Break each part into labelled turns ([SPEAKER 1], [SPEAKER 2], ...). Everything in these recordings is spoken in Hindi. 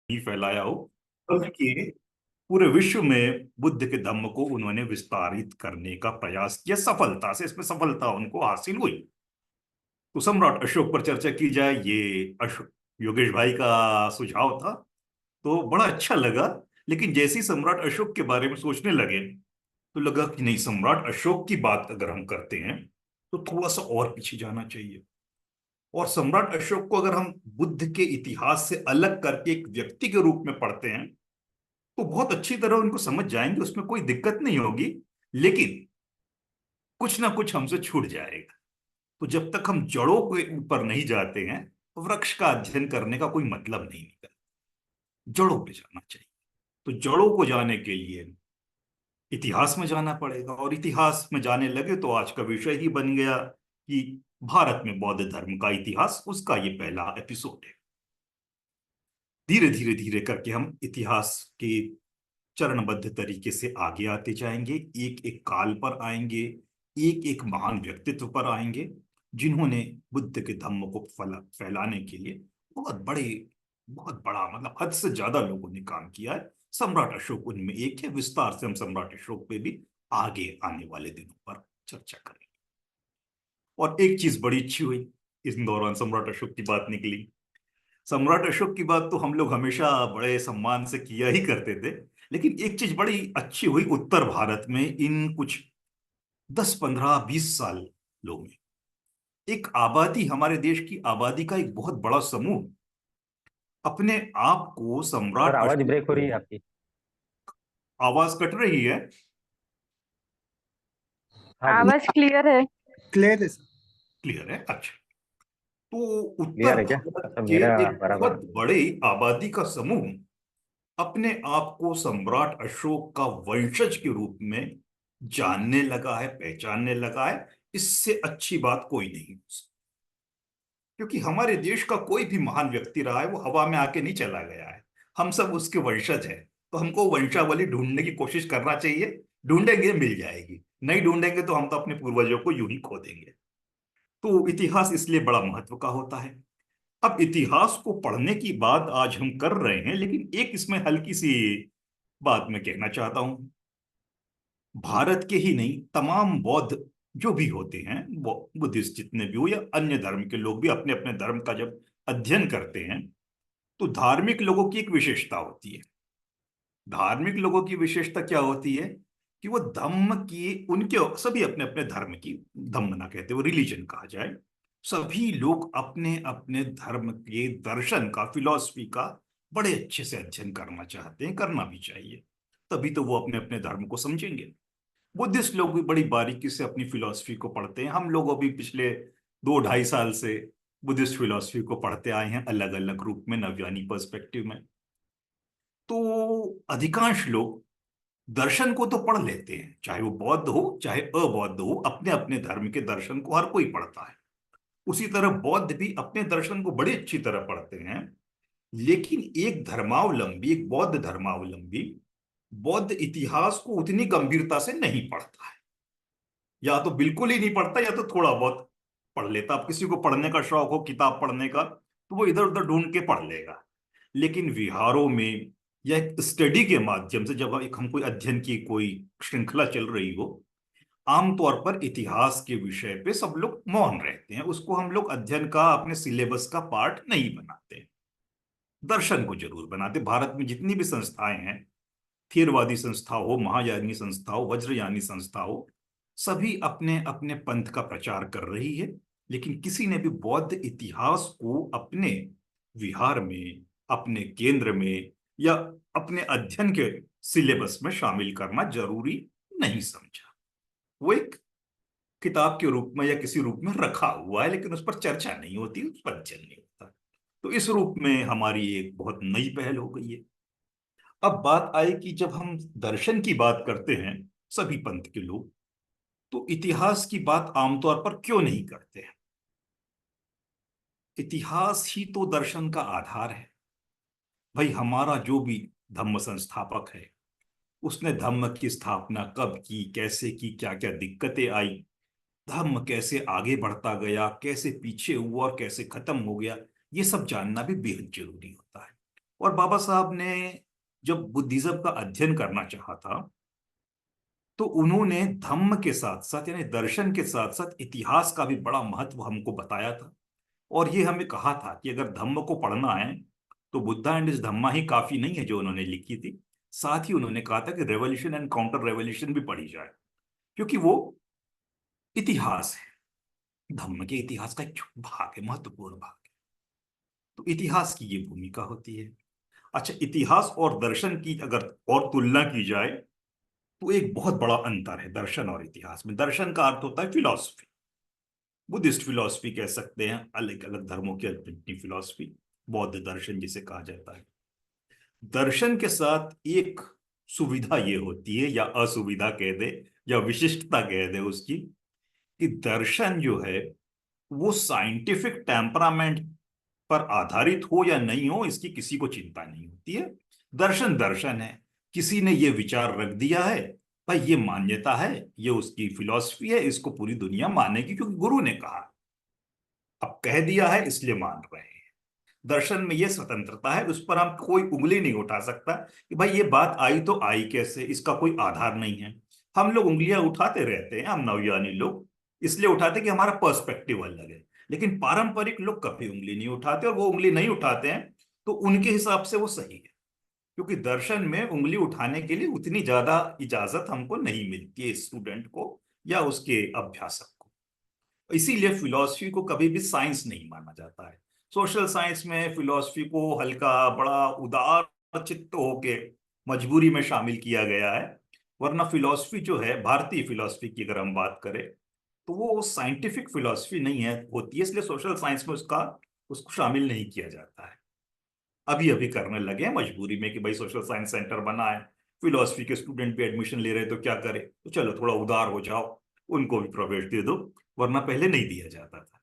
[SPEAKER 1] नहीं फैलाया हो, बल्कि पूरे विश्व में बुद्ध के धम्म को उन्होंने विस्तारित करने का प्रयास किया, सफलता से इसमें सफलता उनको हासिल हुई। तो सम्राट अशोक पर चर्चा की जाए, ये अशोक योगेश भाई का सुझाव था, तो बड़ा अच्छा लगा। लेकिन जैसे ही सम्राट अशोक के बारे में सोचने लगे तो लगा कि नहीं, सम्राट अशोक की बात अगर हम करते हैं तो थोड़ा सा और पीछे जाना चाहिए। और सम्राट अशोक को अगर हम बुद्ध के इतिहास से अलग करके एक व्यक्ति के रूप में पढ़ते हैं तो बहुत अच्छी तरह उनको समझ जाएंगे, उसमें कोई दिक्कत नहीं होगी। लेकिन कुछ ना कुछ हमसे छूट जाएगा। तो जब तक हम जड़ों के ऊपर नहीं जाते हैं, वृक्ष का अध्ययन करने का कोई मतलब नहीं निकलता। जड़ों पे जाना चाहिए। तो जड़ों को जाने के लिए इतिहास में जाना पड़ेगा, और इतिहास में जाने लगे तो आज का विषय ही बन गया कि भारत में बौद्ध धर्म का इतिहास, उसका ये पहला एपिसोड है। धीरे धीरे धीरे करके हम इतिहास के चरणबद्ध तरीके से आगे आते जाएंगे, एक एक काल पर आएंगे, एक एक महान व्यक्तित्व पर आएंगे जिन्होंने बुद्ध के धम्म को फैलाने के लिए बहुत बड़े, बहुत बड़ा, मतलब हद से ज्यादा लोगों ने काम किया है। सम्राट अशोक उनमें एक है। विस्तार से हम सम्राट अशोक पे भी आगे आने वाले दिनों पर चर्चा करेंगे। और एक चीज बड़ी अच्छी हुई, इस दौरान सम्राट अशोक की बात निकली। सम्राट अशोक की बात तो हम लोग हमेशा बड़े सम्मान से किया ही करते थे, लेकिन एक चीज बड़ी अच्छी हुई उत्तर भारत में इन कुछ 10 15 20 सालों में। एक आबादी, हमारे देश की आबादी का एक बहुत बड़ा समूह अपने आप को
[SPEAKER 2] सर,
[SPEAKER 1] सम्राट
[SPEAKER 2] आवाज ब्रेक हो रही है
[SPEAKER 1] अशोक।
[SPEAKER 2] आपकी।
[SPEAKER 1] आवाज कट रही है?
[SPEAKER 2] हाँ जी।
[SPEAKER 3] आवाज क्लियर है।
[SPEAKER 4] क्लियर है सर।
[SPEAKER 1] क्लियर है, अच्छा। तो उत्तर
[SPEAKER 2] क्लियर है क्या?
[SPEAKER 1] भारत
[SPEAKER 2] सब
[SPEAKER 1] के
[SPEAKER 2] मेरा
[SPEAKER 1] एक
[SPEAKER 2] बराबर।
[SPEAKER 1] बहुत बड़े आबादी का समूह अपने आप को सम्राट अशोक का वंशज के रूप में जानने लगा है, पहचानने लगा है। इससे अच्छी बात कोई नहीं हो सकती। क्योंकि हमारे देश का कोई भी महान व्यक्ति रहा है वो हवा में आके नहीं चला गया है। हम सब उसके वंशज हैं। तो हमको वंशावली ढूंढने की कोशिश करना चाहिए। ढूंढेंगे, मिल जाएगी। नहीं ढूंढेंगे तो हम तो अपने पूर्वजों को यूं ही खो देंगे। तो इतिहास इसलिए बड़ा महत्व का होता है। अब इतिहास को पढ़ने की बात आज हम कर रहे हैं, लेकिन एक इसमें हल्की सी बात मैं कहना चाहता हूं। भारत के ही नहीं, तमाम बौद्ध जो भी होते हैं, वो बुद्धिस्ट जितने भी हो या अन्य धर्म के लोग भी अपने अपने धर्म का जब अध्ययन करते हैं तो धार्मिक लोगों की एक विशेषता होती है। धार्मिक लोगों की विशेषता क्या होती है कि वो धम्म की, उनके सभी अपने अपने धर्म की, धम्म ना कहते वो रिलीजन कहा जाए, सभी लोग अपने अपने धर्म के दर्शन का, फिलॉसफी का बड़े अच्छे से अध्ययन करना चाहते हैं, करना भी चाहिए। तभी तो वो अपने अपने धर्म को समझेंगे। बुद्धिस्ट लोग भी बड़ी बारीकी से अपनी फिलॉसफी को पढ़ते हैं। हम लोग अभी पिछले 2 ढाई साल से बुद्धिस्ट फिलॉसफी को पढ़ते आए हैं, अलग अलग रूप में, नव्यानी पर्सपेक्टिव में। तो अधिकांश लोग दर्शन को तो पढ़ लेते हैं, चाहे वो बौद्ध हो चाहे अबौद्ध हो, अपने अपने धर्म के दर्शन को हर कोई पढ़ता है। उसी तरह बौद्ध भी अपने दर्शन को बड़ी अच्छी तरह पढ़ते हैं। लेकिन एक धर्मावलंबी, एक बौद्ध धर्मावलंबी बौद्ध इतिहास को उतनी गंभीरता से नहीं पढ़ता है। या तो बिल्कुल ही नहीं पढ़ता या तो थोड़ा बहुत पढ़ लेता। अब किसी को पढ़ने का शौक हो, किताब पढ़ने का, तो वो इधर उधर ढूंढ के पढ़ लेगा। लेकिन विहारों में या एक स्टडी के माध्यम से, जब एक हम कोई अध्ययन की कोई श्रृंखला चल रही हो, आमतौर पर इतिहास के विषय पे सब लोग मौन रहते हैं। उसको हम लोग अध्ययन का, अपने सिलेबस का पार्ट नहीं बनाते। दर्शन को जरूर बनाते। भारत में जितनी भी संस्थाएं हैं, थेरवादी संस्था हो, महायानी संस्था हो, वज्रयानी संस्था हो, सभी अपने अपने पंथ का प्रचार कर रही है। लेकिन किसी ने भी बौद्ध इतिहास को अपने विहार में, अपने केंद्र में या अपने अध्ययन के सिलेबस में शामिल करना जरूरी नहीं समझा। वो एक किताब के रूप में या किसी रूप में रखा हुआ है, लेकिन उस पर चर्चा नहीं होती, उस पर अध्ययन नहीं होता। तो इस रूप में हमारी एक बहुत नई पहल हो गई है। अब बात आई कि जब हम दर्शन की बात करते हैं, सभी पंथ के लोग, तो इतिहास की बात आमतौर पर क्यों नहीं करते हैं? इतिहास ही तो दर्शन का आधार है। भाई, हमारा जो भी धम्म संस्थापक है, उसने धम्म की स्थापना कब की, कैसे की, क्या क्या दिक्कतें आई, धम्म कैसे आगे बढ़ता गया, कैसे पीछे हुआ और कैसे खत्म हो गया, ये सब जानना भी बेहद जरूरी होता है। और बाबा साहब ने जब बुद्धिज्म का अध्ययन करना चाहा था, तो उन्होंने धम्म के साथ साथ यानी दर्शन के साथ साथ इतिहास का भी बड़ा महत्व हमको बताया था। और ये हमें कहा था कि अगर धम्म को पढ़ना है तो बुद्धा एंड इस धम्मा ही काफी नहीं है जो उन्होंने लिखी थी। साथ ही उन्होंने कहा था कि रेवोल्यूशन एंड काउंटर रेवोल्यूशन भी पढ़ी जाए, क्योंकि वो इतिहास है, धम्म के इतिहास का एक भाग है, महत्वपूर्ण भाग है। तो इतिहास की ये भूमिका होती है। अच्छा, इतिहास और दर्शन की अगर और तुलना की जाए तो एक बहुत बड़ा अंतर है दर्शन और इतिहास में। दर्शन का अर्थ होता है फिलॉसफी, बुद्धिस्ट फिलॉसफी कह सकते हैं, अलग अलग धर्मों की अपनी फिलॉसफी, बौद्ध दर्शन जिसे कहा जाता है। दर्शन के साथ एक सुविधा ये होती है, या असुविधा कह दे या विशिष्टता कह दे उसकी, कि दर्शन जो है वो साइंटिफिक टेम्परामेंट पर आधारित हो या नहीं हो इसकी किसी को चिंता नहीं होती है। दर्शन दर्शन है, किसी ने ये विचार रख दिया है, भाई ये मान्यता है, ये उसकी फिलॉसफी है, इसको पूरी दुनिया मानेगी क्योंकि गुरु ने कहा, अब कह दिया है इसलिए मान रहे हैं। दर्शन में ये स्वतंत्रता है, उस पर हम कोई उंगली नहीं उठा सकता कि भाई ये बात आई तो आई कैसे, इसका कोई आधार नहीं है। हम लोग उंगलियां उठाते रहते हैं, हम नवयानी लोग इसलिए उठाते कि हमारा पर्सपेक्टिव अलग है, लेकिन पारंपरिक लोग कभी उंगली नहीं उठाते, और वो उंगली नहीं उठाते हैं तो उनके हिसाब से वो सही है, क्योंकि दर्शन में उंगली उठाने के लिए उतनी ज्यादा इजाजत हमको नहीं मिलती है स्टूडेंट को या उसके अभ्यासक को। इसीलिए फिलॉसफी को कभी भी साइंस नहीं माना जाता है। सोशल साइंस में फिलॉसफी को हल्का बड़ा उदार चित्त होके मजबूरी में शामिल किया गया है, वरना फिलॉसफी जो है भारतीय फिलॉसफी की अगर हम बात करें तो वो साइंटिफिक फिलॉसफी नहीं है होती है, इसलिए सोशल साइंस में उसको शामिल नहीं किया जाता है। अभी अभी करने लगे हैं मजबूरी में कि भाई सोशल साइंस सेंटर बना है, फिलॉसफी के स्टूडेंट भी एडमिशन ले रहे हैं तो क्या करें, तो चलो थोड़ा उदार हो जाओ, उनको भी प्रवेश दे दो, वरना पहले नहीं दिया जाता था।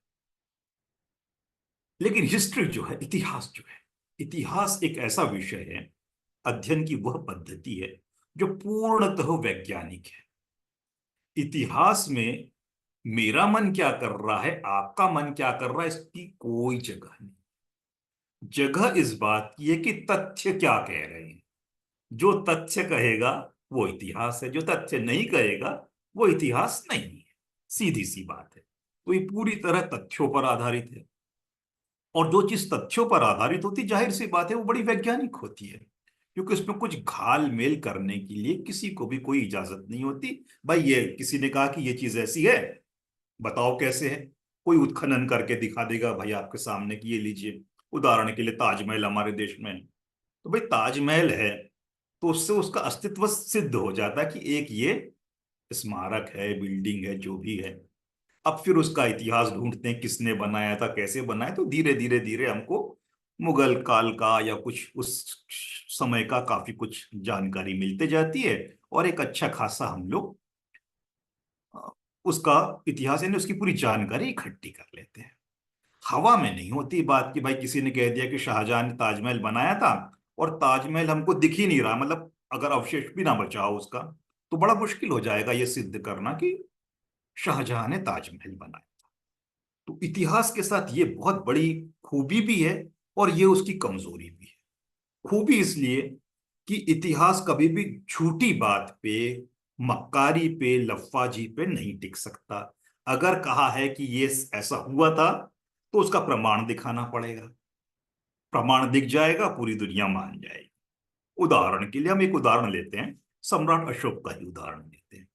[SPEAKER 1] लेकिन हिस्ट्री जो है, इतिहास जो है, इतिहास एक ऐसा विषय है, अध्ययन की वह पद्धति है जो पूर्णतः वैज्ञानिक है। इतिहास में मेरा मन क्या कर रहा है, आपका मन क्या कर रहा है, इसकी कोई जगह नहीं। जगह इस बात की है कि तथ्य क्या कह रहे हैं। जो तथ्य कहेगा वो इतिहास है, जो तथ्य नहीं कहेगा वो इतिहास नहीं है। सीधी सी बात है। तो ये पूरी तरह तथ्यों पर आधारित है, और जो चीज तथ्यों पर आधारित होती, जाहिर सी बात है वो बड़ी वैज्ञानिक होती है, क्योंकि उसमें कुछ घाल मेल करने के लिए किसी को भी कोई इजाजत नहीं होती। भाई ये किसी ने कहा कि ये चीज ऐसी है, बताओ कैसे है, कोई उत्खनन करके दिखा देगा भाई आपके सामने कि ये लीजिए। उदाहरण के लिए ताजमहल हमारे देश में है, तो भाई ताजमहल है तो उससे उसका अस्तित्व सिद्ध हो जाता है कि एक ये स्मारक है, बिल्डिंग है, जो भी है। अब फिर उसका इतिहास ढूंढते हैं, किसने बनाया था, कैसे बनाया, तो धीरे धीरे धीरे हमको मुगल काल का या कुछ उस समय का काफी कुछ जानकारी मिलते जाती है, और एक अच्छा खासा हम लोग अ, उसका इतिहास यानी उसकी पूरी जानकारी इकट्ठी कर लेते हैं। हवा में नहीं होती बात कि भाई किसी ने कह दिया कि शाहजहां ने ताजमहल बनाया था, और ताजमहल हमको दिख ही नहीं रहा, मतलब अगर अवशेष भी ना बचा हो उसका, तो बड़ा मुश्किल हो जाएगा ये सिद्ध करना कि शाहजहां ने ताजमहल बनाया। तो इतिहास के साथ ये बहुत बड़ी खूबी भी है, और ये उसकी कमजोरी भी है। खूबी इसलिए कि इतिहास कभी भी झूठी बात पे, मक्कारी पे, लफ्फाजी पे नहीं टिक सकता। अगर कहा है कि ये ऐसा हुआ था तो उसका प्रमाण दिखाना पड़ेगा, प्रमाण दिख जाएगा पूरी दुनिया मान जाएगी। उदाहरण के लिए हम एक उदाहरण लेते हैं, सम्राट अशोक का ही उदाहरण लेते हैं।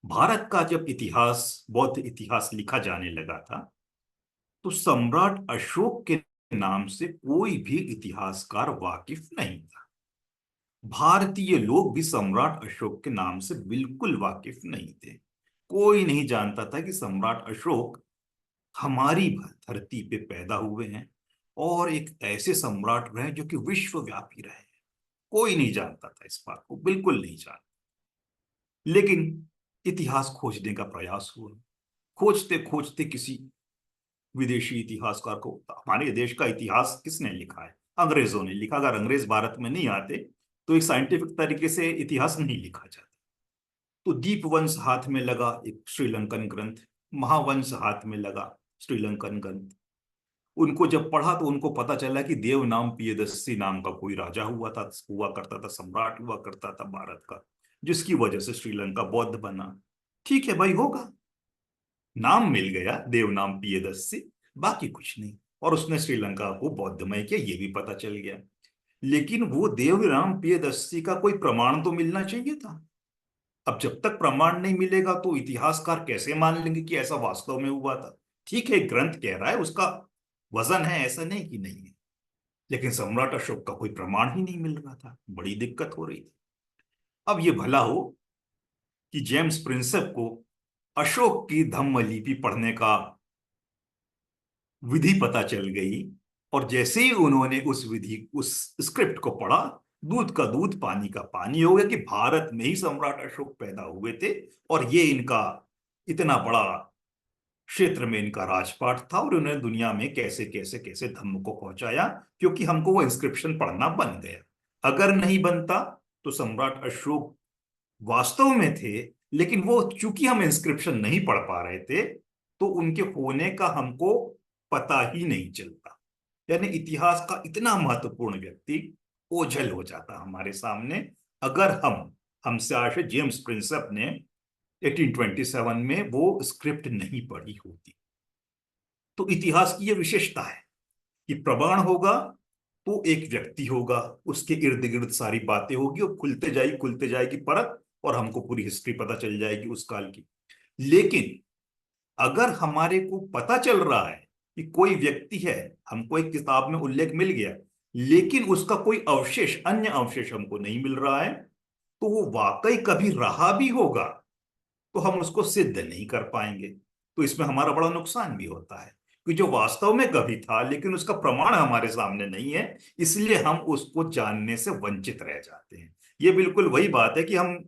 [SPEAKER 1] भारत का जब इतिहास, बौद्ध इतिहास लिखा जाने लगा था, तो सम्राट अशोक के नाम से कोई भी इतिहासकार वाकिफ नहीं था। भारतीय लोग भी सम्राट अशोक के नाम से बिल्कुल वाकिफ नहीं थे। कोई नहीं जानता था कि सम्राट अशोक हमारी धरती पे पैदा हुए हैं, और एक ऐसे सम्राट रहे जो कि विश्वव्यापी रहे। कोई नहीं जानता था इस बात को, बिल्कुल नहीं जानता। लेकिन इतिहास खोजने का प्रयास हुआ, खोजते खोजते किसी विदेशी इतिहासकार को, हमारे देश का इतिहास किसने लिखा है, अंग्रेजों ने लिखा। अगर अंग्रेज भारत में नहीं आते तो एक साइंटिफिक तरीके से इतिहास नहीं लिखा जाता। तो दीपवंश हाथ में लगा, एक श्रीलंकन ग्रंथ, महावंश हाथ में लगा, श्रीलंकन ग्रंथ। उनको जब पढ़ा तो उनको पता चला कि देव नाम पियदस्सी नाम का कोई राजा हुआ करता था, सम्राट हुआ करता था भारत का, जिसकी वजह से श्रीलंका बौद्ध बना। ठीक है भाई, होगा, नाम मिल गया देव नाम पियदस्सी, बाकी कुछ नहीं। और उसने श्रीलंका को बौद्धमय किया, ये भी पता चल गया। लेकिन वो देव नाम पियदस्सी का कोई प्रमाण तो मिलना चाहिए था। अब जब तक प्रमाण नहीं मिलेगा तो इतिहासकार कैसे मान लेंगे कि ऐसा वास्तव में हुआ था? ठीक है, ग्रंथ कह रहा है, उसका वजन है, ऐसा नहीं कि नहीं है, लेकिन सम्राट अशोक का कोई प्रमाण ही नहीं मिल रहा था, बड़ी दिक्कत हो रही थी। अब ये भला हो कि जेम्स प्रिंसेप को अशोक की धम्मलिपि पढ़ने का विधि पता चल गई, और जैसे ही उन्होंने उस स्क्रिप्ट को पढ़ा, दूध का दूध पानी का पानी हो गया कि भारत में ही सम्राट अशोक पैदा हुए थे, और ये इनका इतना बड़ा क्षेत्र में इनका राजपाट था, और उन्होंने दुनिया में कैसे कैसे कैसे धर्म को पहुंचाया, क्योंकि हमको वो इंस्क्रिप्शन पढ़ना बन गया। अगर नहीं बनता तो सम्राट अशोक वास्तव में थे, लेकिन वो चूंकि हम इंस्क्रिप्शन नहीं पढ़ पा रहे थे, तो उनके होने का हमको पता ही नहीं चलता। यानी इतिहास का इतना महत्वपूर्ण व्यक्ति ओझल हो जाता हमारे सामने, अगर हमसे आज जेम्स प्रिंसेप ने 1827 में वो स्क्रिप्ट नहीं पढ़ी होती। तो इतिहास की यह विशेषता है कि प्रमाण होगा तो एक व्यक्ति होगा, उसके इर्द गिर्द सारी बातें होगी, और खुलते जाएगी परत, और हमको पूरी हिस्ट्री पता चल जाएगी उस काल की। लेकिन अगर हमारे को पता चल रहा है कि कोई व्यक्ति है, हमको एक किताब में उल्लेख मिल गया, लेकिन उसका कोई अवशेष, अन्य अवशेष हमको नहीं मिल रहा है, तो वो वाकई कभी रहा भी होगा तो हम उसको सिद्ध नहीं कर पाएंगे। तो इसमें हमारा बड़ा नुकसान भी होता है कि जो वास्तव में कभी था लेकिन उसका प्रमाण हमारे सामने नहीं है, इसलिए हम उसको जानने से वंचित रह जाते हैं। ये बिल्कुल वही बात है कि हम,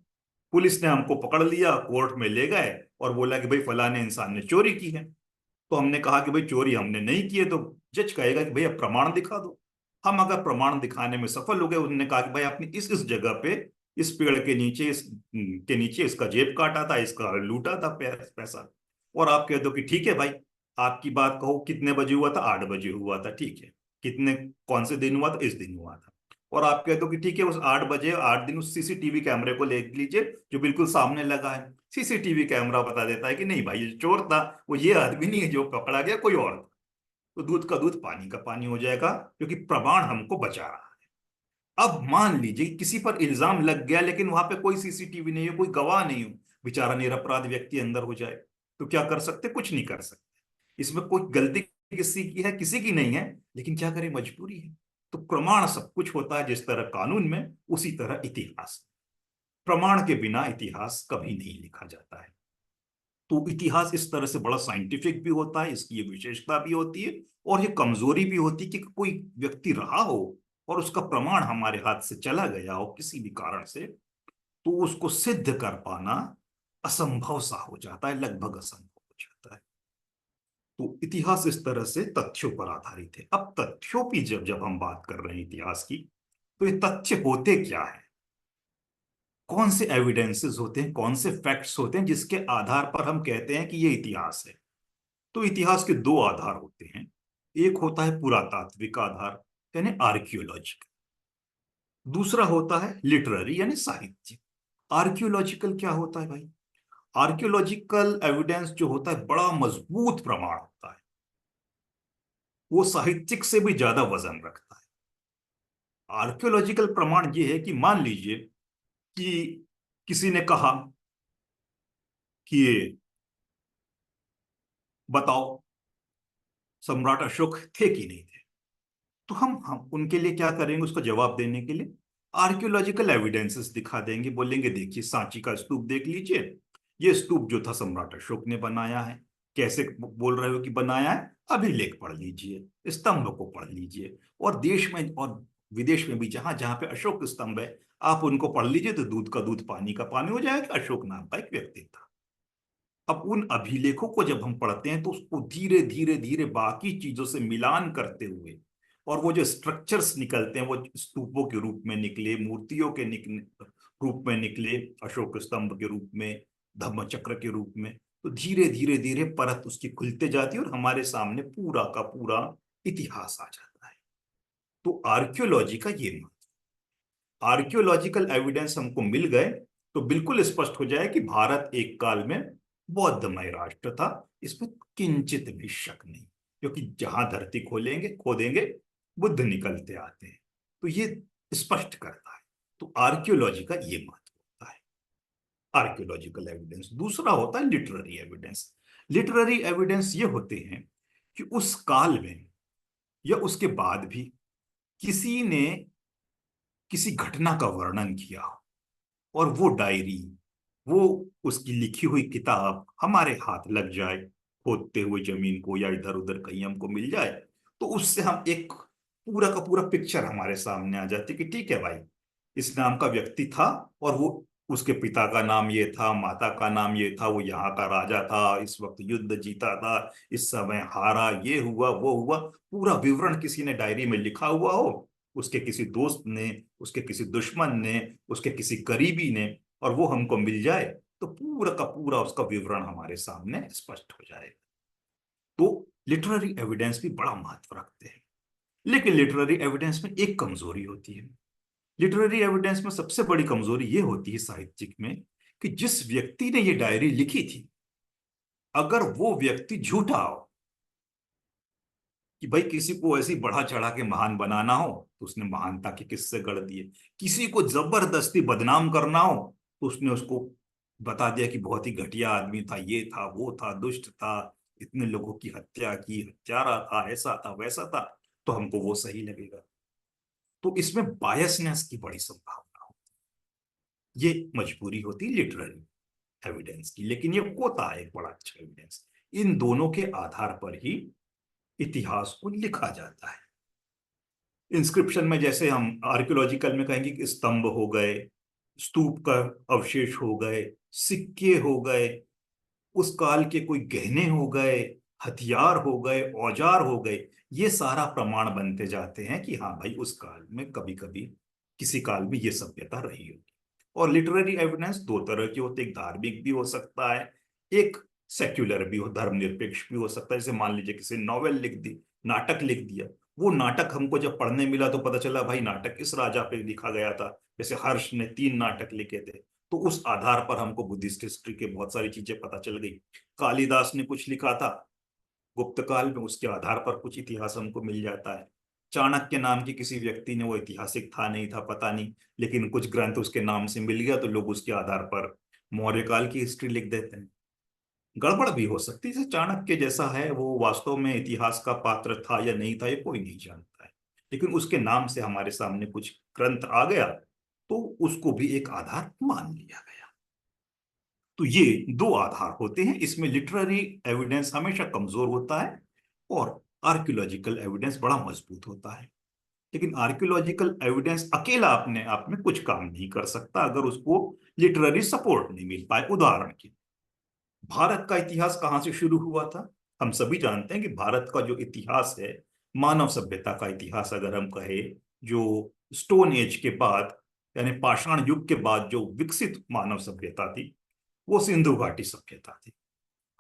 [SPEAKER 1] पुलिस ने हमको पकड़ लिया, कोर्ट में ले गए और बोला कि भाई फलाने इंसान ने चोरी की है। तो हमने कहा कि भाई चोरी हमने नहीं की है, तो जज कहेगा कि भाई अब प्रमाण दिखा दो। हम अगर प्रमाण दिखाने में सफल हो गए, उन्होंने कहा कि भाई आपने इस जगह पे, इस पेड़ के नीचे, के नीचे इसका जेब काटा था, इसका लूटा था पैसा, और आप कह दो कि ठीक है भाई, आपकी बात कहो, कितने बजे हुआ था? 8 बजे हुआ था, ठीक है। कितने, कौन से दिन हुआ था? इस दिन हुआ था। और आप कह दो कि ठीक है, उस 8 बजे 8 दिन उस सीसीटीवी कैमरे को ले लीजिए जो बिल्कुल सामने लगा है। सीसीटीवी कैमरा बता देता है कि नहीं भाई, ये चोर था, वो ये आदमी नहीं है जो पकड़ा गया, कोई और था। तो दूध का दूध पानी का पानी हो जाएगा, क्योंकि प्रमाण हमको बचा रहा है। अब मान लीजिए किसी पर इल्जाम लग गया, लेकिन वहां पे कोई सीसीटीवी नहीं हो, कोई गवाह नहीं हो, बेचारा निरपराध व्यक्ति अंदर हो जाए, तो क्या कर सकते? कुछ नहीं कर सकते। इसमें कोई गलती किसी की है? किसी की नहीं है, लेकिन क्या करें, मजबूरी है। तो प्रमाण सब कुछ होता है, जिस तरह कानून में, उसी तरह इतिहास। प्रमाण के बिना इतिहास कभी नहीं लिखा जाता है। तो इतिहास इस तरह से बड़ा साइंटिफिक भी होता है, इसकी ये विशेषता भी होती है, और ये कमजोरी भी होती है कि कोई व्यक्ति रहा हो और उसका प्रमाण हमारे हाथ से चला गया हो किसी भी कारण से, तो उसको सिद्ध कर पाना असंभव सा हो जाता है, लगभग असंभव हो जाता है। तो इतिहास इस तरह से तथ्यों पर आधारित है। अब तथ्यों की जब जब हम बात कर रहे हैं इतिहास की, तो ये तथ्य होते क्या है? कौन से एविडेंसेस होते हैं, कौन से फैक्ट्स होते हैं जिसके आधार पर हम कहते हैं कि ये इतिहास है? तो इतिहास के दो आधार होते हैं। एक होता है पुरातात्विक आधार, यानी आर्कियोलॉजिकल। दूसरा होता है लिटरेरी, यानी साहित्य। आर्कियोलॉजिकल क्या होता है भाई? आर्कियोलॉजिकल एविडेंस जो होता है, बड़ा मजबूत प्रमाण होता है, वो साहित्यिक से भी ज्यादा वजन रखता है। आर्कियोलॉजिकल प्रमाण ये है कि मान लीजिए कि किसी ने कहा कि बताओ सम्राट अशोक थे कि नहीं थे, तो हम उनके लिए क्या करेंगे? उसको जवाब देने के लिए आर्कियोलॉजिकल एविडेंसेस दिखा देंगे, बोलेंगे देखिए सांची का स्तूप देख लीजिए, ये स्तूप जो था सम्राट अशोक ने बनाया है। कैसे बोल रहे हो कि बनाया है? अभिलेख पढ़ लीजिए, स्तंभ को पढ़ लीजिए, और देश में और विदेश में भी जहां जहां पे अशोक स्तंभ है, आप उनको पढ़ लीजिए, तो दूध का दूध पानी का पानी हो जाएगा, अशोक नाम का एक व्यक्ति था। अब उन अभिलेखों को जब हम पढ़ते हैं, तो उसको धीरे धीरे धीरे बाकी चीजों से मिलान करते हुए, और वो जो स्ट्रक्चर्स निकलते हैं, वो स्तूपों के रूप में निकले, मूर्तियों के रूप में निकले, अशोक स्तंभ के रूप में, धम्म चक्र के रूप में, तो धीरे धीरे धीरे परत उसकी खुलते जाती है, और हमारे सामने पूरा का पूरा इतिहास आ जाता है। तो आर्कियोलॉजी का ये महत्व, आर्कियोलॉजिकल एविडेंस हमको मिल गए तो बिल्कुल स्पष्ट हो जाए कि भारत एक काल में बौद्धमय राष्ट्र था, इसमें किंचित भी शक नहीं, क्योंकि जहां धरती खोलेंगे खोदेंगे बुद्ध निकलते आते हैं, तो ये स्पष्ट करता है। तो आर्कियोलॉजी का ये महत्व होता है, आर्कियोलॉजिकल एविडेंस। दूसरा होता है लिटरेरी एविडेंस। लिटरेरी एविडेंस ये होते हैं कि उस काल में या उसके बाद भी किसी ने किसी घटना का वर्णन किया और वो डायरी, वो उसकी लिखी हुई किताब हमारे हाथ लग जाए खोदते हुए जमीन को, या इधर उधर कहीं हमको मिल जाए, तो उससे हम एक पूरा का पूरा पिक्चर हमारे सामने आ जाती कि ठीक है भाई, इस नाम का व्यक्ति था और वो, उसके पिता का नाम ये था, माता का नाम ये था, वो यहाँ का राजा था, इस वक्त युद्ध जीता था, इस समय हारा, ये हुआ वो हुआ, पूरा विवरण किसी ने डायरी में लिखा हुआ हो, उसके किसी दोस्त ने, उसके किसी दुश्मन ने, उसके किसी करीबी ने, और वो हमको मिल जाए, तो पूरा का पूरा उसका विवरण हमारे सामने स्पष्ट हो जाए। तो लिटरेरी एविडेंस भी बड़ा महत्व रखते हैं। लेकिन लिटरेरी एविडेंस में एक कमजोरी होती है। लिटरेरी एविडेंस में सबसे बड़ी कमजोरी ये होती है साहित्यिक में, कि जिस व्यक्ति ने ये डायरी लिखी थी, अगर वो व्यक्ति झूठा हो, कि भाई किसी को ऐसी बढ़ा चढ़ा के महान बनाना हो तो उसने महानता के किस्से गढ़ दिए, किसी को जबरदस्ती बदनाम करना हो तो उसने उसको बता दिया कि बहुत ही घटिया आदमी था, ये था वो था, दुष्ट था, इतने लोगों की हत्या की, हत्यारा था, ऐसा था वैसा था, तो हमको वो सही लगेगा। तो इसमें बायसनेस की बड़ी संभावना हो, ये मजबूरी होती लिटरेरी एविडेंस की। लेकिन ये होता है एक बड़ा अच्छा एविडेंस, इन दोनों के आधार पर ही इतिहास को लिखा जाता है। इंस्क्रिप्शन में जैसे हम आर्कियोलॉजिकल में कहेंगे कि स्तंभ हो गए, स्तूप का अवशेष हो गए, सिक्के हो गए, उस काल के कोई गहने हो गए, हथियार हो गए, औजार हो गए, ये सारा प्रमाण बनते जाते हैं कि हाँ भाई उस काल में कभी कभी किसी काल में ये सभ्यता रही होगी। और लिटरेरी एविडेंस दो तरह के होते हैं, एक धार्मिक भी हो सकता है, एक सेक्युलर भी हो, धर्मनिरपेक्ष भी हो सकता है। जैसे मान लीजिए किसी नॉवेल लिख दी, नाटक लिख दिया, वो नाटक हमको जब पढ़ने मिला तो पता चला भाई नाटक इस राजा पे लिखा गया था, जैसे हर्ष ने 3 नाटक लिखे थे, तो उस आधार पर हमको बुद्धिस्ट हिस्ट्री के बहुत सारी चीजें पता चल गई। कालिदास ने कुछ लिखा था गुप्त काल में, उसके आधार पर कुछ इतिहास हमको मिल जाता है। चाणक्य नाम के किसी व्यक्ति ने, वो ऐतिहासिक था नहीं था पता नहीं, लेकिन कुछ ग्रंथ उसके नाम से मिल गया, तो लोग उसके आधार पर मौर्य काल की हिस्ट्री लिख देते हैं। गड़बड़ भी हो सकती है, जैसे चाणक्य जैसा है वो वास्तव में इतिहास का पात्र था या नहीं था ये कोई नहीं जानता है, लेकिन उसके नाम से हमारे सामने कुछ ग्रंथ आ गया तो उसको भी एक आधार मान लिया गया। तो ये दो आधार होते हैं, इसमें लिटरेरी एविडेंस हमेशा कमजोर होता है और आर्कियोलॉजिकल एविडेंस बड़ा मजबूत होता है। लेकिन आर्कियोलॉजिकल एविडेंस अकेला अपने आप में कुछ काम नहीं कर सकता अगर उसको लिटरेरी सपोर्ट नहीं मिल पाए। उदाहरण के, भारत का इतिहास कहाँ से शुरू हुआ था? हम सभी जानते हैं कि भारत का जो इतिहास है, मानव सभ्यता का इतिहास अगर हम कहें, जो स्टोन एज के बाद यानी पाषाण युग के बाद जो विकसित मानव सभ्यता थी, वो सिंधु घाटी सभ्यता थी।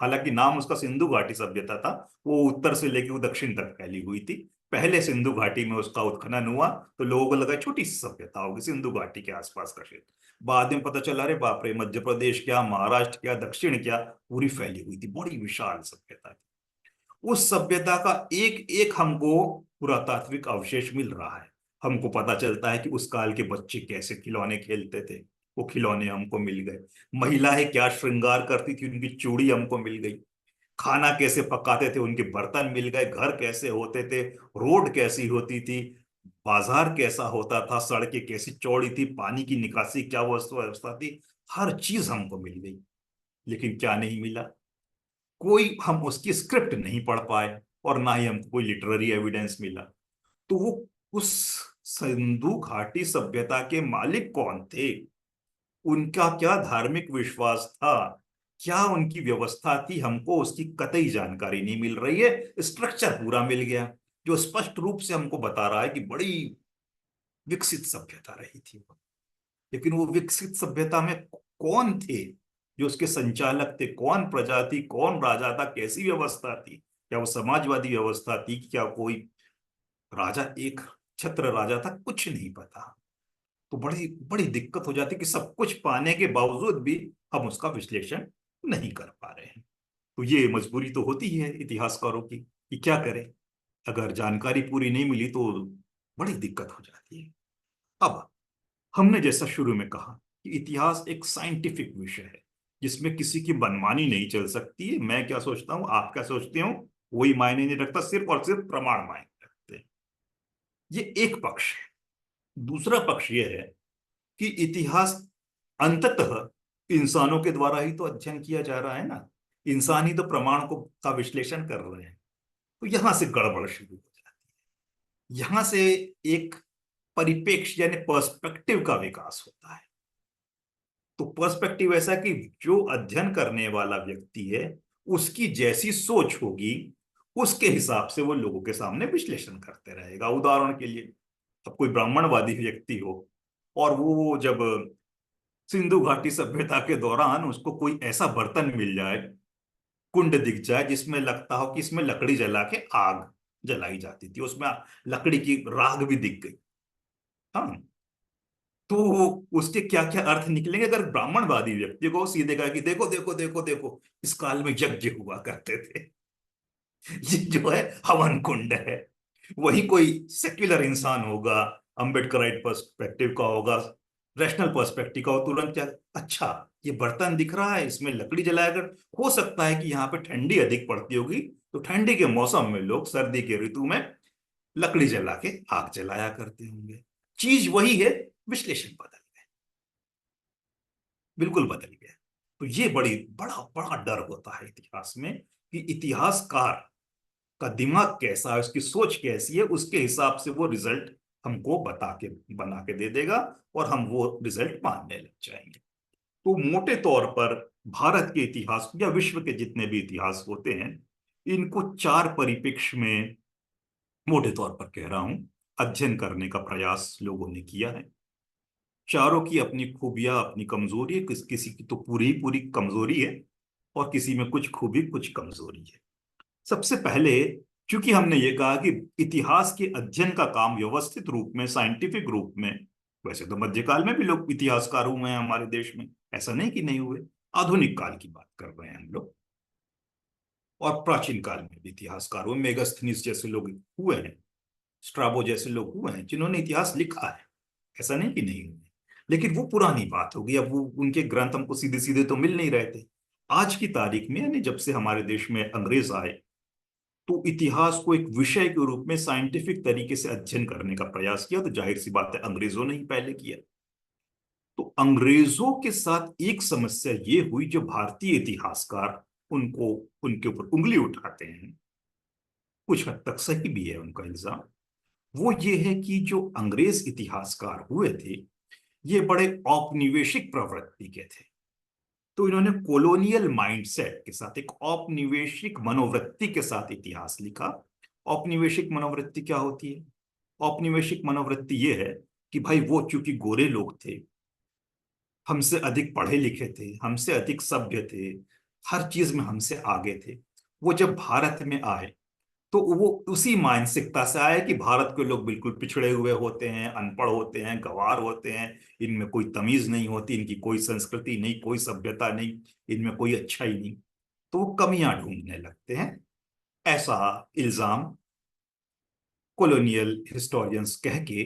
[SPEAKER 1] हालांकि नाम उसका सिंधु घाटी सभ्यता था, वो उत्तर से लेकर दक्षिण तक फैली हुई थी। पहले सिंधु घाटी में उसका उत्खनन हुआ तो लोगों को लगा छोटी सी सभ्यता होगी सिंधु घाटी के आसपास का क्षेत्र, बाद में पता चला अरे बाप रे, मध्य प्रदेश क्या, महाराष्ट्र क्या, दक्षिण क्या, पूरी फैली हुई थी, बड़ी विशाल सभ्यता थी। उस सभ्यता का एक एक हमको पुरातात्विक अवशेष मिल रहा है। हमको पता चलता है कि उस काल के बच्चे कैसे खिलौने खेलते थे, वो खिलौने हमको मिल गए। महिलाएं क्या श्रृंगार करती थी, उनकी चूड़ी हमको मिल गई। खाना कैसे पकाते थे, उनके बर्तन मिल गए। घर कैसे होते थे, रोड कैसी होती थी, बाजार कैसा होता था, सड़कें कैसी चौड़ी थी, पानी की निकासी क्या व्यवस्था थी, हर चीज हमको मिल गई। लेकिन क्या नहीं मिला? कोई हम उसकी स्क्रिप्ट नहीं पढ़ पाए और ना ही हमको कोई लिटरेरी एविडेंस मिला। तो वो उस सिंधु घाटी सभ्यता के मालिक कौन थे, उनका क्या धार्मिक विश्वास था, क्या उनकी व्यवस्था थी, हमको उसकी कतई जानकारी नहीं मिल रही है। स्ट्रक्चर पूरा मिल गया जो स्पष्ट रूप से हमको बता रहा है कि बड़ी विकसित सभ्यता रही थी वो। लेकिन वो विकसित सभ्यता में कौन थे जो उसके संचालक थे, कौन प्रजा थी, कौन राजा था, कैसी व्यवस्था थी, क्या वो समाजवादी व्यवस्था थी, क्या कोई राजा एक छत्र राजा था, कुछ नहीं पता। तो बड़ी बड़ी दिक्कत हो जाती कि सब कुछ पाने के बावजूद भी हम उसका विश्लेषण नहीं कर पा रहे हैं। तो ये मजबूरी तो होती ही है इतिहासकारों की कि क्या करें, अगर जानकारी पूरी नहीं मिली तो बड़ी दिक्कत हो जाती है। अब हमने जैसा शुरू में कहा कि इतिहास एक साइंटिफिक विषय है जिसमें किसी की मनमानी नहीं चल सकती है। मैं क्या सोचता हूँ, आप क्या सोचते हो, वही मायने नहीं रखता, सिर्फ और सिर्फ प्रमाण मायने रखते हैं। ये एक पक्ष है। दूसरा पक्ष ये है कि इतिहास अंततः इंसानों के द्वारा ही तो अध्ययन किया जा रहा है ना, इंसान ही तो प्रमाण को का विश्लेषण कर रहे हैं। तो यहां से गड़बड़ शुरू हो जाती है, यहां से एक परिप्रेक्ष्य यानी पर्सपेक्टिव का विकास होता है। तो पर्सपेक्टिव ऐसा कि जो अध्ययन करने वाला व्यक्ति है उसकी जैसी सोच होगी उसके हिसाब से वो लोगों के सामने विश्लेषण करते रहेगा। उदाहरण के लिए, अब कोई ब्राह्मणवादी व्यक्ति हो और वो जब सिंधु घाटी सभ्यता के दौरान उसको कोई ऐसा बर्तन मिल जाए, कुंड दिख जाए जिसमें लगता हो कि इसमें लकड़ी जला के आग जलाई जाती थी, उसमें लकड़ी की राख भी दिख गई, हाँ, तो उसके क्या क्या अर्थ निकलेंगे। अगर ब्राह्मणवादी व्यक्ति को सीधे कहा कि देखो देखो देखो देखो, इस काल में यज्ञ हुआ करते थे, ये जो है हवन कुंड है। वही कोई सेक्युलर इंसान होगा, अम्बेडकराइट पर्सपेक्टिव का होगा, रैशनल पर्सपेक्टिव का हो, तुरंत क्या, अच्छा ये बर्तन दिख रहा है, इसमें लकड़ी जलाया कर, हो सकता है कि यहाँ पे ठंडी अधिक पड़ती होगी, तो ठंडी के मौसम में लोग सर्दी के ऋतु में लकड़ी जला के आग जलाया करते होंगे। चीज वही है, विश्लेषण बदल गया, बिल्कुल बदल गया। तो ये बड़ी बड़ा बड़ा डर होता है इतिहास में कि इतिहासकार का दिमाग कैसा है, उसकी सोच कैसी है, उसके हिसाब से वो रिजल्ट हमको बता के बना के दे देगा और हम वो रिजल्ट मानने लग जाएंगे। तो मोटे तौर पर भारत के इतिहास या विश्व के जितने भी इतिहास होते हैं, इनको चार परिप्रेक्ष्य में मोटे तौर पर कह रहा हूं अध्ययन करने का प्रयास लोगों ने किया है। चारों की अपनी खूबियां अपनी कमजोरी है, किसी की तो पूरी ही पूरी कमजोरी है और किसी में कुछ खूबी कुछ कमजोरी है। सबसे पहले, क्योंकि हमने ये कहा कि इतिहास के अध्ययन का काम व्यवस्थित रूप में साइंटिफिक रूप में, वैसे तो मध्यकाल में भी लोग इतिहासकार हुए हैं हमारे देश में, ऐसा नहीं कि नहीं हुए, आधुनिक काल की बात कर रहे हैं हम लोग, और प्राचीन काल में भी इतिहासकार हुए, मेगास्थनीज जैसे लोग हुए हैं, स्ट्राबो जैसे लोग हुए हैं जिन्होंने इतिहास लिखा है, ऐसा नहीं कि नहीं हुए। लेकिन वो पुरानी बात होगी, अब वो उनके ग्रंथ हमको सीधे सीधे तो मिल नहीं रहे थे। आज की तारीख में, यानी जब से हमारे देश में अंग्रेज आए, तो इतिहास को एक विषय के रूप में साइंटिफिक तरीके से अध्ययन करने का प्रयास किया। तो जाहिर सी बात है अंग्रेजों ने ही पहले किया। तो अंग्रेजों के साथ एक समस्या ये हुई, जो भारतीय इतिहासकार उनको उनके ऊपर उंगली उठाते हैं, कुछ हद तक सही भी है उनका इल्जाम, वो ये है कि जो अंग्रेज इतिहासकार हुए थे ये बड़े औपनिवेशिक प्रवृत्ति के थे। तो इन्होंने कॉलोनियल माइंडसेट के साथ, एक औपनिवेशिक मनोवृत्ति के साथ इतिहास लिखा। औपनिवेशिक मनोवृत्ति क्या होती है? औपनिवेशिक मनोवृत्ति ये है कि भाई वो चूंकि गोरे लोग थे, हमसे अधिक पढ़े लिखे थे, हमसे अधिक सभ्य थे, हर चीज में हमसे आगे थे, वो जब भारत में आए तो वो उसी मानसिकता से आए कि भारत के लोग बिल्कुल पिछड़े हुए होते हैं, अनपढ़ होते हैं, गंवार होते हैं, इनमें कोई तमीज नहीं होती, इनकी कोई संस्कृति नहीं, कोई सभ्यता नहीं, इनमें कोई अच्छाई नहीं, तो वो कमियां ढूंढने लगते हैं। ऐसा इल्जाम कॉलोनियल हिस्टोरियंस कह के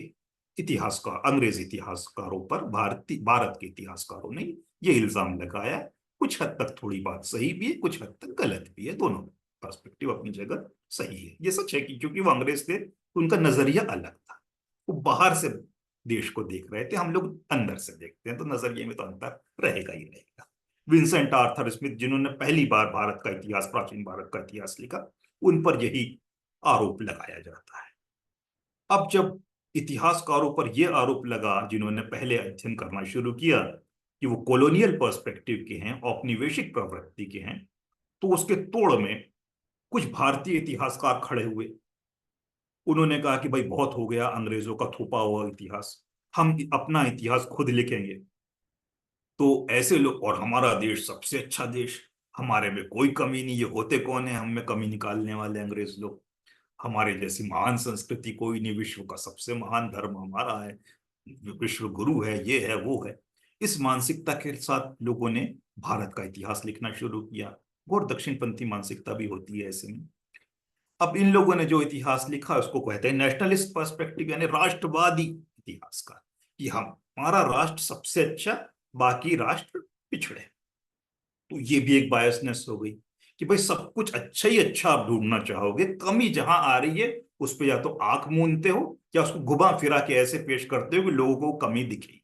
[SPEAKER 1] इतिहासकार, अंग्रेज इतिहासकारों पर भारत के इतिहासकारों ने ये इल्जाम लगाया। कुछ हद तक थोड़ी बात सही भी है, कुछ हद तक गलत भी है, दोनों पर्सपेक्टिव अपनी जगह सही है। ये सच है कि क्योंकि वो अंग्रेज थे तो उनका नजरिया अलग था, वो बाहर से देश को देख रहे थे, हम लोग अंदर से देखते हैं, तो नजरिए में तो अंतर रहेगा ही रहेगा। विंसेंट आर्थर स्मिथ जिन्होंने पहली बार भारत का इतिहास, प्राचीन भारत का इतिहास लिखा, उन पर यही आरोप लगाया जाता है। अब जब इतिहासकारों पर यह आरोप लगा, जिन्होंने पहले अध्ययन करना शुरू किया, कि वो कॉलोनियल पर्सपेक्टिव के हैं, औपनिवेशिक प्रवृत्ति के हैं, तो उसके तोड़ में कुछ भारतीय इतिहासकार खड़े हुए। उन्होंने कहा कि भाई बहुत हो गया अंग्रेजों का थोपा हुआ इतिहास, हम अपना इतिहास खुद लिखेंगे। तो ऐसे लोग, और हमारा देश सबसे अच्छा देश, हमारे में कोई कमी नहीं, ये होते कौन है हम में कमी निकालने वाले अंग्रेज लोग। हमारे जैसी महान संस्कृति कोई नहीं, विश्व का सबसे महान धर्म हमारा है, विश्व गुरु है, ये है वो है। इस मानसिकता के साथ लोगों ने भारत का इतिहास लिखना शुरू किया। और दक्षिणपंथी मानसिकता भी होती है ऐसे में। अब इन लोगों ने जो इतिहास लिखा उसको कहते हैं नेशनलिस्ट पर्सपेक्टिव, यानी राष्ट्रवादी इतिहास का, कि हमारा राष्ट्र सबसे अच्छा, बाकी राष्ट्र पिछड़े। तो ये भी एक बायसनेस हो गई कि भाई सब कुछ अच्छा ही अच्छा आप ढूंढना चाहोगे, कमी जहां आ रही है उस पर या तो आंख मूंदते हो या उसको घुमा फिरा के ऐसे पेश करते हो कि लोगों को कमी दिखे।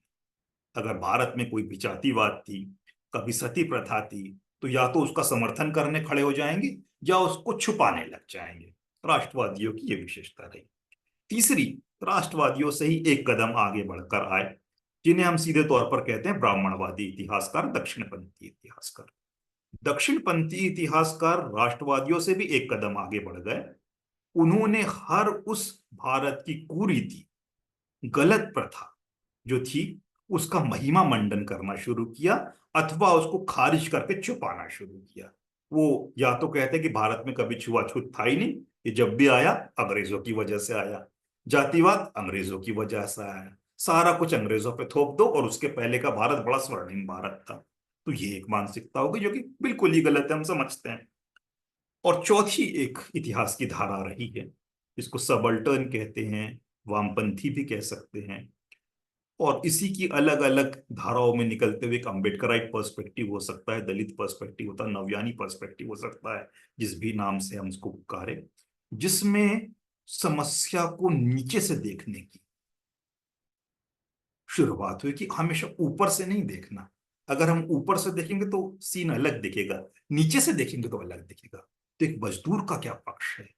[SPEAKER 1] अगर भारत में कोई विजातीवाद थी, कभी सती प्रथा थी, तो या तो उसका समर्थन करने खड़े हो जाएंगे या उसको छुपाने लग जाएंगे। राष्ट्रवादियों की ये विशेषता रही। तीसरी, राष्ट्रवादियों से ही एक कदम आगे बढ़कर आए जिन्हें हम सीधे तौर पर कहते हैं ब्राह्मणवादी इतिहासकार, दक्षिणपंथी इतिहासकार। दक्षिणपंथी इतिहासकार राष्ट्रवादियों से भी एक कदम आगे बढ़ गए। उन्होंने हर उस भारत की कुरीति, गलत प्रथा जो थी, उसका महिमा मंडन करना शुरू किया अथवा उसको खारिज करके छुपाना शुरू किया। वो या तो कहते कि भारत में कभी छुआछूत था ही नहीं, ये जब भी आया अंग्रेजों की वजह से आया, जातिवाद अंग्रेजों की वजह से आया, सारा कुछ अंग्रेजों पे थोप दो और उसके पहले का भारत बड़ा स्वर्णिम भारत था। तो ये एक मानसिकता होगी जो कि बिल्कुल ही गलत है, हम समझते हैं। और चौथी एक इतिहास की धारा रही है, इसको सबल्टर्न कहते हैं, वामपंथी भी कह सकते हैं। और इसी की अलग अलग धाराओं में निकलते हुए एक अम्बेडकराइट पर्सपेक्टिव हो सकता है, दलित पर्सपेक्टिव होता है, नवयानी पर्सपेक्टिव हो सकता है, जिस भी नाम से हम इसको पुकारे, जिसमें समस्या को नीचे से देखने की शुरुआत हुई कि हमेशा ऊपर से नहीं देखना। अगर हम ऊपर से देखेंगे तो सीन अलग दिखेगा, नीचे से देखेंगे तो अलग दिखेगा। तो एक मजदूर का क्या पक्ष है,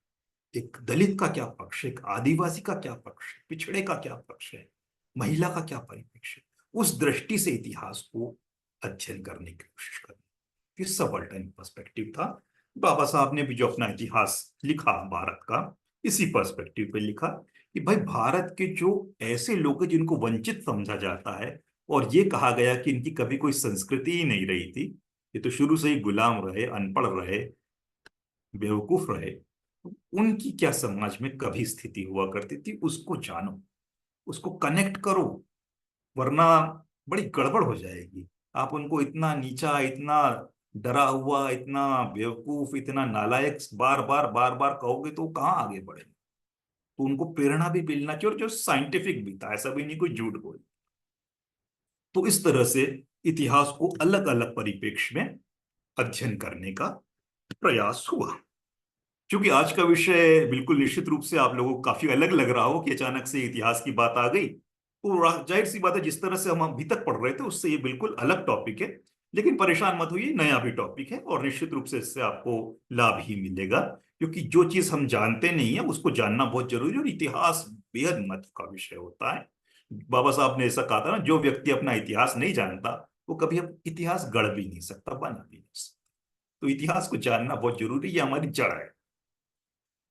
[SPEAKER 1] एक दलित का क्या पक्ष है, एक आदिवासी का क्या पक्ष है, पिछड़े का क्या पक्ष है, महिला का क्या परिप्रेक्ष्य है, उस दृष्टि से इतिहास को अध्ययन करने की कोशिश करनी। ये सबल्टन पर्सपेक्टिव था। बाबा साहब ने भी जो अपना इतिहास लिखा भारत का, इसी पर्सपेक्टिव पे लिखा कि भाई भारत के जो ऐसे लोग हैं जिनको वंचित समझा जाता है और ये कहा गया कि इनकी कभी कोई संस्कृति ही नहीं रही थी, ये तो शुरू से ही गुलाम रहे, अनपढ़ रहे, बेवकूफ रहे, उनकी क्या समाज में कभी स्थिति हुआ करती थी, उसको जानो, उसको कनेक्ट करो, वरना बड़ी गड़बड़ हो जाएगी। आप उनको इतना नीचा, इतना डरा हुआ, इतना बेवकूफ, इतना नालायक बार बार कहोगे तो वो कहाँ आगे बढ़े। तो उनको प्रेरणा भी मिलना चाहिए और जो साइंटिफिक भी था, ऐसा भी नहीं कोई झूठ बोल। तो इस तरह से इतिहास को अलग अलग परिप्रेक्ष्य में अध्ययन करने का प्रयास हुआ। क्योंकि आज का विषय बिल्कुल निश्चित रूप से आप लोगों को काफी अलग लग रहा हो कि अचानक से इतिहास की बात आ गई, तो जाहिर सी बात है जिस तरह से हम अभी तक पढ़ रहे थे उससे ये बिल्कुल अलग टॉपिक है। लेकिन परेशान मत होइए, नया भी टॉपिक है और निश्चित रूप से इससे आपको लाभ ही मिलेगा। क्योंकि जो चीज हम जानते नहीं है उसको जानना बहुत जरूरी है और इतिहास बेहद महत्व का विषय होता है। बाबा साहब ने ऐसा कहा था ना, जो व्यक्ति अपना इतिहास नहीं जानता वो कभी अब इतिहास गढ़ भी नहीं सकता, बना भी नहीं सकता। तो इतिहास को जानना बहुत जरूरी है, ये हमारी जड़ है।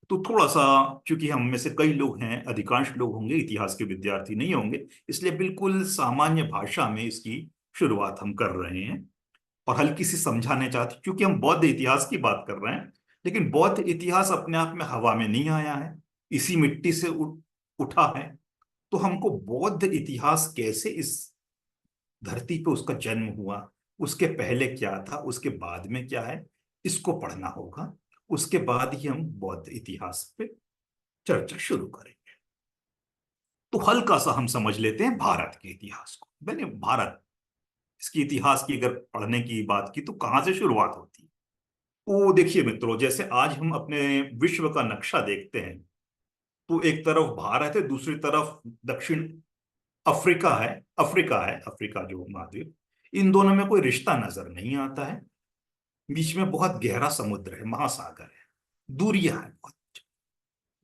[SPEAKER 1] तो थोड़ा सा, क्योंकि हम में से कई लोग हैं, अधिकांश लोग होंगे इतिहास के विद्यार्थी नहीं होंगे, इसलिए बिल्कुल सामान्य भाषा में इसकी शुरुआत हम कर रहे हैं और हल्की सी समझाने चाहते, क्योंकि हम बौद्ध इतिहास की बात कर रहे हैं। लेकिन बौद्ध इतिहास अपने आप में हवा में नहीं आया है, इसी मिट्टी से उठा है। तो हमको बौद्ध इतिहास कैसे इस धरती पे उसका जन्म हुआ, उसके पहले क्या था, उसके बाद में क्या है, इसको पढ़ना होगा। उसके बाद ही हम बौद्ध इतिहास पे चर्चा शुरू करेंगे। तो हल्का सा हम समझ लेते हैं भारत के इतिहास को। मैंने भारत, इसकी इतिहास की अगर पढ़ने की बात की तो कहाँ से शुरुआत होती है। तो देखिए मित्रों, जैसे आज हम अपने विश्व का नक्शा देखते हैं तो एक तरफ भारत है, दूसरी तरफ दक्षिण अफ्रीका है, अफ्रीका जो महाद्वीप, इन दोनों में कोई रिश्ता नजर नहीं आता है। बीच में बहुत गहरा समुद्र है, महासागर है, दूरियां हैं बहुत।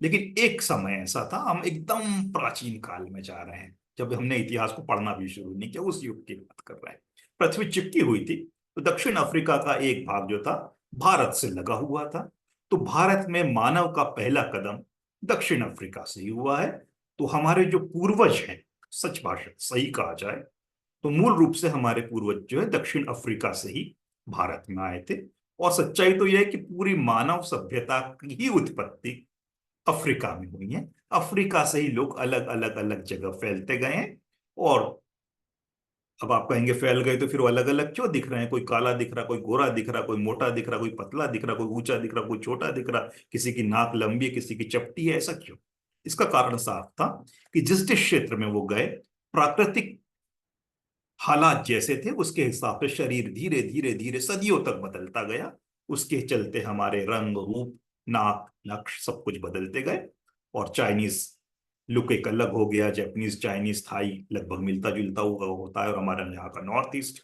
[SPEAKER 1] लेकिन एक समय ऐसा था, हम एकदम प्राचीन काल में जा रहे हैं, जब हमने इतिहास को पढ़ना भी शुरू नहीं किया, उस युग की बात कर रहे हैं। पृथ्वी चिपकी हुई थी, तो दक्षिण अफ्रीका का एक भाग जो था भारत से लगा हुआ था। तो भारत में मानव का पहला कदम दक्षिण अफ्रीका से ही हुआ है। तो हमारे जो पूर्वज हैं, सच भाषा सही कहा जाए तो मूल रूप से हमारे पूर्वज जो है दक्षिण अफ्रीका से ही भारत में आए थे। और सच्चाई तो यह है कि पूरी मानव सभ्यता की ही उत्पत्ति अफ्रीका में हुई है। अफ्रीका से ही लोग अलग अलग अलग जगह फैलते गए हैं। और अब आप कहेंगे फैल गए तो फिर वो अलग अलग क्यों दिख रहे हैं? कोई काला दिख रहा, कोई गोरा दिख रहा, कोई मोटा दिख रहा, कोई पतला दिख रहा, कोई ऊंचा दिख रहा, कोई छोटा दिख रहा, किसी की नाक लंबी है, किसी की चपटी है, ऐसा क्यों? इसका कारण साफ था कि जिस जिस क्षेत्र में वो गए, प्राकृतिक हालात जैसे थे उसके हिसाब से शरीर धीरे धीरे धीरे सदियों तक बदलता गया। उसके चलते हमारे रंग रूप, नाक नक्श सब कुछ बदलते गए। और चाइनीज लुक एक अलग हो गया, जापानीज, चाइनीज, थाई लगभग मिलता जुलता हुआ होता है, और हमारे यहाँ का नॉर्थ ईस्ट,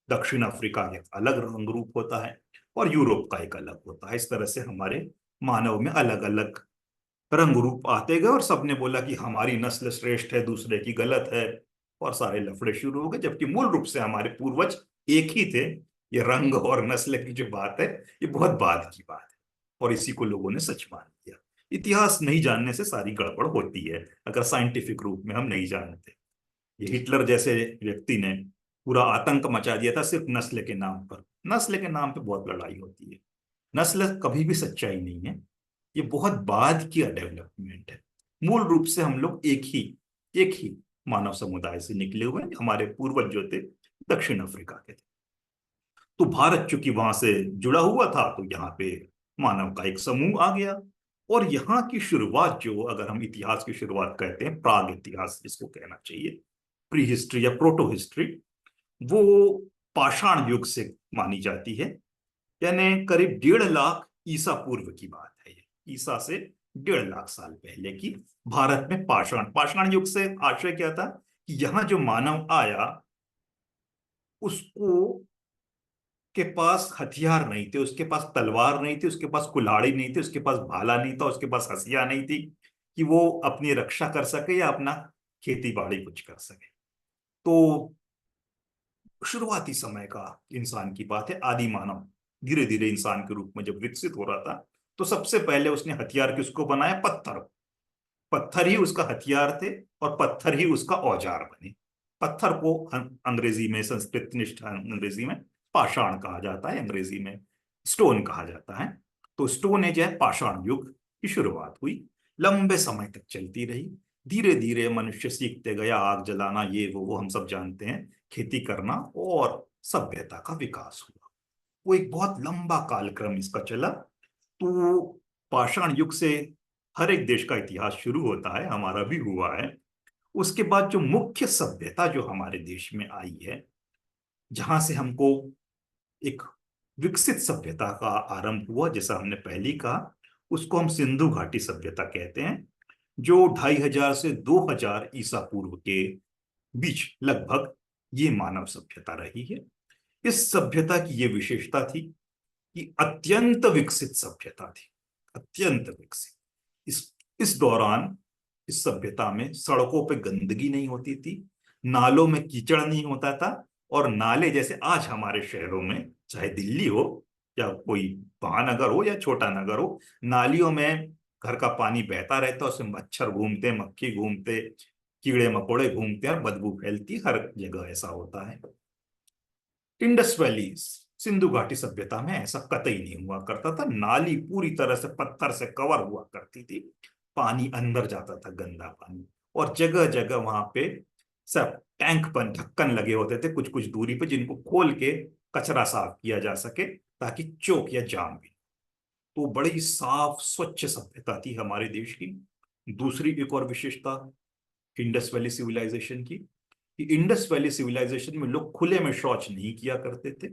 [SPEAKER 1] दक्षिण अफ्रीका का एक अलग रंग रूप होता है, और यूरोप का एक अलग होता है। इस तरह से हमारे मानव में अलग अलग रंग रूप आते गए, और सबने बोला कि हमारी नस्ल श्रेष्ठ है, दूसरे की गलत है, और सारे लफड़े शुरू हो गए। जबकि मूल रूप से हमारे पूर्वज एक ही थे। ये रंग और नस्ल की जो बात है, ये बहुत बाद की बात है, और इसी को लोगों ने सच मान लिया। इतिहास नहीं जानने से सारी गड़बड़ होती है, अगर साइंटिफिक रूप में हम नहीं जानते। ये हिटलर जैसे व्यक्ति ने पूरा आतंक मचा दिया था सिर्फ नस्ल के नाम पर। नस्ल के नाम पे बहुत लड़ाई होती है। नस्ल कभी भी सच्चाई नहीं है, ये बहुत बाद की डेवलपमेंट है। मूल रूप से हम लोग एक ही मानव समुदाय से निकले हुए हैं। हमारे पूर्वज जो थे दक्षिण अफ्रीका के थे। तो भारत चूंकि वहां से जुड़ा हुआ था, तो यहाँ पे मानव का एक समूह आ गया। और यहाँ की शुरुआत, जो अगर हम इतिहास की शुरुआत कहते हैं, प्राग इतिहास जिसको कहना चाहिए, प्री हिस्ट्री या प्रोटो हिस्ट्री, वो पाषाण युग से मानी जाती है। यानी करीब 1.5 लाख ईसा पूर्व की बात है ये। ईसा से 1.5 लाख साल पहले की भारत में पाषाण पाषाण युग से आशय क्या था कि यहाँ जो मानव आया, उसको के पास हथियार नहीं थे, उसके पास तलवार नहीं थी, उसके पास कुल्हाड़ी नहीं थी, उसके पास भाला नहीं था, उसके पास हथियार नहीं थी कि वो अपनी रक्षा कर सके या अपना खेती बाड़ी कुछ कर सके। तो शुरुआती समय का इंसान की बात है, आदि मानव धीरे धीरे इंसान के रूप में जब विकसित हो रहा था, तो सबसे पहले उसने हथियार किसको बनाया? पत्थर। पत्थर ही उसका हथियार थे, और पत्थर ही उसका औजार बने। पत्थर को अंग्रेजी में, संस्कृत निष्ठ अंग्रेजी में पाषाण कहा जाता है, अंग्रेजी में स्टोन कहा जाता है। तो स्टोन एज है पाषाण युग की शुरुआत हुई, लंबे समय तक चलती रही। धीरे धीरे मनुष्य सीखते गया, आग जलाना, ये वो हम सब जानते हैं, खेती करना, और सभ्यता का विकास हुआ। वो एक बहुत लंबा कालक्रम इसका चला। तो पाषाण युग से हर एक देश का इतिहास शुरू होता है, हमारा भी हुआ है। उसके बाद जो मुख्य सभ्यता जो हमारे देश में आई है, जहां से हमको एक विकसित सभ्यता का आरंभ हुआ, जैसा हमने पहले ही कहा, उसको हम सिंधु घाटी सभ्यता कहते हैं, जो 2500 से 2000 ईसा पूर्व के बीच लगभग ये मानव सभ्यता रही है। इस सभ्यता की ये विशेषता थी कि अत्यंत विकसित सभ्यता थी, अत्यंत विकसित। इस दौरान इस सभ्यता में सड़कों पे गंदगी नहीं होती थी, नालों में कीचड़ नहीं होता था। और नाले जैसे आज हमारे शहरों में, चाहे दिल्ली हो या कोई महानगर हो या छोटा नगर हो, नालियों में घर का पानी बहता रहता है, उसमें मच्छर घूमते, मक्खी घूमते, कीड़े मकोड़े घूमते हैं, और बदबू फैलती, हर जगह ऐसा होता है। इंडस वैली, सिंधु घाटी सभ्यता में ऐसा कतई नहीं हुआ करता था। नाली पूरी तरह से पत्थर से कवर हुआ करती थी, पानी अंदर जाता था, गंदा पानी। और जगह जगह वहां पे सब टैंक पर ढक्कन लगे होते थे कुछ कुछ दूरी पे, जिनको खोल के कचरा साफ किया जा सके, ताकि चोक या जाम भी। तो बड़ी साफ स्वच्छ सभ्यता थी हमारे देश की। दूसरी एक और विशेषता इंडस वैली सिविलाइजेशन की, कि इंडस वैली सिविलाइजेशन में लोग खुले में शौच नहीं किया करते थे।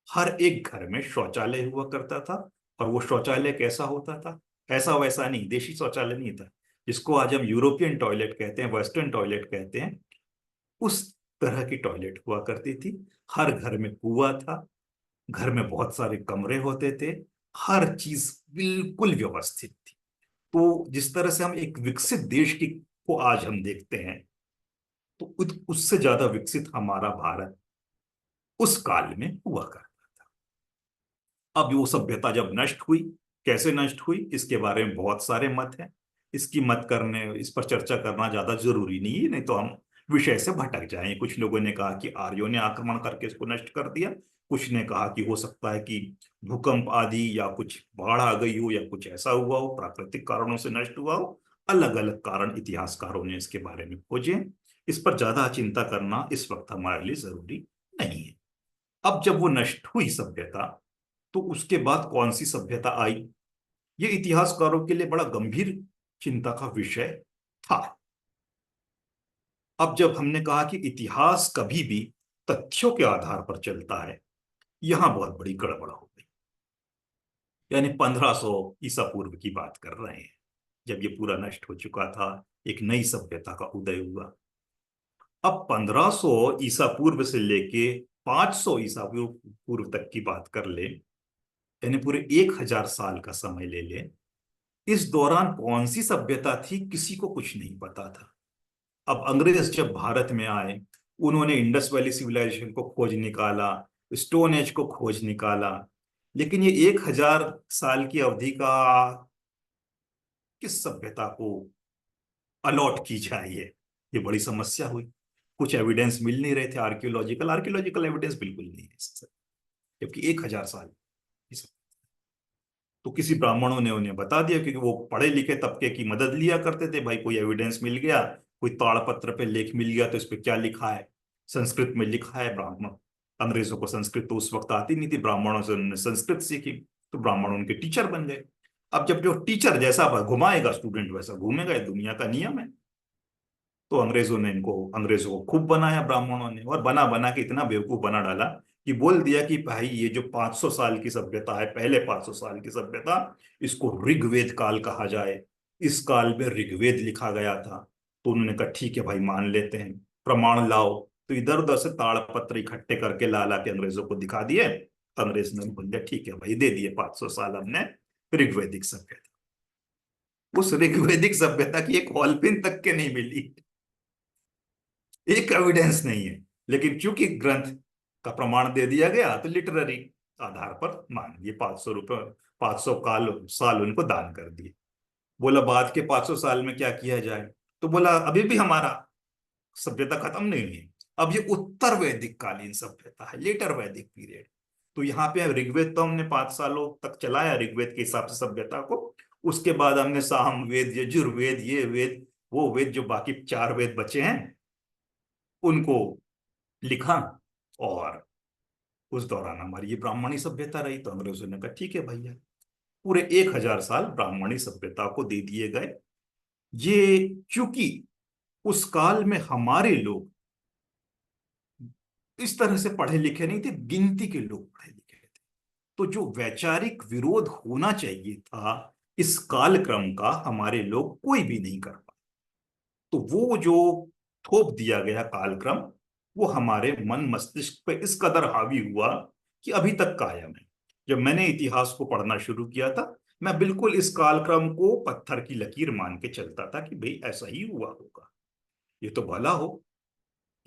[SPEAKER 1] हर एक घर में शौचालय हुआ करता था। और वो शौचालय कैसा होता था? ऐसा वैसा नहीं, देशी शौचालय नहीं था, जिसको आज हम यूरोपियन टॉयलेट कहते हैं, वेस्टर्न टॉयलेट कहते हैं, उस तरह की टॉयलेट हुआ करती थी। हर घर में कुआं था, घर में बहुत सारे कमरे होते थे, हर चीज बिल्कुल व्यवस्थित थी। तो जिस तरह से हम एक विकसित देश की को आज हम देखते हैं, तो उससे ज्यादा विकसित हमारा भारत उस काल में हुआ करता था। अब वो सभ्यता जब नष्ट हुई, कैसे नष्ट हुई, इसके बारे में बहुत सारे मत हैं। इस पर चर्चा करना ज्यादा जरूरी नहीं है, नहीं तो हम विषय से भटक जाएं। कुछ लोगों ने कहा कि आर्यों ने आक्रमण करके इसको नष्ट कर दिया, कुछ ने कहा कि हो सकता है कि भूकंप आदि या कुछ बाढ़ आ गई हो या कुछ ऐसा हुआ हो, प्राकृतिक कारणों से नष्ट हुआ हो। अलग अलग कारण इतिहासकारों ने इसके बारे में खोजे। इस पर ज्यादा चिंता करना इस वक्त हमारे लिए जरूरी नहीं है। अब जब वो नष्ट हुई सभ्यता, तो उसके बाद कौन सी सभ्यता आई, ये इतिहासकारों के लिए बड़ा गंभीर चिंता का विषय था। अब जब हमने कहा कि इतिहास कभी भी तथ्यों के आधार पर चलता है, यहां बहुत बड़ी गड़बड़ हो गई। यानी 1500 ईसा पूर्व की बात कर रहे हैं, जब ये पूरा नष्ट हो चुका था, एक नई सभ्यता का उदय हुआ। अब 1500 ईसा पूर्व से लेके 500 ईसा पूर्व तक की बात कर ले, यानी पूरे 1000 साल का समय ले ले। इस दौरान कौन सी सभ्यता थी, किसी को कुछ नहीं पता था। अब अंग्रेज जब भारत में आए, उन्होंने इंडस वैली सिविलाइजेशन को खोज निकाला, स्टोन एज को खोज निकाला, लेकिन ये 1000 साल की अवधि का किस सभ्यता को अलॉट की जाए, ये बड़ी समस्या हुई। कुछ एविडेंस मिल नहीं रहे थे, आर्कियोलॉजिकल आर्कियोलॉजिकल एविडेंस बिल्कुल नहीं है इससे, जबकि 1000 साल की तो किसी ब्राह्मणों ने उन्हें बता दिया, क्योंकि वो पढ़े लिखे तबके की मदद लिया करते थे। भाई कोई एविडेंस मिल गया, कोई ताड़पत्र पे लेख मिल गया, तो इस पे क्या लिखा है, संस्कृत में लिखा है। ब्राह्मण, अंग्रेजों को संस्कृत तो उस वक्त आती नहीं थी, ब्राह्मणों से उन्होंने संस्कृत सीखी, तो ब्राह्मण उनके टीचर बन गए। अब जब जो टीचर जैसा घुमाएगा स्टूडेंट वैसा घूमेगा, ये दुनिया का नियम है। तो अंग्रेजों को खूब बनाया ब्राह्मणों ने, और बना बना के इतना बेवकूफ बना डाला कि बोल दिया कि भाई ये जो 500 साल की सभ्यता है, पहले 500 साल की सभ्यता, इसको ऋग्वेद काल कहा जाए। इस काल में ऋग्वेद लिखा गया था। तो उन्होंने कहा ठीक है भाई, मान लेते हैं, प्रमाण लाओ। तो इधर उधर से ताड़पत्र इकट्ठे करके ला ला के अंग्रेजों को दिखा दिए। अंग्रेज ने बोल दिया ठीक है भाई, दे दिए 500 साल हमने ऋग्वैदिक सभ्यता। उस ऋग्वैदिक सभ्यता की एक हॉलपिन तक के नहीं मिली, एक एविडेंस नहीं है। लेकिन चूंकि ग्रंथ का प्रमाण दे दिया गया, तो लिटरेरी आधार पर मान लिए 500 रुपये, 500 साल उनको दान कर दिए। बोला बाद के 500 साल में क्या किया जाए, तो बोला अभी भी हमारा सभ्यता खत्म नहीं हुई है। अब ये उत्तर वैदिक कालीन सभ्यता है, लेटर वैदिक पीरियड। तो यहाँ पे ऋग्वेद तो हमने 5 सालों तक चलाया ऋग्वेद के हिसाब से सभ्यता को। उसके बाद हमने साम वेद, यजुर्वेद, ये वेद वो वेद, जो बाकी 4 वेद बचे हैं, उनको लिखा। और उस दौरान हमारी ये ब्राह्मणी सभ्यता रही। तो अंग्रेजों ने कहा ठीक है भैया, पूरे 1000 साल ब्राह्मणी सभ्यता को दे दिए गए। ये चूंकि उस काल में हमारे लोग इस तरह से पढ़े लिखे नहीं थे, गिनती के लोग पढ़े लिखे थे। तो जो वैचारिक विरोध होना चाहिए था इस कालक्रम का, हमारे लोग कोई भी नहीं कर पाए। तो वो जो थोप दिया गया कालक्रम, वो हमारे मन मस्तिष्क पे इस कदर हावी हुआ कि अभी तक कायम है। जब मैंने इतिहास को पढ़ना शुरू किया था, मैं बिल्कुल इस कालक्रम को पत्थर की लकीर मान के चलता था कि भाई ऐसा ही हुआ होगा। ये तो भला हो,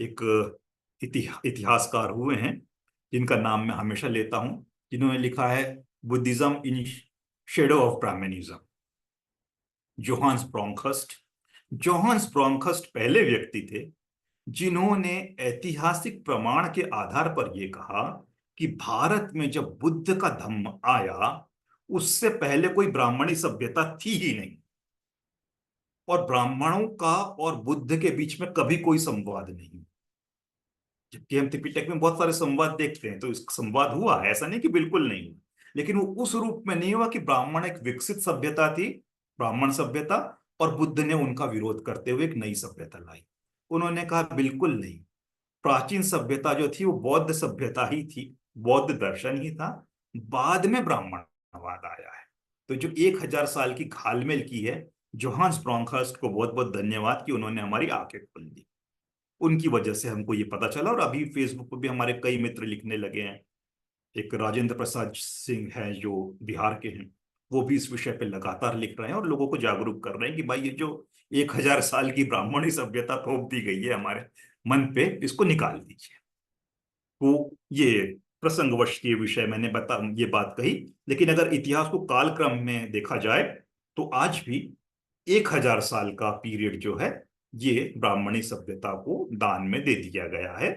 [SPEAKER 1] एक इतिहासकार हुए हैं जिनका नाम मैं हमेशा लेता हूं, जिन्होंने लिखा है Buddhism in shadow of Brahmanism, Johannes Bronkhorst. Johannes Bronkhorst पहले व्यक्ति थे जिन्होंने ऐतिहासिक प्रमाण के आधार पर यह कहा कि भारत में जब बुद्ध का धम्म आया, उससे पहले कोई ब्राह्मणी सभ्यता थी ही नहीं, और ब्राह्मणों का और बुद्ध के बीच में कभी कोई संवाद नहीं। जबकि हम त्रिपिटक में बहुत सारे संवाद देखते हैं, तो इस संवाद हुआ है, ऐसा नहीं कि बिल्कुल नहीं हुआ, लेकिन वो उस रूप में नहीं हुआ कि ब्राह्मण एक विकसित सभ्यता थी, ब्राह्मण सभ्यता, और बुद्ध ने उनका विरोध करते हुए एक नई सभ्यता लाई। उन्होंने कहा बिल्कुल नहीं, प्राचीन सभ्यता जो थी वो बौद्ध सभ्यता ही थी, बौद्ध दर्शन ही था। बाद में ब्राह्मणवाद आया है। तो जो 1000 साल की घालमेल की है, जोहान्स ब्रोंखर्स्ट को बहुत बहुत धन्यवाद कि उन्होंने हमारी आंखें खोल दी। उनकी वजह से हमको ये पता चला, और अभी फेसबुक पर भी हमारे कई मित्र लिखने लगे हैं। एक राजेंद्र प्रसाद सिंह हैं जो बिहार के हैं, वो भी इस विषय पे लगातार लिख रहे हैं और लोगों को जागरूक कर रहे हैं कि भाई ये जो 1000 साल की ब्राह्मणी सभ्यता थोप दी गई है हमारे मन पे, इसको निकाल दीजिए। तो ये प्रसंगवश के विषय मैंने ये बात कही। लेकिन अगर इतिहास को कालक्रम में देखा जाए, तो आज भी 1000 साल का पीरियड जो है ये ब्राह्मणी सभ्यता को दान में दे दिया गया है।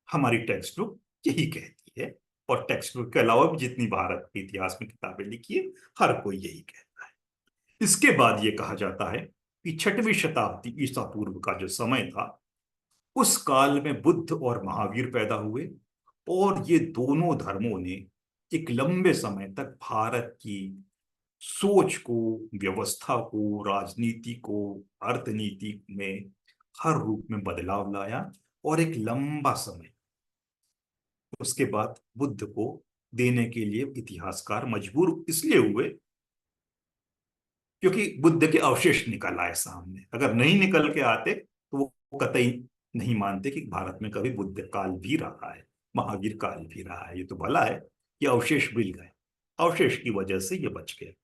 [SPEAKER 1] हमारी टेक्स्ट बुक यही कहती है, और टेक्स्ट बुक के अलावा भी जितनी भारत के इतिहास में किताबें लिखी है, हर कोई यही कहता है। इसके बाद ये कहा जाता है कि 6वीं शताब्दी ईसा पूर्व का जो समय था, उस काल में बुद्ध और महावीर पैदा हुए, और ये दोनों धर्मों ने एक लंबे समय तक भारत की सोच को, व्यवस्था को, राजनीति को, अर्थनीति में हर रूप में बदलाव लाया। और एक लंबा समय उसके बाद बुद्ध को देने के लिए इतिहासकार मजबूर इसलिए हुए क्योंकि बुद्ध के अवशेष निकल आए सामने। अगर नहीं निकल के आते तो वो कतई नहीं मानते कि भारत में कभी बुद्ध काल भी रहा है, महावीर काल भी रहा है। ये तो भला है कि अवशेष मिल गए, अवशेष की वजह से ये बच गए।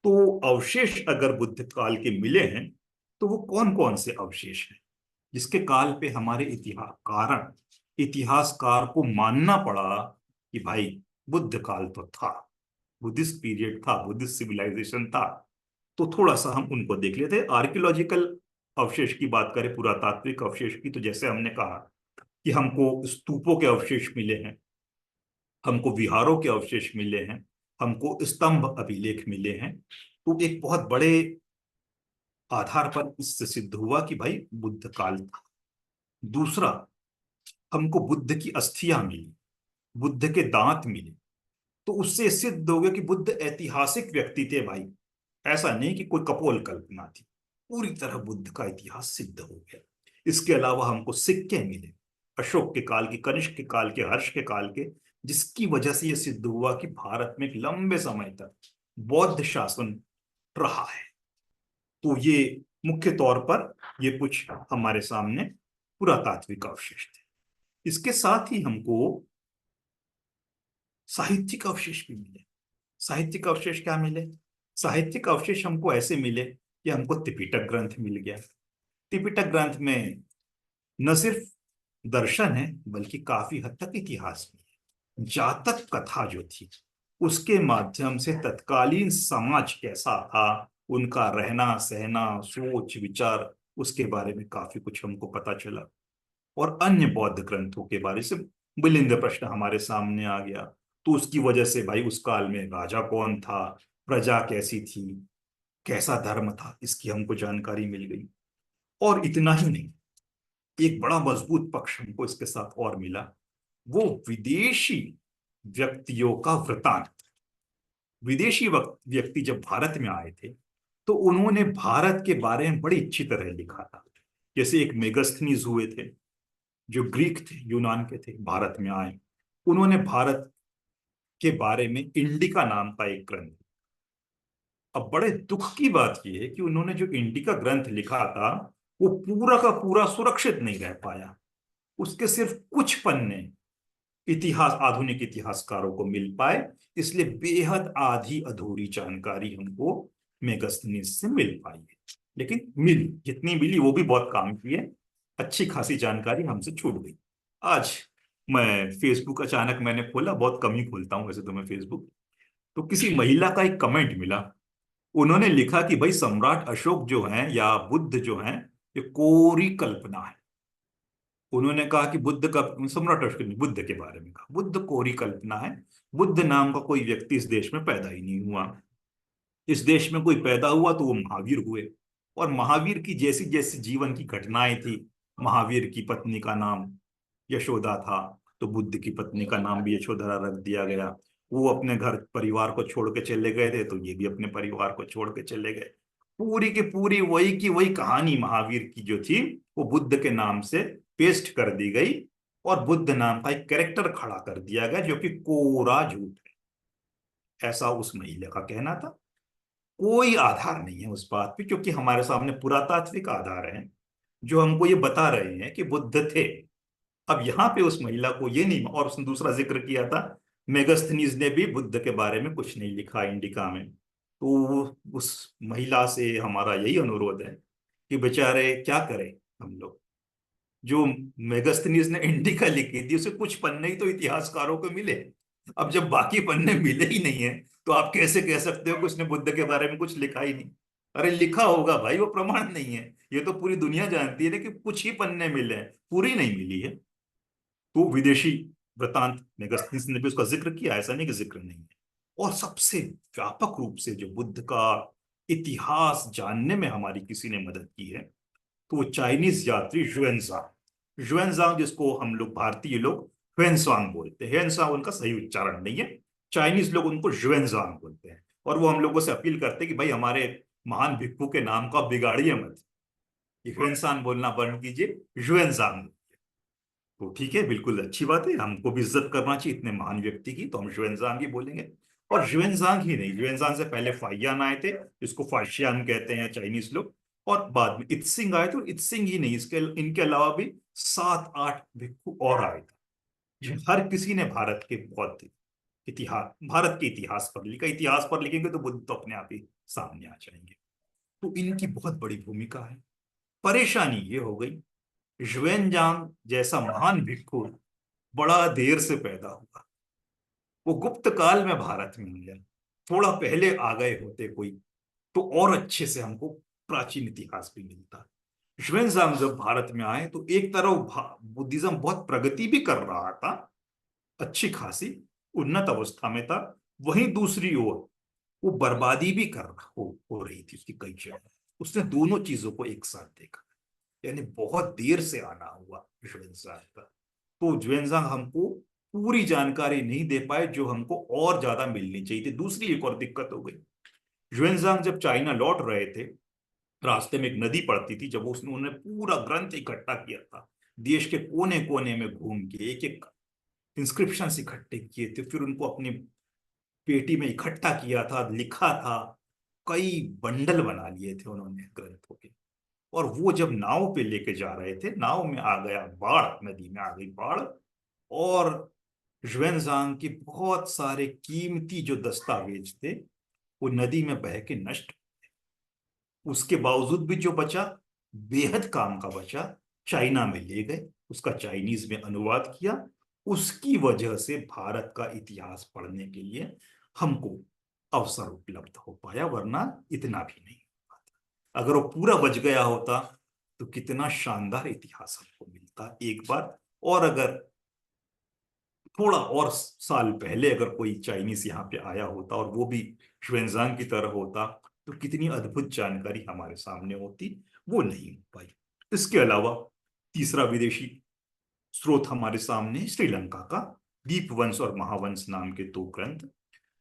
[SPEAKER 1] तो अवशेष अगर बुद्ध काल के मिले हैं, तो वो कौन कौन से अवशेष हैं जिसके काल पे हमारे इतिहासकार को मानना पड़ा कि भाई बुद्ध काल तो था, बुद्धिस्ट पीरियड था, बुद्धिस्ट सिविलाइजेशन था। तो थोड़ा सा हम उनको देख लेते हैं। आर्कियोलॉजिकल अवशेष की बात करें, पुरातात्विक अवशेष की, तो जैसे हमने कहा कि हमको स्तूपों के अवशेष मिले हैं, हमको विहारों के अवशेष मिले हैं, हमको स्तंभ अभिलेख मिले हैं। तो एक बहुत बड़े आधार पर इससे सिद्ध हुआ कि भाई बुद्ध काल था। दूसरा, हमको बुद्ध की अस्थियां मिली, बुद्ध के दांत मिले। तो उससे सिद्ध हो गया कि बुद्ध ऐतिहासिक व्यक्ति थे भाई, ऐसा नहीं कि कोई कपोल कल्पना थी। पूरी तरह बुद्ध का इतिहास सिद्ध हो गया। इसके अलावा हमको सिक्के मिले, अशोक के काल के, कनिष्क के काल के, हर्ष के काल के, जिसकी वजह से यह सिद्ध हुआ कि भारत में एक लंबे समय तक बौद्ध शासन रहा है। तो ये मुख्य तौर पर ये कुछ हमारे सामने पुरातात्विक अवशेष थे। इसके साथ ही हमको साहित्यिक अवशेष भी मिले। साहित्यिक अवशेष क्या मिले? साहित्यिक अवशेष हमको ऐसे मिले कि हमको त्रिपिटक ग्रंथ मिल गया। त्रिपिटक ग्रंथ में न सिर्फ दर्शन है, बल्कि काफी हद तक इतिहास भी है। जातक कथा जो थी, उसके माध्यम से तत्कालीन समाज कैसा था, उनका रहना सहना, सोच विचार, उसके बारे में काफी कुछ हमको पता चला। और अन्य बौद्ध ग्रंथों के बारे से मिलिंद प्रश्न हमारे सामने आ गया। तो उसकी वजह से भाई उस काल में राजा कौन था, प्रजा कैसी थी, कैसा धर्म था, इसकी हमको जानकारी मिल गई। और इतना ही नहीं, एक बड़ा मजबूत पक्ष हमको इसके साथ और मिला, वो विदेशी व्यक्तियों का वृतांत। विदेशी व्यक्ति जब भारत में आए थे, तो उन्होंने भारत के बारे में बड़ी अच्छी तरह लिखा था। जैसे एक मेगस्थनीज हुए थे, जो ग्रीक थे, यूनान के थे, भारत में आए। उन्होंने भारत के बारे में इंडिका नाम का एक ग्रंथ। अब बड़े दुख की बात यह है कि उन्होंने जो इंडिका ग्रंथ लिखा था, वो पूरा का पूरा सुरक्षित नहीं रह पाया। उसके सिर्फ कुछ पन्ने आधुनिक इतिहासकारों को मिल पाए। इसलिए बेहद आधी अधूरी जानकारी हमको मेगस्थनीज से मिल पाई है। लेकिन मिली, जितनी मिली वो भी बहुत काम की है। अच्छी खासी जानकारी हमसे छूट गई। आज मैं फेसबुक अचानक मैंने खोला, बहुत कम ही खोलता हूं वैसे तो मैं फेसबुक। तो किसी महिला का एक कमेंट मिला। उन्होंने लिखा कि भाई सम्राट अशोक जो हैं या बुद्ध जो हैं, ये कोरी कल्पना है। उन्होंने कहा कि बुद्ध का, सम्राट अशोक ने बुद्ध के बारे में कहा, बुद्ध कोरी कल्पना है। बुद्ध नाम का कोई व्यक्ति इस देश में पैदा ही नहीं हुआ। इस देश में कोई पैदा हुआ तो वो महावीर हुए। और महावीर की जैसी जैसी जीवन की घटनाएं थी, महावीर की पत्नी का नाम यशोदा था, तो बुद्ध की पत्नी का नाम भी यशोधरा रख दिया गया। वो अपने घर परिवार को छोड़ के चले गए थे, तो ये भी अपने परिवार को छोड़ के चले गए। पूरी की पूरी वही की वही कहानी महावीर की जो थी, वो बुद्ध के नाम से पेस्ट कर दी गई, और बुद्ध नाम का एक कैरेक्टर खड़ा कर दिया गया जो कि कोरा झूठ है, ऐसा उस महिला का कहना था। कोई आधार नहीं है उस बात पे, क्योंकि हमारे सामने पुरातात्विक आधार हैं जो हमको ये बता रहे हैं कि बुद्ध थे। अब यहाँ पे उस महिला को ये नहीं, और उसने दूसरा जिक्र किया था, मेगस्थनीज ने भी बुद्ध के बारे में कुछ नहीं लिखा इंडिका में। तो उस महिला से हमारा यही अनुरोध है कि बेचारे क्या करें हम लोग। जो मेगस्थनीज ने इंडिका लिखी थी, उसे कुछ पन्ने ही तो इतिहासकारों को मिले। अब जब बाकी पन्ने मिले ही नहीं है, तो आप कैसे कह सकते हो कि उसने बुद्ध के बारे में कुछ लिखा ही नहीं। अरे लिखा होगा भाई, वो प्रमाण नहीं है। ये तो पूरी दुनिया जानती है ना कि कुछ ही पन्ने मिले हैं, पूरी नहीं मिली है। तो विदेशी वृतांत मेगास्थनीज ने भी उसका जिक्र किया, ऐसा नहीं कि जिक्र नहीं है। और सबसे व्यापक रूप से जो बुद्ध का इतिहास जानने में हमारी किसी ने मदद की है, तो वो चाइनीज यात्री जुएनजांग, जुएनजांग जिसको हम लोग भारतीय लोग ह्वेनसांग बोलते हैं। ह्वेनसांग उनका सही उच्चारण नहीं है, चाइनीज लोग उनको जुएनजांग बोलते हैं। और वो हम लोगों से अपील करते हैं कि भाई हमारे महान भिक्खु के नाम को आप बिगाड़िए मत, ये ह्वेनसांग बोलना बंद कीजिए, जुएनजांग। तो ठीक है, बिल्कुल अच्छी बात है, हमको भी इज्जत करना चाहिए इतने महान व्यक्ति की, तो हम जुएनजांग ही बोलेंगे। और जुएनजांग ही नहीं, जुएनजांग से पहले फाइयान आए थे, जिसको फाशियान कहते हैं चाइनीज लोग। और बाद में इत्सिंग आए थे, और इत्सिंग ही नहीं, इसके इनके अलावा भी 7-8 भिक्खु और आए थे। हर किसी ने भारत के बौद्ध इतिहास, भारत के इतिहास पर लिखा। इतिहास पर लिखेंगे तो बुद्ध तो अपने आप ही सामने आ जाएंगे। तो इनकी बहुत बड़ी भूमिका है। परेशानी ये हो गई, जुएनजांग जैसा महान भिक्खु बड़ा देर से पैदा हुआ, वो गुप्त काल में भारत में आया। थोड़ा पहले आ गए होते कोई, तो और अच्छे से हमको प्राचीन इतिहास भी मिलता। जुएनजांग जब भारत में आए तो एक तरफ बुद्धिज्म बहुत प्रगति भी कर रहा था, अच्छी खासी उन्नत अवस्था में था। वहीं दूसरी ओर वो बर्बादी भी हो रही थी उसकी कई जगह। उसने दोनों चीजों को एक साथ देखा, यानी बहुत देर से आना हुआ जुएनजांग का। तो जुएनजांग हमको पूरी जानकारी नहीं दे पाए जो हमको और ज्यादा मिलनी चाहिए थी। दूसरी एक और दिक्कत हो गई, जुएनजांग जब चाइना लौट रहे थे, रास्ते में एक नदी पड़ती थी, जब उसने उन्होंने पूरा ग्रंथ इकट्ठा किया था, देश के कोने कोने में घूम के एक एक इंस्क्रिप्शन इकट्ठे किए थे, फिर उनको अपनी पेटी में इकट्ठा किया था, लिखा था, कई बंडल बना लिए थे उन्होंने ग्रंथों के। और वो जब नाव पे लेके जा रहे थे, नाव में आ गया बाढ़, नदी में आ गई बाढ़, और जुएनजांग के बहुत सारे कीमती जो दस्तावेज थे वो नदी में बह के नष्ट। उसके बावजूद भी जो बचा, बेहद काम का बचा, चाइना में ले गए, उसका चाइनीज में अनुवाद किया। उसकी वजह से भारत का इतिहास पढ़ने के लिए हमको अवसर उपलब्ध हो पाया, वरना इतना भी नहीं हो पाता। अगर वो पूरा बच गया होता तो कितना शानदार इतिहास हमको मिलता एक बार। और अगर थोड़ा और साल पहले अगर कोई चाइनीज यहाँ पे आया होता और वो भी शुएनजांग की तरह होता, तो कितनी अद्भुत जानकारी हमारे सामने होती। वो नहीं हो पाई। इसके अलावा तीसरा विदेशी स्रोत हमारे सामने है, श्रीलंका का दीपवंश और महावंश नाम के दो ग्रंथ,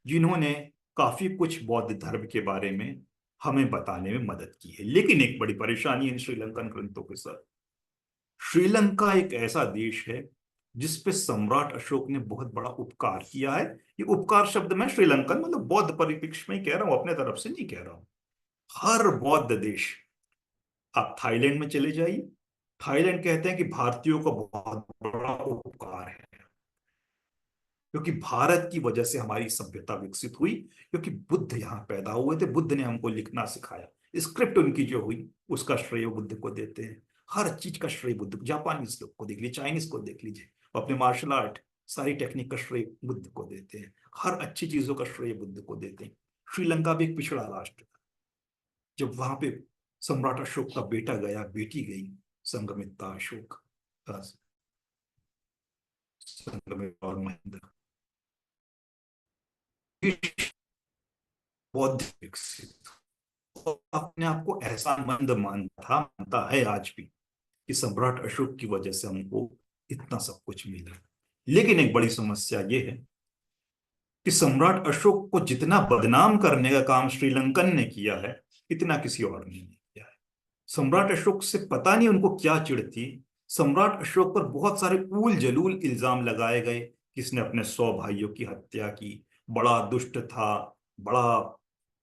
[SPEAKER 1] जिन्होंने काफी कुछ बौद्ध धर्म के बारे में हमें बताने में मदद की है। लेकिन एक बड़ी परेशानी है इन श्रीलंकन ग्रंथों के साथ। श्रीलंका एक ऐसा देश है जिस पे सम्राट अशोक ने बहुत बड़ा उपकार किया है। ये उपकार शब्द मैं श्रीलंकन मतलब बौद्ध परिप्रेक्ष्य में ही कह रहा हूं, अपने तरफ से नहीं कह रहा हूं। हर बौद्ध देश, आप थाईलैंड में चले जाइए, थाईलैंड कहते हैं कि भारतीयों का बहुत बड़ा उपकार है, क्योंकि भारत की वजह से हमारी सभ्यता विकसित हुई, क्योंकि बुद्ध यहाँ पैदा हुए थे, बुद्ध ने हमको लिखना सिखाया। स्क्रिप्ट उनकी जो हुई उसका श्रेय बुद्ध को देते हैं। हर चीज का श्रेय बुद्ध को, जापानीज लोग को देख लीजिए, चाइनीज को देख लीजिए, अपने मार्शल आर्ट सारी टेक्निक का श्रेय बुद्ध को देते हैं। हर अच्छी चीजों का श्रेय बुद्ध को देते हैं। श्रीलंका भी एक पिछड़ा राष्ट्र था, जब वहां पे सम्राट अशोक का बेटा गया, बेटी गई, संघमित्रा अशोक, संघमित्रा और महेंद्र, बौद्ध विकसित और अपने आप को एहसानमंद मानता है आज भी कि सम्राट अशोक की वजह से हमको इतना सब कुछ मिला। लेकिन एक बड़ी समस्या ये है कि सम्राट अशोक को जितना बदनाम करने का काम श्रीलंकन ने किया है, इतना किसी और ने नहीं किया है। सम्राट अशोक से पता नहीं उनको क्या चिढ़ थी। सम्राट अशोक पर बहुत सारे ऊल जलूल इल्जाम लगाए गए, किसने अपने 100 भाइयों की हत्या की, बड़ा दुष्ट था, बड़ा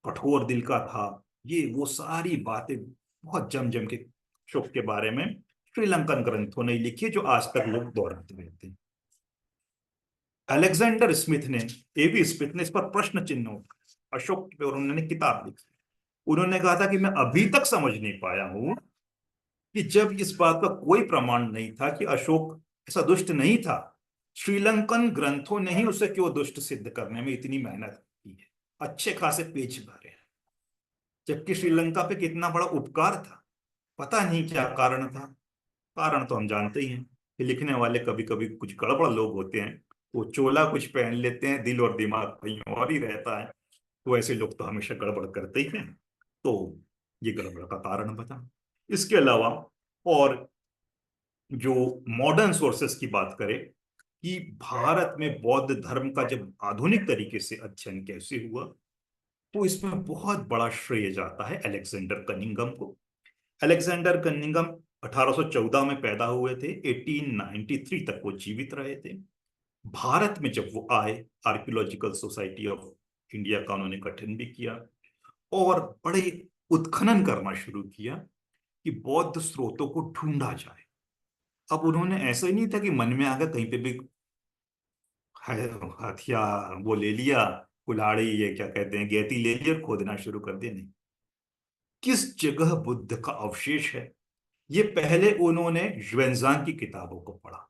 [SPEAKER 1] कठोर दिल का था। ये वो सारी बातें बहुत जम जम के अशोक के बारे में श्रीलंकन ग्रंथों ने लिखी, जो आज तक लोग दोहराते रहते हैं। अलेक्जेंडर स्मिथ ने, एवी स्मिथ ने इस पर प्रश्न चिन्ह उठाया अशोक पे, और उन्होंने किताब लिखी। उन्होंने कहा था कि मैं अभी तक समझ नहीं पाया हूं कि जब इस बात का कोई प्रमाण नहीं था कि अशोक ऐसा दुष्ट नहीं था, श्रीलंकन ग्रंथों ने ही उसे क्यों दुष्ट सिद्ध करने में इतनी मेहनत की है, अच्छे खासे पेज भरे हैं। जबकि श्रीलंका पे कितना बड़ा उपकार था। पता नहीं क्या कारण था। कारण तो हम जानते ही हैं कि लिखने वाले कभी कभी कुछ गड़बड़ लोग होते हैं। वो चोला कुछ पहन लेते हैं, दिल और दिमाग कहीं और ही रहता है। तो ऐसे लोग तो हमेशा गड़बड़ करते ही हैं। तो ये गड़बड़ का कारण बता। इसके अलावा और जो मॉडर्न सोर्सेस की बात करें कि भारत में बौद्ध धर्म का जब आधुनिक तरीके से अध्ययन कैसे हुआ, तो इसमें बहुत बड़ा श्रेय जाता है अलेक्जेंडर कनिंघम को। अलेक्जेंडर कनिंघम 1814 में पैदा हुए थे, 1893 तक वो जीवित रहे थे। भारत में जब वो आए, आर्कियोलॉजिकल सोसाइटी ऑफ इंडिया का उन्होंने गठन भी किया और बड़े उत्खनन करना शुरू किया कि बौद्ध स्रोतों को ढूंढा जाए। अब उन्होंने ऐसा ही नहीं था कि मन में आकर कहीं पे भी हथियार वो ले लिया, कुल्हाड़ी ये क्या कहते हैं गेती ले लिया और खोदना शुरू कर दिया। नहीं, किस जगह बुद्ध का अवशेष है, ये पहले उन्होंने ह्वेनजांग की किताबों को पढ़ा।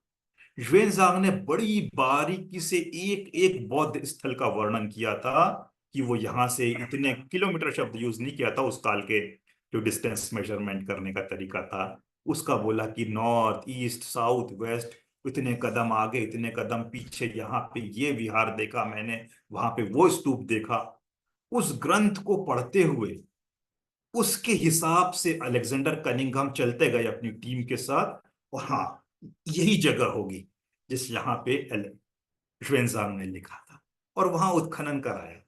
[SPEAKER 1] ह्वेनजांग ने बड़ी बारीकी से एक एक बौद्ध स्थल का वर्णन किया था कि वो यहां से इतने किलोमीटर, शब्द यूज नहीं किया था, उस काल के जो डिस्टेंस मेजरमेंट करने का तरीका था उसका, बोला कि नॉर्थ ईस्ट साउथ वेस्ट, इतने कदम आगे इतने कदम पीछे यहाँ पे ये विहार देखा मैंने, वहां पे वो स्तूप देखा। उस ग्रंथ को पढ़ते हुए उसके हिसाब से अलेक्जेंडर कनिंघम चलते गए अपनी टीम के साथ। और हाँ, यही जगह होगी जिस यहाँ पे ह्वेनसांग ने लिखा था, और वहां उत्खनन कराया।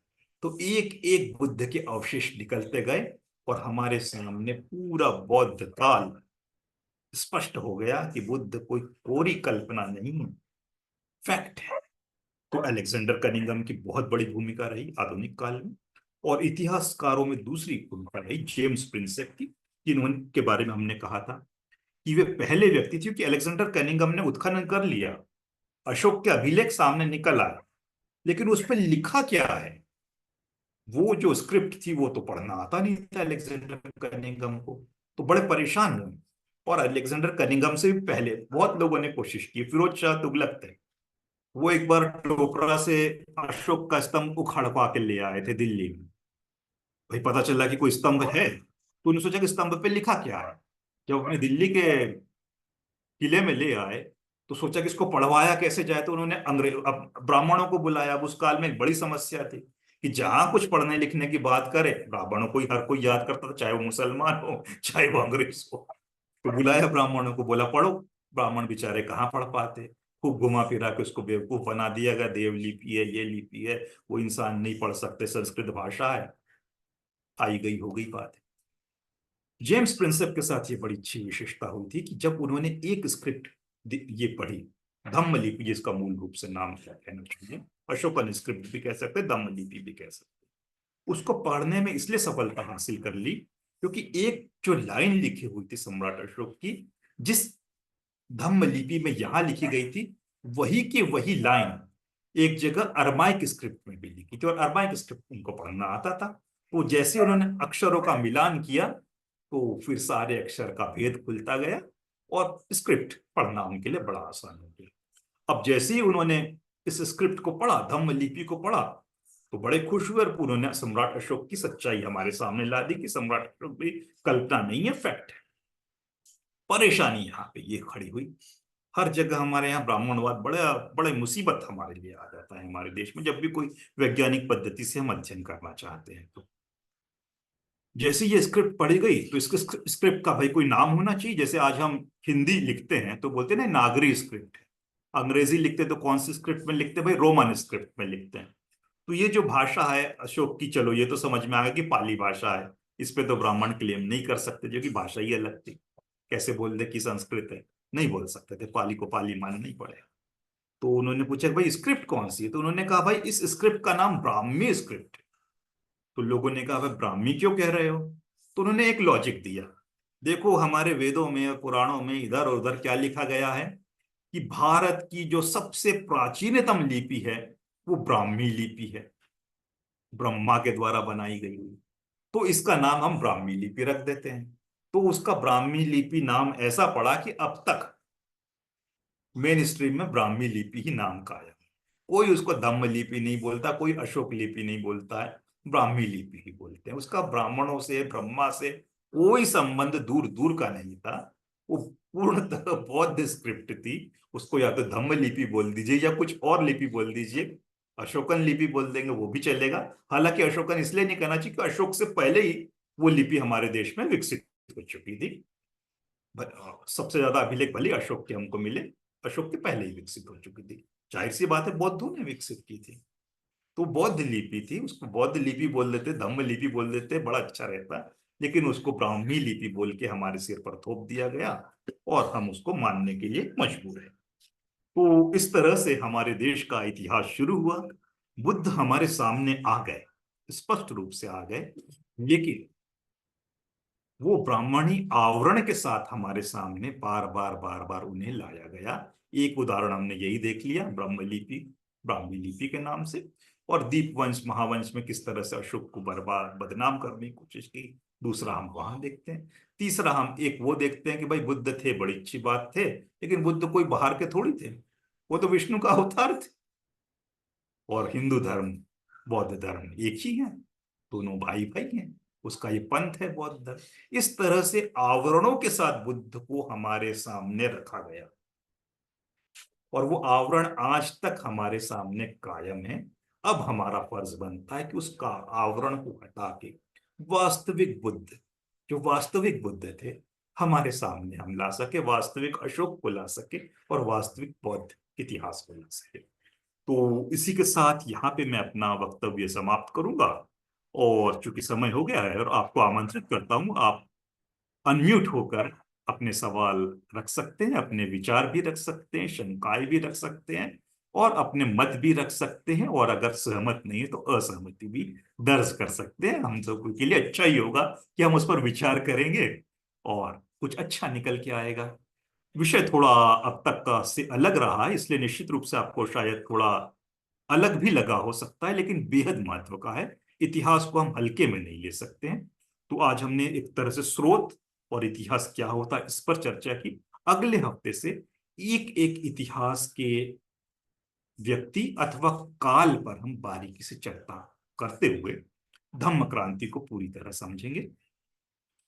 [SPEAKER 1] तो एक एक बुद्ध के अवशेष निकलते गए और हमारे सामने पूरा बौद्ध काल स्पष्ट हो गया कि बुद्ध कोई कोरी कल्पना नहीं है, फैक्ट है। तो अलेक्जेंडर कनिंघम की बहुत बड़ी भूमिका रही आधुनिक काल में। और इतिहासकारों में दूसरी भूमिका रही जेम्स प्रिंसेप की, जिन्होंने के बारे में हमने कहा था कि वे पहले व्यक्ति थे, कि अलेक्जेंडर कनिंघम ने उत्खनन कर लिया, अशोक के अभिलेख सामने निकल आए, लेकिन उस पर लिखा क्या है, वो जो स्क्रिप्ट थी वो तो पढ़ना आता नहीं था अलेक्जेंडर कनिंघम को। तो बड़े परेशान हुए। और अलेक्जेंडर कनिंघम से भी पहले बहुत लोगों ने कोशिश की, फिरोज शाह तुगलक थे, वो एक बार टोकरा से अशोक का स्तंभ उखाड़वा के ले आए थे दिल्ली में। भाई पता चला कि कोई स्तंभ है, तो उन्होंने सोचा कि स्तंभ पे लिखा क्या है। जब अपने दिल्ली के किले में ले आए तो सोचा कि इसको पढ़वाया कैसे जाए, तो उन्होंने अंग्रेज अब ब्राह्मणों को बुलाया। अब उस काल में एक बड़ी समस्या थी कि जहां कुछ पढ़ने लिखने की बात करे, ब्राह्मणों को ही हर कोई याद करता था, चाहे वो मुसलमान हो चाहे वो अंग्रेज हो। तो बुलाया ब्राह्मणों को, बोला पढ़ो। ब्राह्मण बेचारे कहाँ पढ़ पाते, खूब घुमा फिरा के उसको बेवकूफ बना दिया गया, देव लिपि है ये लिपि है, वो इंसान नहीं पढ़ सकते, संस्कृत भाषा है, आई गई हो गई बात। जेम्स प्रिंसेप के साथ ये बड़ी अच्छी विशेषता हुई थी कि जब उन्होंने एक स्क्रिप्ट ये पढ़ी, धम्मलिपि जिसका मूल रूप से नाम क्या कहना चाहिए, अशोकन स्क्रिप्ट भी कह सकते, धम्मलिपि भी कह सकते, उसको पढ़ने में इसलिए सफलता हासिल कर ली क्योंकि एक जो लाइन लिखी हुई थी सम्राट अशोक की, जिस धम्मलिपि में यहां लिखी गई थी, वही की वही लाइन एक जगह अरमाइक स्क्रिप्ट में भी लिखी थी, और अरमाइक स्क्रिप्ट उनको पढ़ना आता था। तो जैसे उन्होंने अक्षरों का मिलान किया तो फिर सारे अक्षर का भेद खुलता गया और स्क्रिप्ट पढ़ना उनके लिए बड़ा आसान हो गया। अब जैसे ही उन्होंने इस स्क्रिप्ट को पढ़ा, धम्म लिपि को पढ़ा, तो बड़े खुश हुए और उन्होंने सम्राट अशोक की सच्चाई हमारे सामने ला दी कि सम्राट अशोक भी कल्पना नहीं है, फैक्ट है। परेशानी यहाँ पे ये खड़ी हुई, हर जगह हमारे यहाँ ब्राह्मणवाद बड़ा बड़े मुसीबत हमारे लिए आ जाता है हमारे देश में, जब भी कोई वैज्ञानिक पद्धति से हम अध्ययन करना चाहते हैं। तो जैसे ये स्क्रिप्ट पढ़ी गई तो इसके स्क्रिप्ट का भाई कोई नाम होना चाहिए। जैसे आज हम हिंदी लिखते हैं तो बोलते हैं ना नागरी स्क्रिप्ट है, अंग्रेजी लिखते तो कौन सी स्क्रिप्ट में लिखते हैं भाई, रोमन स्क्रिप्ट में लिखते हैं। तो ये जो भाषा है अशोक की, चलो ये तो समझ में आ गया कि पाली भाषा है, इस पे तो ब्राह्मण क्लेम नहीं कर सकते, जो कि भाषा ही अलग थी। कैसे बोल दे कि संस्कृत है, नहीं बोल सकते थे, पाली को पाली मानना ही पड़ेगा। तो उन्होंने पूछा भाई स्क्रिप्ट कौन सी है, तो उन्होंने कहा भाई इस स्क्रिप्ट का नाम ब्राह्मी स्क्रिप्ट है। तो लोगों ने कहा भाई ब्राह्मी क्यों कह रहे हो, तो उन्होंने एक लॉजिक दिया, देखो हमारे वेदों में और पुराणों में इधर और उधर क्या लिखा गया है कि भारत की जो सबसे प्राचीनतम लिपि है वो ब्राह्मी लिपि है, ब्रह्मा के द्वारा बनाई गई हुई, तो इसका नाम हम ब्राह्मी लिपि रख देते हैं। तो उसका ब्राह्मी लिपि नाम ऐसा पड़ा कि अब तक मेन स्ट्रीम में ब्राह्मी लिपि ही नाम का है। कोई उसको धम्म लिपि नहीं बोलता, कोई अशोक लिपि नहीं बोलता है, ब्राह्मी लिपि ही बोलते हैं। उसका ब्राह्मणों से, ब्रह्मा से कोई संबंध दूर दूर का नहीं था। वो पूर्णतः बौद्ध स्क्रिप्ट थी। उसको या तो धम्म लिपि बोल दीजिए या कुछ और लिपि बोल दीजिए, अशोकन लिपि बोल देंगे वो भी चलेगा। हालांकि अशोकन इसलिए नहीं कहना चाहिए कि अशोक से पहले ही वो लिपि हमारे देश में विकसित हो चुकी थी। सबसे ज्यादा अभिलेख भले अशोक के हमको मिले, अशोक के पहले ही विकसित हो चुकी थी। जाहिर सी बात है बौद्धों ने विकसित की थी। तो बौद्ध लिपि थी, उसको बौद्ध लिपि बोल देते, धम्म लिपि बोल देते, बड़ा अच्छा रहता। लेकिन उसको ब्राह्मी लिपि बोल के हमारे सिर पर थोप दिया गया और हम उसको मानने के लिए मजबूर हैं। तो इस तरह से हमारे देश का इतिहास शुरू हुआ। बुद्ध हमारे सामने आ गए, स्पष्ट रूप से आ गए, लेकिन वो ब्राह्मणी आवरण के साथ हमारे सामने बार बार बार बार उन्हें लाया गया। एक उदाहरण हमने यही देख लिया, ब्रह्मलिपि, ब्राह्मी लिपि के नाम से। और दीपवंश महावंश में किस तरह से अशोक को बर्बाद बदनाम करने की कोशिश की, दूसरा हम वहां देखते हैं। तीसरा हम एक वो देखते हैं कि भाई बुद्ध थे, बड़ी अच्छी बात थे, लेकिन बुद्ध कोई बाहर के थोड़ी थे, वो तो विष्णु का अवतार थे। और हिंदू धर्म, बौद्ध धर्म एक ही है, दोनों भाई भाई हैं। उसका ये पंथ है बौद्ध धर्म। इस तरह से आवरणों के साथ बुद्ध को हमारे सामने रखा गया, और वो आवरण आज तक हमारे सामने कायम है। अब हमारा फर्ज बनता है कि उसका आवरण को हटा के वास्तविक बुद्ध, जो वास्तविक बुद्ध थे, हमारे सामने हम ला सके, वास्तविक अशोक को ला सके और वास्तविक बौद्ध इतिहास को ला सके। तो इसी के साथ यहाँ पे मैं अपना वक्तव्य समाप्त करूंगा। और चूंकि समय हो गया है, और आपको आमंत्रित करता हूं, आप अनम्यूट होकर अपने सवाल रख सकते हैं, अपने विचार भी रख सकते हैं, शंकाएं भी रख सकते हैं, और अपने मत भी रख सकते हैं। और अगर सहमत नहीं है तो असहमति भी दर्ज कर सकते हैं। हम सबके के लिए अच्छा ही होगा कि हम उस पर विचार करेंगे और कुछ अच्छा निकल के आएगा। विषय थोड़ा अब तक का से अलग रहा है, इसलिए निश्चित रूप से आपको शायद थोड़ा अलग भी लगा हो सकता है, लेकिन बेहद महत्व का है। इतिहास को हम हल्के में नहीं ले सकते हैं। तो आज हमने एक तरह से स्रोत और इतिहास क्या होता है इस पर चर्चा की। अगले हफ्ते से एक एक इतिहास के व्यक्ति अथवा काल पर हम बारीकी से चर्चा करते हुए धम्म क्रांति को पूरी तरह समझेंगे।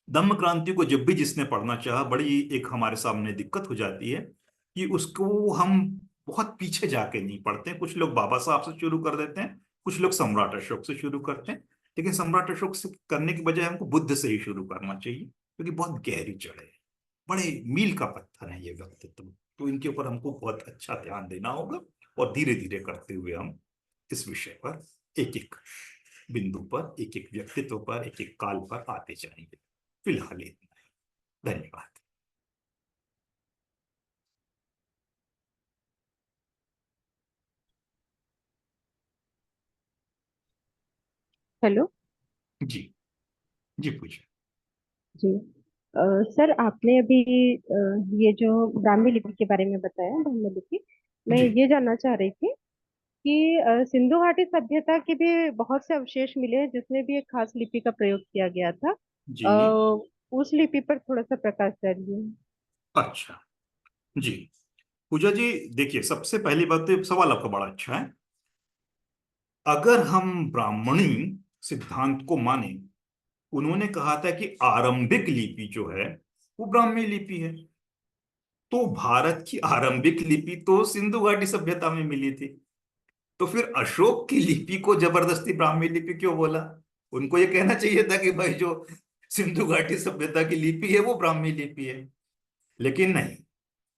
[SPEAKER 1] धम्म क्रांति को जब भी जिसने पढ़ना चाहा, बड़ी एक हमारे सामने दिक्कत हो जाती है कि उसको हम बहुत पीछे जाके नहीं पढ़ते हैं। कुछ लोग बाबा साहब से शुरू कर देते हैं, कुछ लोग सम्राट अशोक से शुरू करते हैं। लेकिन सम्राट अशोक से करने की बजाय हमको बुद्ध से ही शुरू करना चाहिए, क्योंकि बहुत गहरी जड़ है, बड़े मील का पत्थर है ये व्यक्तित्व। तो इनके ऊपर हमको बहुत अच्छा ध्यान देना होगा, और धीरे धीरे करते हुए हम इस विषय पर एक एक बिंदु पर, एक एक व्यक्तित्व पर, एक एक काल पर आते जाएंगे। फिलहाल इतना ही। धन्यवाद।
[SPEAKER 2] हेलो।
[SPEAKER 1] जी। जी पूछिए।
[SPEAKER 2] जी। सर आपने अभी ये जो ब्राह्मी लिपि के बारे में बताया, ब्राह्मी लिपि, मैं
[SPEAKER 1] जी।
[SPEAKER 2] ये जानना चाह रही थी कि सिंधु घाटी सभ्यता के भी बहुत से अवशेष मिले हैं जिसमें भी एक खास लिपि का प्रयोग किया गया था।
[SPEAKER 1] जी।
[SPEAKER 2] उस लिपि पर थोड़ा सा प्रकाश डालिए।
[SPEAKER 1] अच्छा। जी। पूजा जी, देखिए सबसे पहली बात तो सवाल आपका बड़ा अच्छा है। अगर हम ब्राह्मणी सिद्धांत को माने, उन्होंने कहा था कि आरंभिक लिपि जो है वो ब्राह्मी लिपि है। तो भारत की आरंभिक लिपि तो सिंधु घाटी सभ्यता में मिली थी। तो फिर अशोक की लिपि को जबरदस्ती ब्राह्मी लिपि क्यों बोला? उनको ये कहना चाहिए था कि भाई जो सिंधु घाटी सभ्यता की लिपि है वो ब्राह्मी लिपि है। लेकिन नहीं,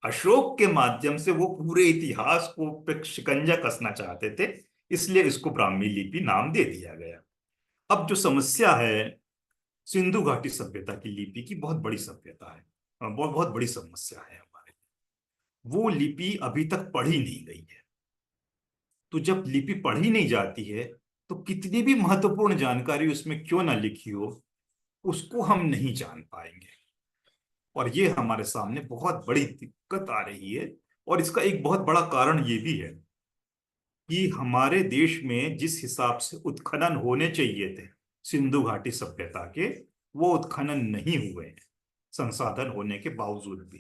[SPEAKER 1] अशोक के माध्यम से वो पूरे इतिहास को पे शिकंजा कसना चाहते थे, इसलिए इसको ब्राह्मी लिपि नाम दे दिया गया। अब जो समस्या है, सिंधु घाटी सभ्यता की लिपि की बहुत बड़ी सभ्यता है, बहुत बहुत बड़ी समस्या है हमारे। वो लिपि अभी तक पढ़ी नहीं गई है। तो जब लिपि पढ़ी नहीं जाती है, तो कितनी भी महत्वपूर्ण जानकारी उसमें क्यों ना लिखी हो, उसको हम नहीं जान पाएंगे। और ये हमारे सामने बहुत बड़ी दिक्कत आ रही है। और इसका एक बहुत बड़ा कारण ये भी है कि हमारे देश में जिस हिसाब से उत्खनन होने चाहिए थे सिंधु घाटी सभ्यता के, वो उत्खनन नहीं हुए हैं, संसाधन होने के बावजूद भी।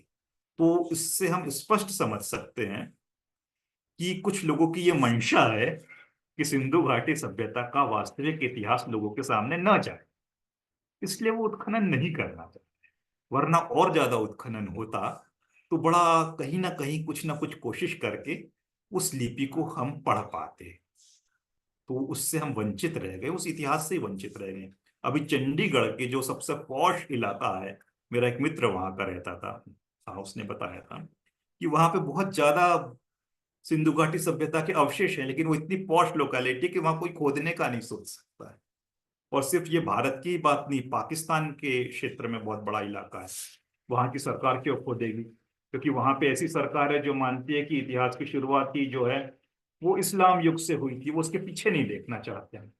[SPEAKER 1] तो इससे हम स्पष्ट समझ सकते हैं कि कुछ लोगों की ये मंशा है कि सिंधु घाटी सभ्यता का वास्तविक इतिहास लोगों के सामने न जाए, इसलिए वो उत्खनन नहीं करना चाहते। वरना और ज्यादा उत्खनन होता तो बड़ा कहीं ना कुछ कोशिश करके उस लिपि को हम पढ़ पाते। तो उससे हम वंचित रह गए, उस इतिहास से ही वंचित रह गए। अभी चंडीगढ़ के जो सबसे पॉश इलाका है, मेरा एक मित्र वहां का रहता था, हाँ उसने बताया था कि वहां पे बहुत ज्यादा सिंधु घाटी सभ्यता के अवशेष हैं, लेकिन वो इतनी पॉश लोकेलिटी कि वहां कोई खोदने का नहीं सोच सकता है। और सिर्फ ये भारत की बात नहीं, पाकिस्तान के क्षेत्र में बहुत बड़ा इलाका है, वहां की सरकार क्यों खोदेगी? क्योंकि वहां पे ऐसी सरकार है जो मानती है कि इतिहास की शुरुआत ही जो है वो इस्लाम युग से हुई थी, वो उसके पीछे नहीं देखना चाहते हैं।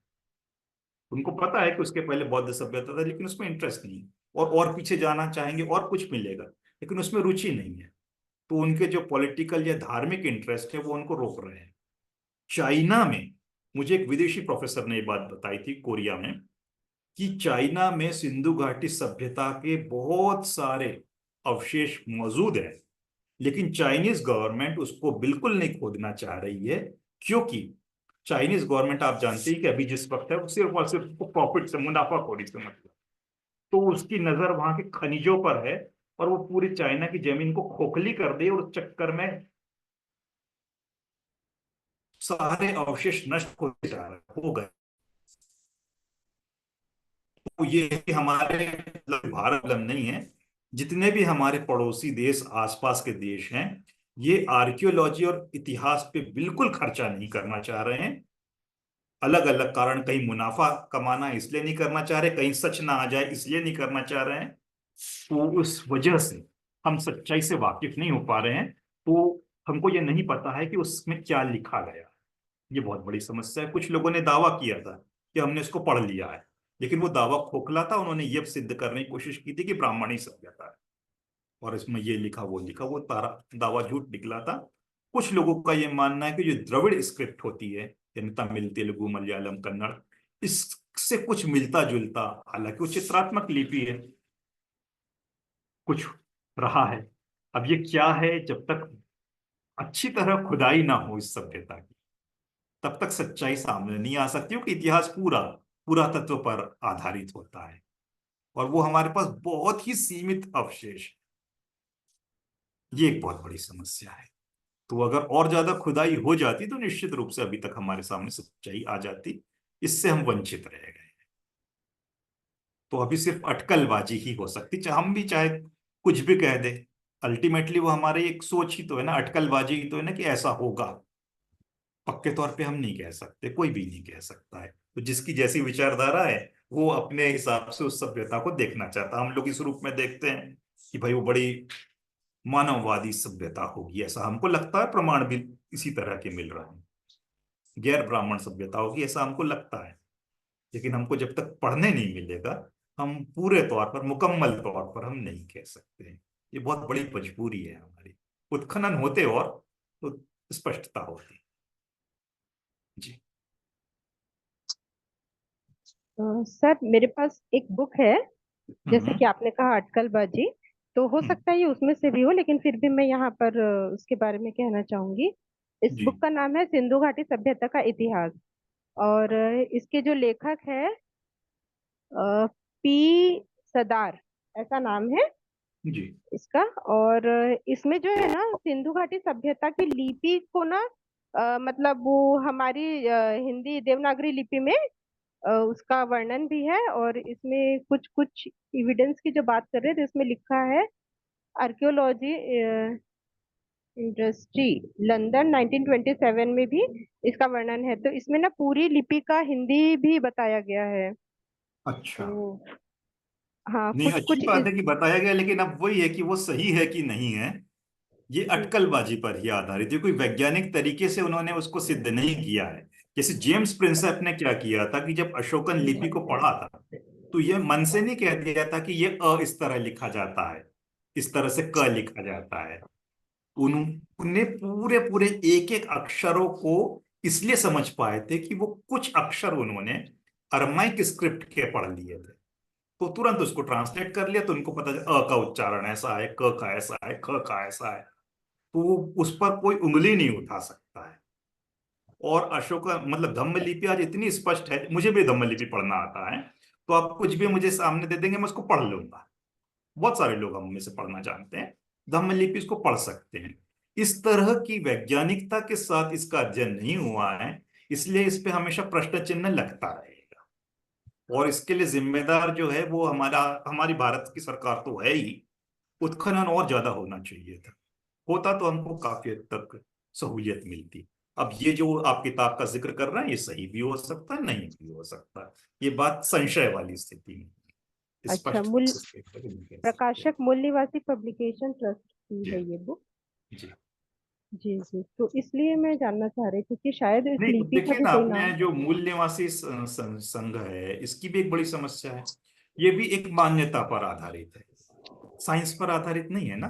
[SPEAKER 1] उनको पता है कि उसके पहले बौद्ध सभ्यता था, लेकिन उसमें इंटरेस्ट नहीं है। और पीछे जाना चाहेंगे और कुछ मिलेगा, लेकिन उसमें रुचि नहीं है। तो उनके जो पॉलिटिकल या धार्मिक इंटरेस्ट है वो उनको रोक रहे हैं। चाइना में, मुझे एक विदेशी प्रोफेसर ने ये बात बताई थी कोरिया में, कि चाइना में सिंधु घाटी सभ्यता के बहुत सारे अवशेष मौजूद है, लेकिन चाइनीज गवर्नमेंट उसको बिल्कुल नहीं खोदना चाह रही है। क्योंकि चाइनीज गवर्नमेंट, आप जानते हैं कि अभी जिस वक्त है वो सिर्फ और सिर्फ प्रॉफिट से, मुनाफाखोरी से मतलब। तो उसकी नजर वहां के खनिजों पर है, और वो पूरी चाइना की जमीन को खोखली कर दे, और उस चक्कर में सारे अवशेष नष्ट होते जा रहे हो गए। तो ये हमारे मतलब भारत मतलब नहीं है, जितने भी हमारे पड़ोसी देश, आसपास के देश हैं, ये आर्कियोलॉजी और इतिहास पे बिल्कुल खर्चा नहीं करना चाह रहे हैं। अलग अलग कारण, कहीं मुनाफा कमाना इसलिए नहीं करना चाह रहे, कहीं सच ना आ जाए इसलिए नहीं करना चाह रहे हैं। तो उस वजह से हम सच्चाई से वाकिफ नहीं हो पा रहे हैं। तो हमको ये नहीं पता है कि उसमें क्या लिखा गया। ये बहुत बड़ी समस्या है। कुछ लोगों ने दावा किया था कि हमने इसको पढ़ लिया है, लेकिन वो दावा खोखला था। उन्होंने ये सिद्ध करने की कोशिश की थी कि ब्राह्मणी सभ्यता है, और इसमें ये लिखा वो लिखा, वो तारा दावा झूठ निकला था। कुछ लोगों का ये मानना है कि जो द्रविड़ स्क्रिप्ट होती है, यानी तमिल, तेलुगु, मलयालम, कन्नड़, इससे कुछ मिलता जुलता, हालांकि वो चित्रात्मक लिपि है, कुछ रहा है। अब ये क्या है, जब तक अच्छी तरह खुदाई ना हो इस सभ्यता की, तब तक सच्चाई सामने नहीं आ सकती हो कि इतिहास पूरा पुरातत्व पर आधारित होता है, और वो हमारे पास बहुत ही सीमित अवशेष। ये एक बहुत बड़ी समस्या है। तो अगर और ज्यादा खुदाई हो जाती तो निश्चित रूप से अभी तक हमारे सामने सच्चाई आ जाती। इससे हम वंचित रह गए। तो अभी सिर्फ अटकलबाजी ही हो सकती, चाहे हम भी चाहे कुछ भी कह दे, अल्टीमेटली वो हमारी एक सोच ही तो है ना, अटकलबाजी ही तो है ना कि ऐसा होगा। पक्के तौर पे हम नहीं कह सकते, कोई भी नहीं कह सकता है। तो जिसकी जैसी विचारधारा है, वो अपने हिसाब से उस सभ्यता को देखना चाहता है। हम लोग इस रूप में देखते हैं कि भाई वो बड़ी मानववादी सभ्यता होगी, ऐसा हमको लगता है। प्रमाण भी इसी तरह के मिल रहे हैं। गैर ब्राह्मण सभ्यता होगी, ऐसा हमको लगता है। लेकिन हमको जब तक पढ़ने नहीं मिलेगा, हम पूरे तौर पर, मुकम्मल तौर पर हम नहीं कह सकते हैं। ये बहुत बड़ी मजबूरी है हमारी। उत्खनन होते और तो स्पष्टता होती। जी।
[SPEAKER 2] सर, मेरे पास एक बुक है, जैसे
[SPEAKER 1] हम्म।
[SPEAKER 2] कि आपने कहा अटकलबाजी, तो हो
[SPEAKER 1] हम्म।
[SPEAKER 2] सकता है ये उसमें से भी हो, लेकिन फिर भी मैं यहाँ पर उसके बारे में कहना चाहूंगी। इस
[SPEAKER 1] जी।
[SPEAKER 2] बुक का नाम है सिंधु घाटी सभ्यता का इतिहास। और इसके जो लेखक है पी सदार, ऐसा नाम है
[SPEAKER 1] जी।
[SPEAKER 2] इसका। और इसमें जो है ना, सिंधु घाटी सभ्यता की लिपि को ना, मतलब वो हमारी हिंदी देवनागरी लिपि में उसका वर्णन भी है। और इसमें कुछ कुछ एविडेंस की जो बात कर रहे हैं, तो इसमें लिखा है आर्कियोलॉजी इंडस्ट्री लंदन 1927 में भी इसका वर्णन है। तो इसमें ना पूरी लिपि का हिंदी भी बताया गया है।
[SPEAKER 1] अच्छा।
[SPEAKER 2] तो हाँ,
[SPEAKER 1] नहीं,
[SPEAKER 2] कुछ
[SPEAKER 1] अच्छी
[SPEAKER 2] कुछ
[SPEAKER 1] बात है कि बताया गया, लेकिन अब वही है कि वो सही है कि नहीं है, ये
[SPEAKER 2] जी
[SPEAKER 1] अटकलबाजी पर ही आधारित है। कोई वैज्ञानिक तरीके से उन्होंने उसको सिद्ध नहीं किया है। जैसे जेम्स प्रिंसेप ने क्या किया था कि जब अशोकन लिपि को पढ़ा था, तो ये मन से नहीं कह दिया था कि ये इस तरह लिखा जाता है, इस तरह से क लिखा जाता है। उन्होंने पूरे पूरे एक एक अक्षरों को इसलिए समझ पाए थे कि वो कुछ अक्षर उन्होंने अरमाइक स्क्रिप्ट के पढ़ लिए थे। तो तुरंत उसको ट्रांसलेट कर लिया, तो उनको पता चला का उच्चारण ऐसा है, क का ऐसा है, ख का ऐसा है। तो वो उस पर कोई उंगली नहीं उठा सकता है। और अशोका मतलब धम्म लिपि आज इतनी स्पष्ट है, मुझे भी धम्म लिपि पढ़ना आता है, तो आप कुछ भी मुझे सामने दे देंगे मैं उसको पढ़ लूंगा। बहुत सारे लोग हम में से पढ़ना जानते हैं, धम्म लिपि इसको पढ़ सकते हैं। इस तरह की वैज्ञानिकता के साथ इसका अध्ययन नहीं हुआ है, इसलिए इस पे हमेशा प्रश्न चिन्ह लगता रहेगा। और इसके लिए जिम्मेदार जो है वो हमारी भारत की सरकार तो है ही। उत्खनन और ज्यादा होना चाहिए था, होता तो हमको काफी हद तक सहूलियत मिलती। अब ये जो आप किताब का जिक्र कर रहे हैं ये सही भी हो सकता है, नहीं भी हो सकता। ये बात संशय वाली स्थिति में,
[SPEAKER 2] अच्छा,
[SPEAKER 1] स्पष्ट
[SPEAKER 2] मूल
[SPEAKER 1] इस पे नहीं कह सकते।
[SPEAKER 2] प्रकाशक मूल निवासी पब्लिकेशन ट्रस्ट की
[SPEAKER 1] जी
[SPEAKER 2] है ये बुक।
[SPEAKER 1] जी।
[SPEAKER 2] जी जी, तो इसलिए मैं जानना चाह रही थी कि शायद इस
[SPEAKER 1] नहीं अब
[SPEAKER 2] लिपि का
[SPEAKER 1] देखिए
[SPEAKER 2] भी
[SPEAKER 1] ना,
[SPEAKER 2] कोई
[SPEAKER 1] अपने
[SPEAKER 2] नाम।
[SPEAKER 1] जो मूल निवासी संघ है इसकी भी एक बड़ी समस्या है। ये भी एक मान्यता पर आधारित है, साइंस पर आधारित नहीं है ना।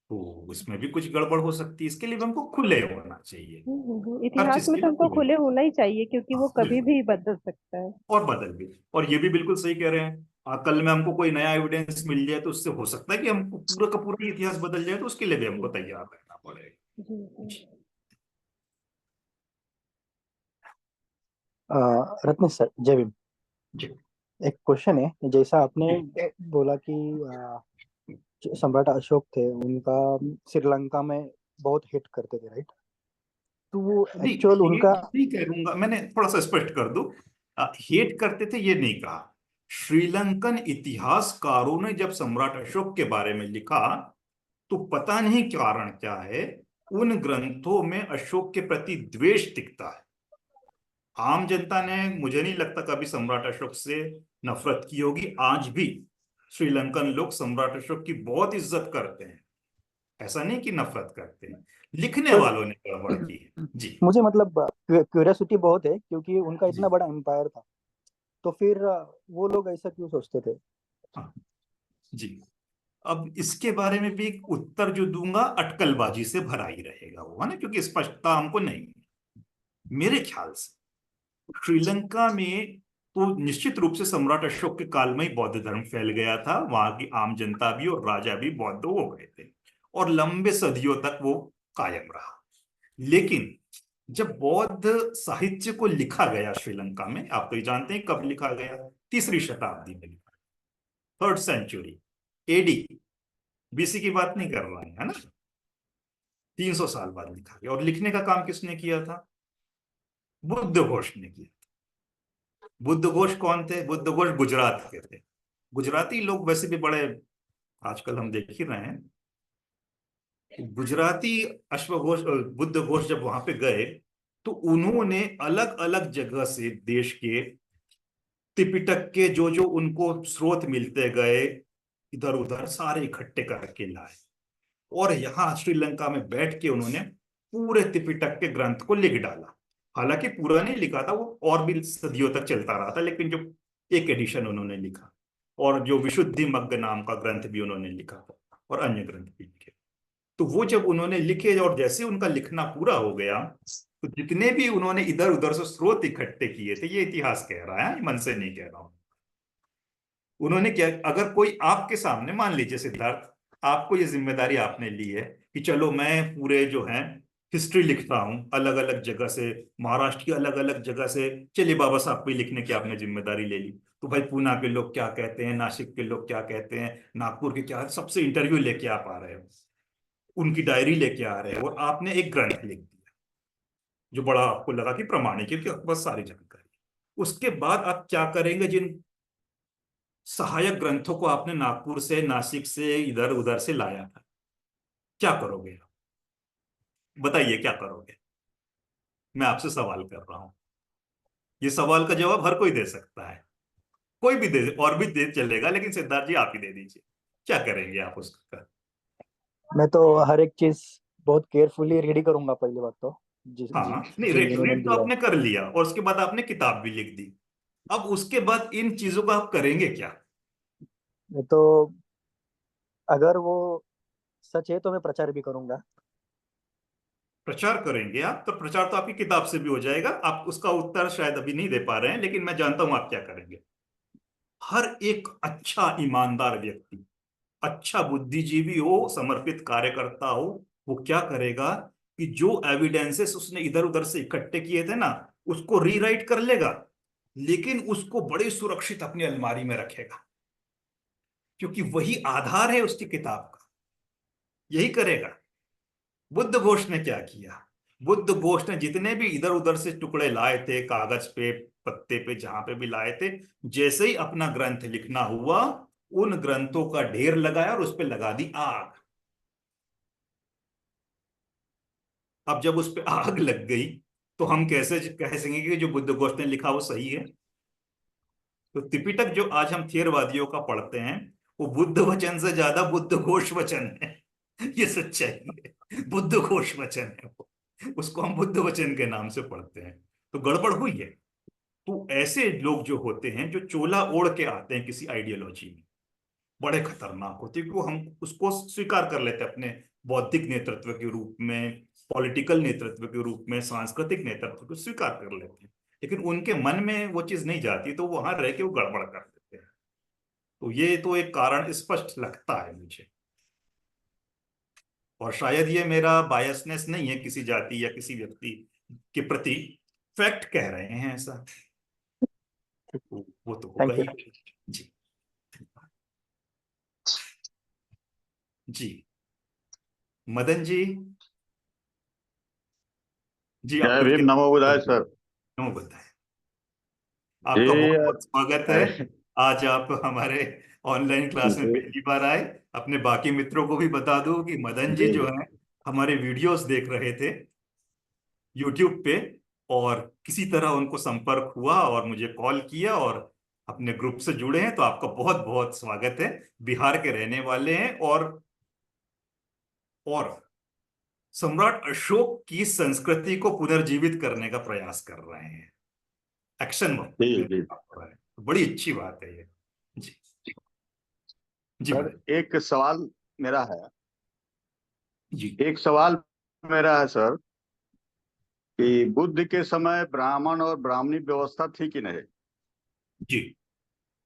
[SPEAKER 1] तो इसमें भी कुछ गड़बड़ हो सकती है, इसके लिए भी हमको खुले होना चाहिए। हर
[SPEAKER 2] इतिहास
[SPEAKER 1] चीज
[SPEAKER 2] में
[SPEAKER 1] के
[SPEAKER 2] तो
[SPEAKER 1] लिए
[SPEAKER 2] हमको
[SPEAKER 1] खुले,
[SPEAKER 2] खुले होना ही चाहिए, क्योंकि वो
[SPEAKER 1] हाँ
[SPEAKER 2] कभी
[SPEAKER 1] बिल्कुल।
[SPEAKER 2] भी बदल सकता है।
[SPEAKER 1] और बदल भी, और ये भी बिल्कुल सही कह रहे हैं, कल में हमको कोई नया एविडेंस मिल जाए तो उससे हो सकता है कि हमको पूरा का पूरा इतिहास बदल जाए, तो उसके लिए भी हमको
[SPEAKER 2] जी
[SPEAKER 1] तैयार रहना पड़ेगा।
[SPEAKER 2] जी जी।
[SPEAKER 3] रत्न सर, जय भीम।
[SPEAKER 1] जी
[SPEAKER 3] एक क्वेश्चन है, जैसा आपने
[SPEAKER 1] जी।
[SPEAKER 3] बोला कि जो सम्राट अशोक थे उनका श्रीलंका में बहुत हिट करते थे, राइट? तो वो
[SPEAKER 1] नहीं,
[SPEAKER 3] एक्चुअल
[SPEAKER 1] हेट
[SPEAKER 3] उनका।
[SPEAKER 1] नहीं करूंगा, मैंने थोड़ा सा स्पष्ट कर दूं। हेट करते थे ये नहीं कहा। श्रीलंकन इतिहासकारों ने जब सम्राट अशोक के बारे में लिखा तो पता नहीं कारण क्या है, उन ग्रंथों में अशोक के प्रति द्वेष दिखता है। आम जनता ने, मुझे नहीं लगता कभी सम्राट अशोक से नफरत की होगी। आज भी श्रीलंकन लोग सम्राट अशोक की बहुत इज्जत करते हैं, ऐसा नहीं कि नफरत करते हैं। लिखने
[SPEAKER 3] बस
[SPEAKER 1] वालों ने गड़बड़ की है। जी
[SPEAKER 3] मुझे मतलब क्यूरियोसिटी बहुत है, क्योंकि उनका इतना
[SPEAKER 1] जी।
[SPEAKER 3] बड़ा एम्पायर था, तो फिर वो लोग ऐसा क्यों सोचते थे?
[SPEAKER 1] हाँ जी। अब इसके बारे में भी एक उत्तर जो दूंगा अटकलबाजी से भरा ही रहेगा वो, है ना, क्योंकि स्पष्टता हमको नहीं है। मेरे ख्याल से श्रीलंका में तो निश्चित रूप से सम्राट अशोक के काल में ही बौद्ध धर्म फैल गया था, वहां की आम जनता भी और राजा भी बौद्ध हो गए थे, और लंबे सदियों तक वो कायम रहा। लेकिन जब बौद्ध साहित्य को लिखा गया श्रीलंका में, आप तो ये जानते हैं कब लिखा गया, तीसरी शताब्दी में लिखा, 3rd सेंचुरी एडी, बीसी की बात नहीं कर रहा है ना। 300 साल बाद लिखा गया, और लिखने का काम किसने किया था? बुद्ध घोष ने किया। बुद्ध घोष कौन थे? बुद्ध घोष गुजरात के थे। गुजराती लोग वैसे भी बड़े, आजकल हम देख ही रहे हैं, गुजराती अश्वघोष बुद्ध घोष जब वहां पे गए तो उन्होंने अलग अलग जगह से देश के त्रिपिटक के जो जो उनको स्रोत मिलते गए इधर उधर सारे इकट्ठे करके लाए, और यहाँ श्रीलंका में बैठ के उन्होंने पूरे त्रिपिटक के ग्रंथ को लिख डाला। हालांकि पूरा नहीं लिखा था वो, और भी सदियों तक चलता रहा था, लेकिन जो एक एडिशन उन्होंने लिखा, और जो विशुद्धि मग्ग नाम का ग्रंथ भी उन्होंने लिखा था, और अन्य ग्रंथ भी लिखे। तो वो जब उन्होंने लिखे और जैसे उनका लिखना पूरा हो गया, तो जितने भी उन्होंने इधर उधर से स्रोत इकट्ठे किए थे, ये इतिहास कह रहा है, मन से नहीं कह रहा हूं, उन्होंने क्या, अगर कोई आपके सामने, मान लीजिए सिद्धार्थ, आपको ये जिम्मेदारी आपने ली है कि चलो मैं पूरे जो है हिस्ट्री लिखता हूँ अलग अलग जगह से, महाराष्ट्र की अलग अलग जगह से, चलिए बाबा साहब को ही लिखने की आपने जिम्मेदारी ले ली, तो भाई पूना के लोग क्या कहते हैं, नासिक के लोग क्या कहते हैं, नागपुर के क्या, सबसे इंटरव्यू लेके आप आ रहे हो, उनकी डायरी लेके आ रहे हो, और आपने एक ग्रंथ लिख दिया जो बड़ा आपको लगा कि प्रामाणिक है, क्योंकि आपके पास सारी जानकारी। उसके बाद आप क्या करेंगे? जिन सहायक ग्रंथों को आपने नागपुर से, नासिक से, इधर उधर से लाया था, क्या करोगे आप? बताइए क्या करोगे? मैं आपसे सवाल कर रहा हूं, ये सवाल का जवाब हर कोई दे सकता है, कोई भी दे, और भी दे चलेगा, लेकिन सिद्धार्थ जी आप ही दे दीजिए, क्या करेंगे आप उसका?
[SPEAKER 3] मैं तो हर एक चीज बहुत केयरफुली रेडी करूंगा, पहली बात तो
[SPEAKER 1] हाँ नहीं,
[SPEAKER 3] जो
[SPEAKER 1] रीड
[SPEAKER 3] उन्होंने
[SPEAKER 1] रीड तो
[SPEAKER 3] दिया है।
[SPEAKER 1] आपने कर लिया, और उसके बाद आपने किताब भी लिख दी। अब उसके बाद इन चीजों का आप करेंगे क्या?
[SPEAKER 3] मैं तो, अगर वो सच है तो मैं प्रचार भी करूंगा।
[SPEAKER 1] प्रचार करेंगे आप, तो प्रचार तो आपकी किताब से भी हो जाएगा। आप उसका उत्तर शायद अभी नहीं दे पा रहे हैं, लेकिन मैं जानता हूं आप क्या करेंगे। हर एक अच्छा ईमानदार व्यक्ति, अच्छा बुद्धिजीवी हो, समर्पित कार्यकर्ता हो, वो क्या करेगा? कि जो एविडेंसेस उसने इधर उधर से इकट्ठे किए थे ना, उसको रीराइट कर लेगा, लेकिन उसको बड़ी सुरक्षित अपनी अलमारी में रखेगा, क्योंकि वही आधार है उसकी किताब का। यही करेगा। बुद्ध घोष ने क्या किया? बुद्ध घोष ने जितने भी इधर उधर से टुकड़े लाए थे, कागज पे, पत्ते पे, जहां पे भी लाए थे, जैसे ही अपना ग्रंथ लिखना हुआ, उन ग्रंथों का ढेर लगाया और उस पे लगा दी आग। अब जब उस पे आग लग गई, तो हम कैसे कह सकेंगे कि जो बुद्ध घोष ने लिखा वो सही है? तो त्रिपिटक जो आज हम थेरवादियों का पढ़ते हैं, वो बुद्ध वचन से ज्यादा बुद्ध घोष वचन है। ये सच्चाई है, बुद्ध घोष वचन है वो। उसको हम बुद्ध वचन के नाम से पढ़ते हैं। तो गड़बड़ हुई है। तो ऐसे लोग जो होते हैं, जो चोला ओढ़ के आते हैं किसी आइडियोलॉजी में, बड़े खतरनाक होते हैं, क्योंकि हम उसको स्वीकार कर लेते हैं अपने बौद्धिक नेतृत्व के रूप में, पॉलिटिकल नेतृत्व के रूप में, सांस्कृतिक नेतृत्व को स्वीकार कर लेते हैं। लेकिन उनके मन में वो चीज नहीं जाती, तो वहां रह के वो गड़बड़ कर देते हैं। तो ये तो एक कारण स्पष्ट लगता है मुझे। और शायद ये मेरा बायसनेस नहीं है किसी जाति या किसी व्यक्ति के प्रति, फैक्ट कह रहे हैं ऐसा। वो तो होगा
[SPEAKER 3] थैंक
[SPEAKER 1] ही।
[SPEAKER 3] यू।
[SPEAKER 1] जी। जी। मदन जी। जी, आप
[SPEAKER 4] जय
[SPEAKER 1] कुछ
[SPEAKER 4] भीम, नमो बुधाय सर।
[SPEAKER 1] क्यों बताएं? आपका बहुत
[SPEAKER 4] जी
[SPEAKER 1] बहुत स्वागत है। आज आप हमारे ऑनलाइन क्लास में
[SPEAKER 4] जी
[SPEAKER 1] पहली बार आए। अपने बाकी मित्रों को भी बता दूं कि मदन जी
[SPEAKER 4] जी
[SPEAKER 1] जो है, हमारे वीडियोस देख रहे थे यूट्यूब पे, और किसी तरह उनको संपर्क हुआ और मुझे कॉल किया और अपने ग्रुप से जुड़े हैं। तो आपका बहुत बहुत स्वागत है। बिहार के रहने वाले हैं, और सम्राट अशोक की संस्कृति को पुनर्जीवित करने का प्रयास कर रहे हैं। एक्शन
[SPEAKER 4] जी
[SPEAKER 1] में
[SPEAKER 4] जी
[SPEAKER 1] काम कर रहे हैं। तो बड़ी अच्छी बात है ये। जी। जी
[SPEAKER 4] सर,
[SPEAKER 1] मदन।
[SPEAKER 4] एक सवाल मेरा है।
[SPEAKER 1] जी।
[SPEAKER 4] एक सवाल मेरा है सर, कि बुद्ध के समय ब्राह्मण और ब्राह्मणी व्यवस्था थी कि नहीं?
[SPEAKER 1] जी।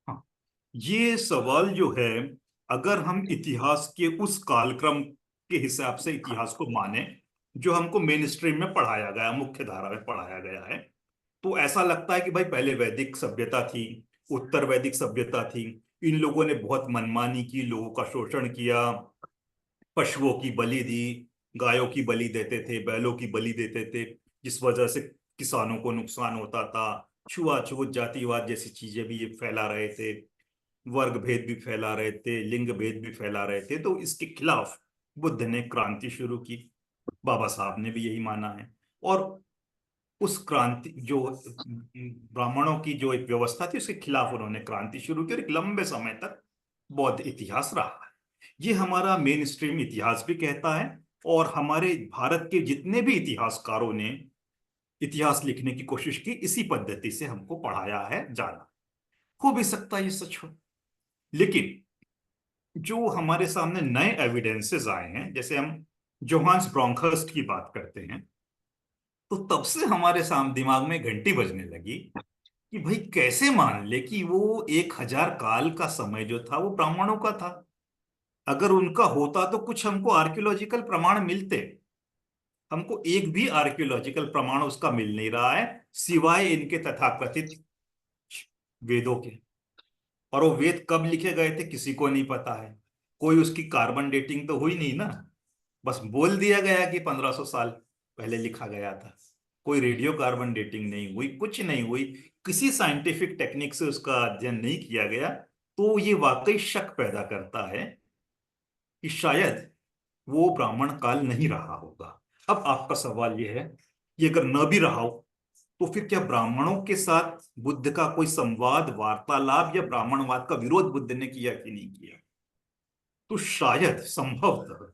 [SPEAKER 1] हाँ, ये सवाल जो है, अगर हम इतिहास के उस कालक्रम के हिसाब से इतिहास को माने जो हमको मेन स्ट्रीम में पढ़ाया गया, मुख्य धारा में पढ़ाया गया है, तो ऐसा लगता है कि भाई पहले वैदिक सभ्यता थी, उत्तर वैदिक सभ्यता थी। इन लोगों ने बहुत मनमानी की, लोगों का शोषण किया, पशुओं की बलि दी, गायों की बलि देते थे, बैलों की बलि देते थे, जिस वजह से किसानों को नुकसान होता था। छुआछूत, जातिवाद जैसी चीजें भी ये फैला रहे थे, वर्ग भेद भी फैला रहे थे, लिंग भेद भी फैला रहे थे। तो इसके खिलाफ बुद्ध ने क्रांति शुरू की। बाबा साहब ने भी यही माना है। और उस क्रांति जो ब्राह्मणों की जो एक व्यवस्था थी, उसके खिलाफ उन्होंने क्रांति शुरू की, और एक लंबे समय तक बौद्ध इतिहास रहा है। ये हमारा मेन स्ट्रीम इतिहास भी कहता है। और हमारे भारत के जितने भी इतिहासकारों ने इतिहास लिखने की कोशिश की, इसी पद्धति से हमको पढ़ाया है जाना। हो भी सकता है ये सच हो, लेकिन जो हमारे सामने नए एविडेंसेस आए हैं, जैसे हम जोहान्स ब्रोंखर्स्ट की बात करते हैं, तो तब से हमारे सामने दिमाग में घंटी बजने लगी कि भाई कैसे मान ले कि वो 1000 काल का समय जो था वो ब्राह्मणों का था। अगर उनका होता तो कुछ हमको आर्कियोलॉजिकल प्रमाण मिलते। हमको एक भी आर्कियोलॉजिकल प्रमाण उसका मिल नहीं रहा है, सिवाय इनके तथाकथित वेदों के। और वो वेद कब लिखे गए थे किसी को नहीं पता है। कोई उसकी कार्बन डेटिंग तो हुई नहीं ना, बस बोल दिया गया कि 1500 साल पहले लिखा गया था। कोई रेडियो कार्बन डेटिंग नहीं हुई, कुछ नहीं हुई, किसी साइंटिफिक टेक्निक से उसका अध्ययन नहीं किया गया। तो ये वाकई शक पैदा करता है कि शायद वो ब्राह्मण काल नहीं रहा होगा। अब आपका सवाल ये है कि अगर न भी रहा हो, तो फिर क्या ब्राह्मणों के साथ बुद्ध का कोई संवाद, वार्तालाप या ब्राह्मणवाद का विरोध बुद्ध ने किया कि नहीं किया? तो शायद, संभवतः,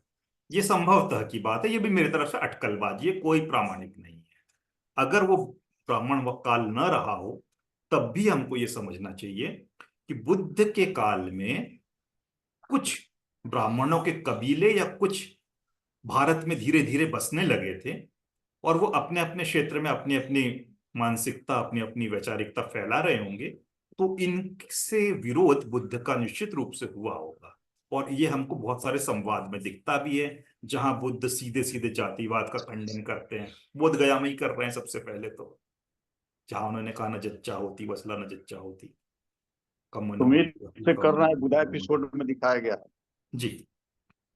[SPEAKER 1] ये संभवतः की बात है, ये भी मेरी तरफ से अटकलबाजी है, कोई प्रामाणिक नहीं है। अगर वो ब्राह्मण काल न रहा हो, तब भी हमको ये समझना चाहिए कि बुद्ध के काल में कुछ ब्राह्मणों के कबीले या कुछ भारत में धीरे धीरे बसने लगे थे, और वो अपने अपने क्षेत्र में अपनी अपनी मानसिकता, अपनी अपनी वैचारिकता फैला रहे होंगे। तो इनसे विरोध बुद्ध का निश्चित रूप से हुआ होगा। और ये हमको बहुत सारे संवाद में दिखता भी है, जहां बुद्ध सीधे सीधे जातिवाद का खंडन करते हैं। बोध गया में ही कर रहे हैं सबसे पहले तो, जहां उन्होंने कहा न जच्चा होती वसला न जच्चा होती, कम न
[SPEAKER 4] सुमित
[SPEAKER 1] होती
[SPEAKER 4] से कर
[SPEAKER 1] कम
[SPEAKER 4] रहा है, बुधा
[SPEAKER 1] न।
[SPEAKER 4] एपिसोड में दिखाया गया
[SPEAKER 1] जी।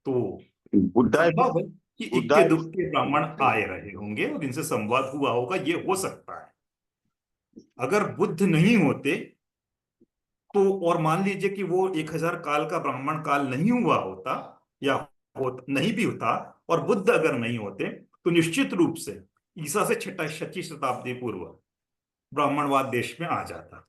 [SPEAKER 1] तो
[SPEAKER 4] है। बुधा
[SPEAKER 1] संभव है कि
[SPEAKER 4] बुधा
[SPEAKER 1] इक्के दुक्के ब्राह्मण आए रहे होंगे और इनसे संवाद हुआ होगा, ये हो सकता है। अगर बुद्ध नहीं होते तो, और मान लीजिए कि वो 1000 काल का ब्राह्मण काल नहीं हुआ होता, या नहीं भी होता, और बुद्ध अगर नहीं होते, तो निश्चित रूप से ईसा से 6वीं शताब्दी पूर्व ब्राह्मणवाद देश में आ जाता।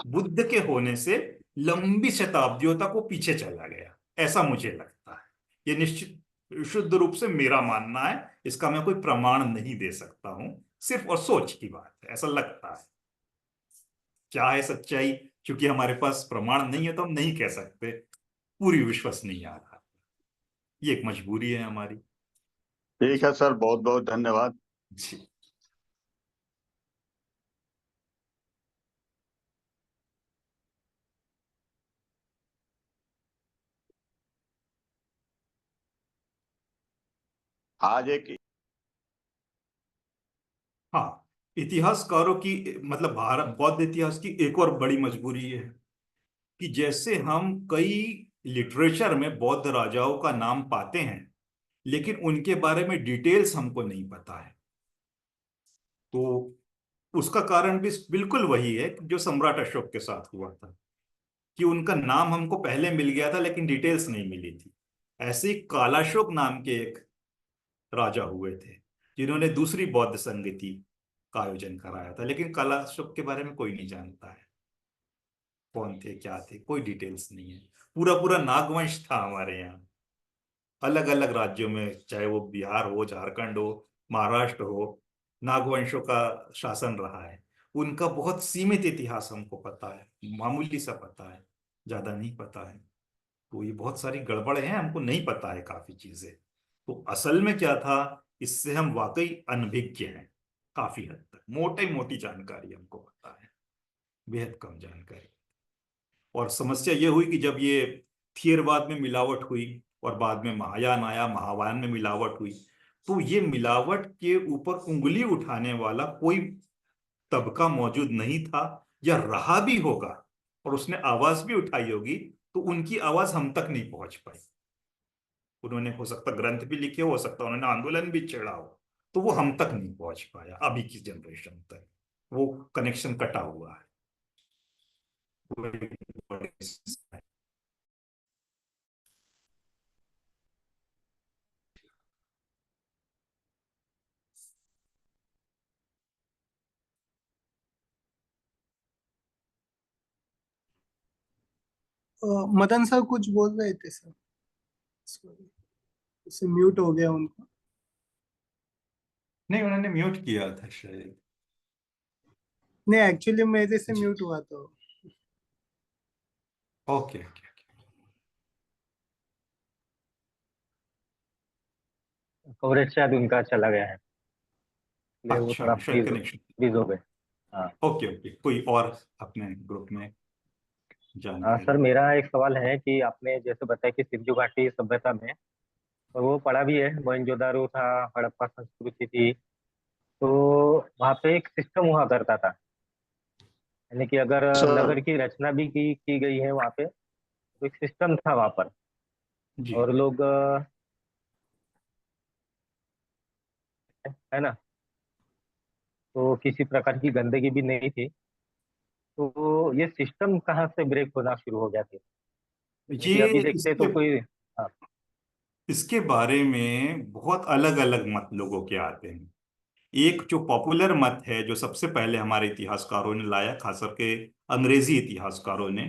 [SPEAKER 1] बुद्ध के होने से लंबी शताब्दियों तक वो पीछे चला गया, ऐसा मुझे लगता है। ये निश्चित शुद्ध रूप से मेरा मानना है, इसका मैं कोई प्रमाण नहीं दे सकता हूं, सिर्फ और सोच की बात है, ऐसा लगता है। क्या है सच्चाई, क्योंकि हमारे पास प्रमाण नहीं है तो हम नहीं कह सकते, पूरी विश्वास नहीं आ रहा, ये एक मजबूरी है हमारी।
[SPEAKER 4] ठीक है सर, बहुत बहुत धन्यवाद।
[SPEAKER 1] जी।
[SPEAKER 4] आज एक
[SPEAKER 1] हाँ, इतिहासकारों की, मतलब भारत बौद्ध इतिहास की एक और बड़ी मजबूरी है कि जैसे हम कई लिटरेचर में बौद्ध राजाओं का नाम पाते हैं, लेकिन उनके बारे में डिटेल्स हमको नहीं पता है। तो उसका कारण भी बिल्कुल वही है जो सम्राट अशोक के साथ हुआ था, कि उनका नाम हमको पहले मिल गया था लेकिन डिटेल्स नहीं मिली थी। ऐसे ही कालाशोक नाम के एक राजा हुए थे, जिन्होंने दूसरी बौद्ध संगति का आयोजन कराया था, लेकिन कालाशोक के बारे में कोई नहीं जानता है, कौन थे क्या थे, कोई डिटेल्स नहीं है। पूरा पूरा नागवंश था हमारे यहाँ, अलग अलग राज्यों में, चाहे वो बिहार हो, झारखंड हो, महाराष्ट्र हो, नागवंशों का शासन रहा है। उनका बहुत सीमित इतिहास हमको पता है, मामूली सा पता है, ज्यादा नहीं पता है। तो ये बहुत सारी गड़बड़ है, हमको नहीं पता है काफी चीजें। तो असल में क्या था, इससे हम वाकई अनभिज्ञ हैं, काफी हद तक मोटी मोटी जानकारी हमको पता है, बेहद कम जानकारी। और समस्या ये हुई कि जब ये थियरवाद में मिलावट हुई और बाद में महायान आया, महायान में मिलावट हुई, तो ये मिलावट के ऊपर उंगली उठाने वाला कोई तबका मौजूद नहीं था, या रहा भी होगा और उसने आवाज भी उठाई होगी, तो उनकी आवाज हम तक नहीं पहुंच पाई। उन्होंने हो सकता ग्रंथ भी लिखे, हो सकता उन्होंने आंदोलन भी छेड़ा हो, तो वो हम तक नहीं पहुंच पाया, अभी की जनरेशन तक वो कनेक्शन कटा हुआ है। वो एक बड़ी समस्या है।
[SPEAKER 5] मदन सर कुछ बोल रहे थे सर, सॉरी, उससे म्यूट हो गया उनका।
[SPEAKER 1] नहीं, उन्होंने म्यूट किया था शायद।
[SPEAKER 5] नहीं, एक्चुअली मेरे से
[SPEAKER 1] जी।
[SPEAKER 5] म्यूट हुआ तो।
[SPEAKER 1] Okay okay.
[SPEAKER 6] कवरेज शायद उनका चला गया है, इसलिए वो थोड़ा
[SPEAKER 1] अच्छा, शायद कनेक्शन।
[SPEAKER 6] फ्रीज हो गए। हाँ।
[SPEAKER 1] ओके ओके, कोई और अपने ग्रुप में
[SPEAKER 6] सर,
[SPEAKER 1] जानकारी?
[SPEAKER 6] मेरा एक सवाल है कि आपने जैसे बताया कि सिंधु घाटी सभ्यता में, और वो पढ़ा भी है, मोहनजोदारो था, हड़प्पा संस्कृति थी, तो वहाँ पे एक सिस्टम हुआ करता था, यानी कि अगर
[SPEAKER 4] सर
[SPEAKER 6] नगर की रचना भी की गई है वहाँ पे, तो एक सिस्टम था वहाँ पर,
[SPEAKER 1] जी।
[SPEAKER 6] और लोग है ना, तो किसी प्रकार की गंदगी भी नहीं थी। तो ये सिस्टम कहाँ से ब्रेक होना शुरू हो गया था? यानी
[SPEAKER 1] ये
[SPEAKER 6] कि अभी देखते तो
[SPEAKER 1] इसके
[SPEAKER 6] कोई। हाँ।
[SPEAKER 1] इसके बारे में बहुत अलग अलग मत लोगों के आते हैं। एक जो पॉपुलर मत है, जो सबसे पहले हमारे इतिहासकारों ने लाया, खास करके अंग्रेजी इतिहासकारों ने,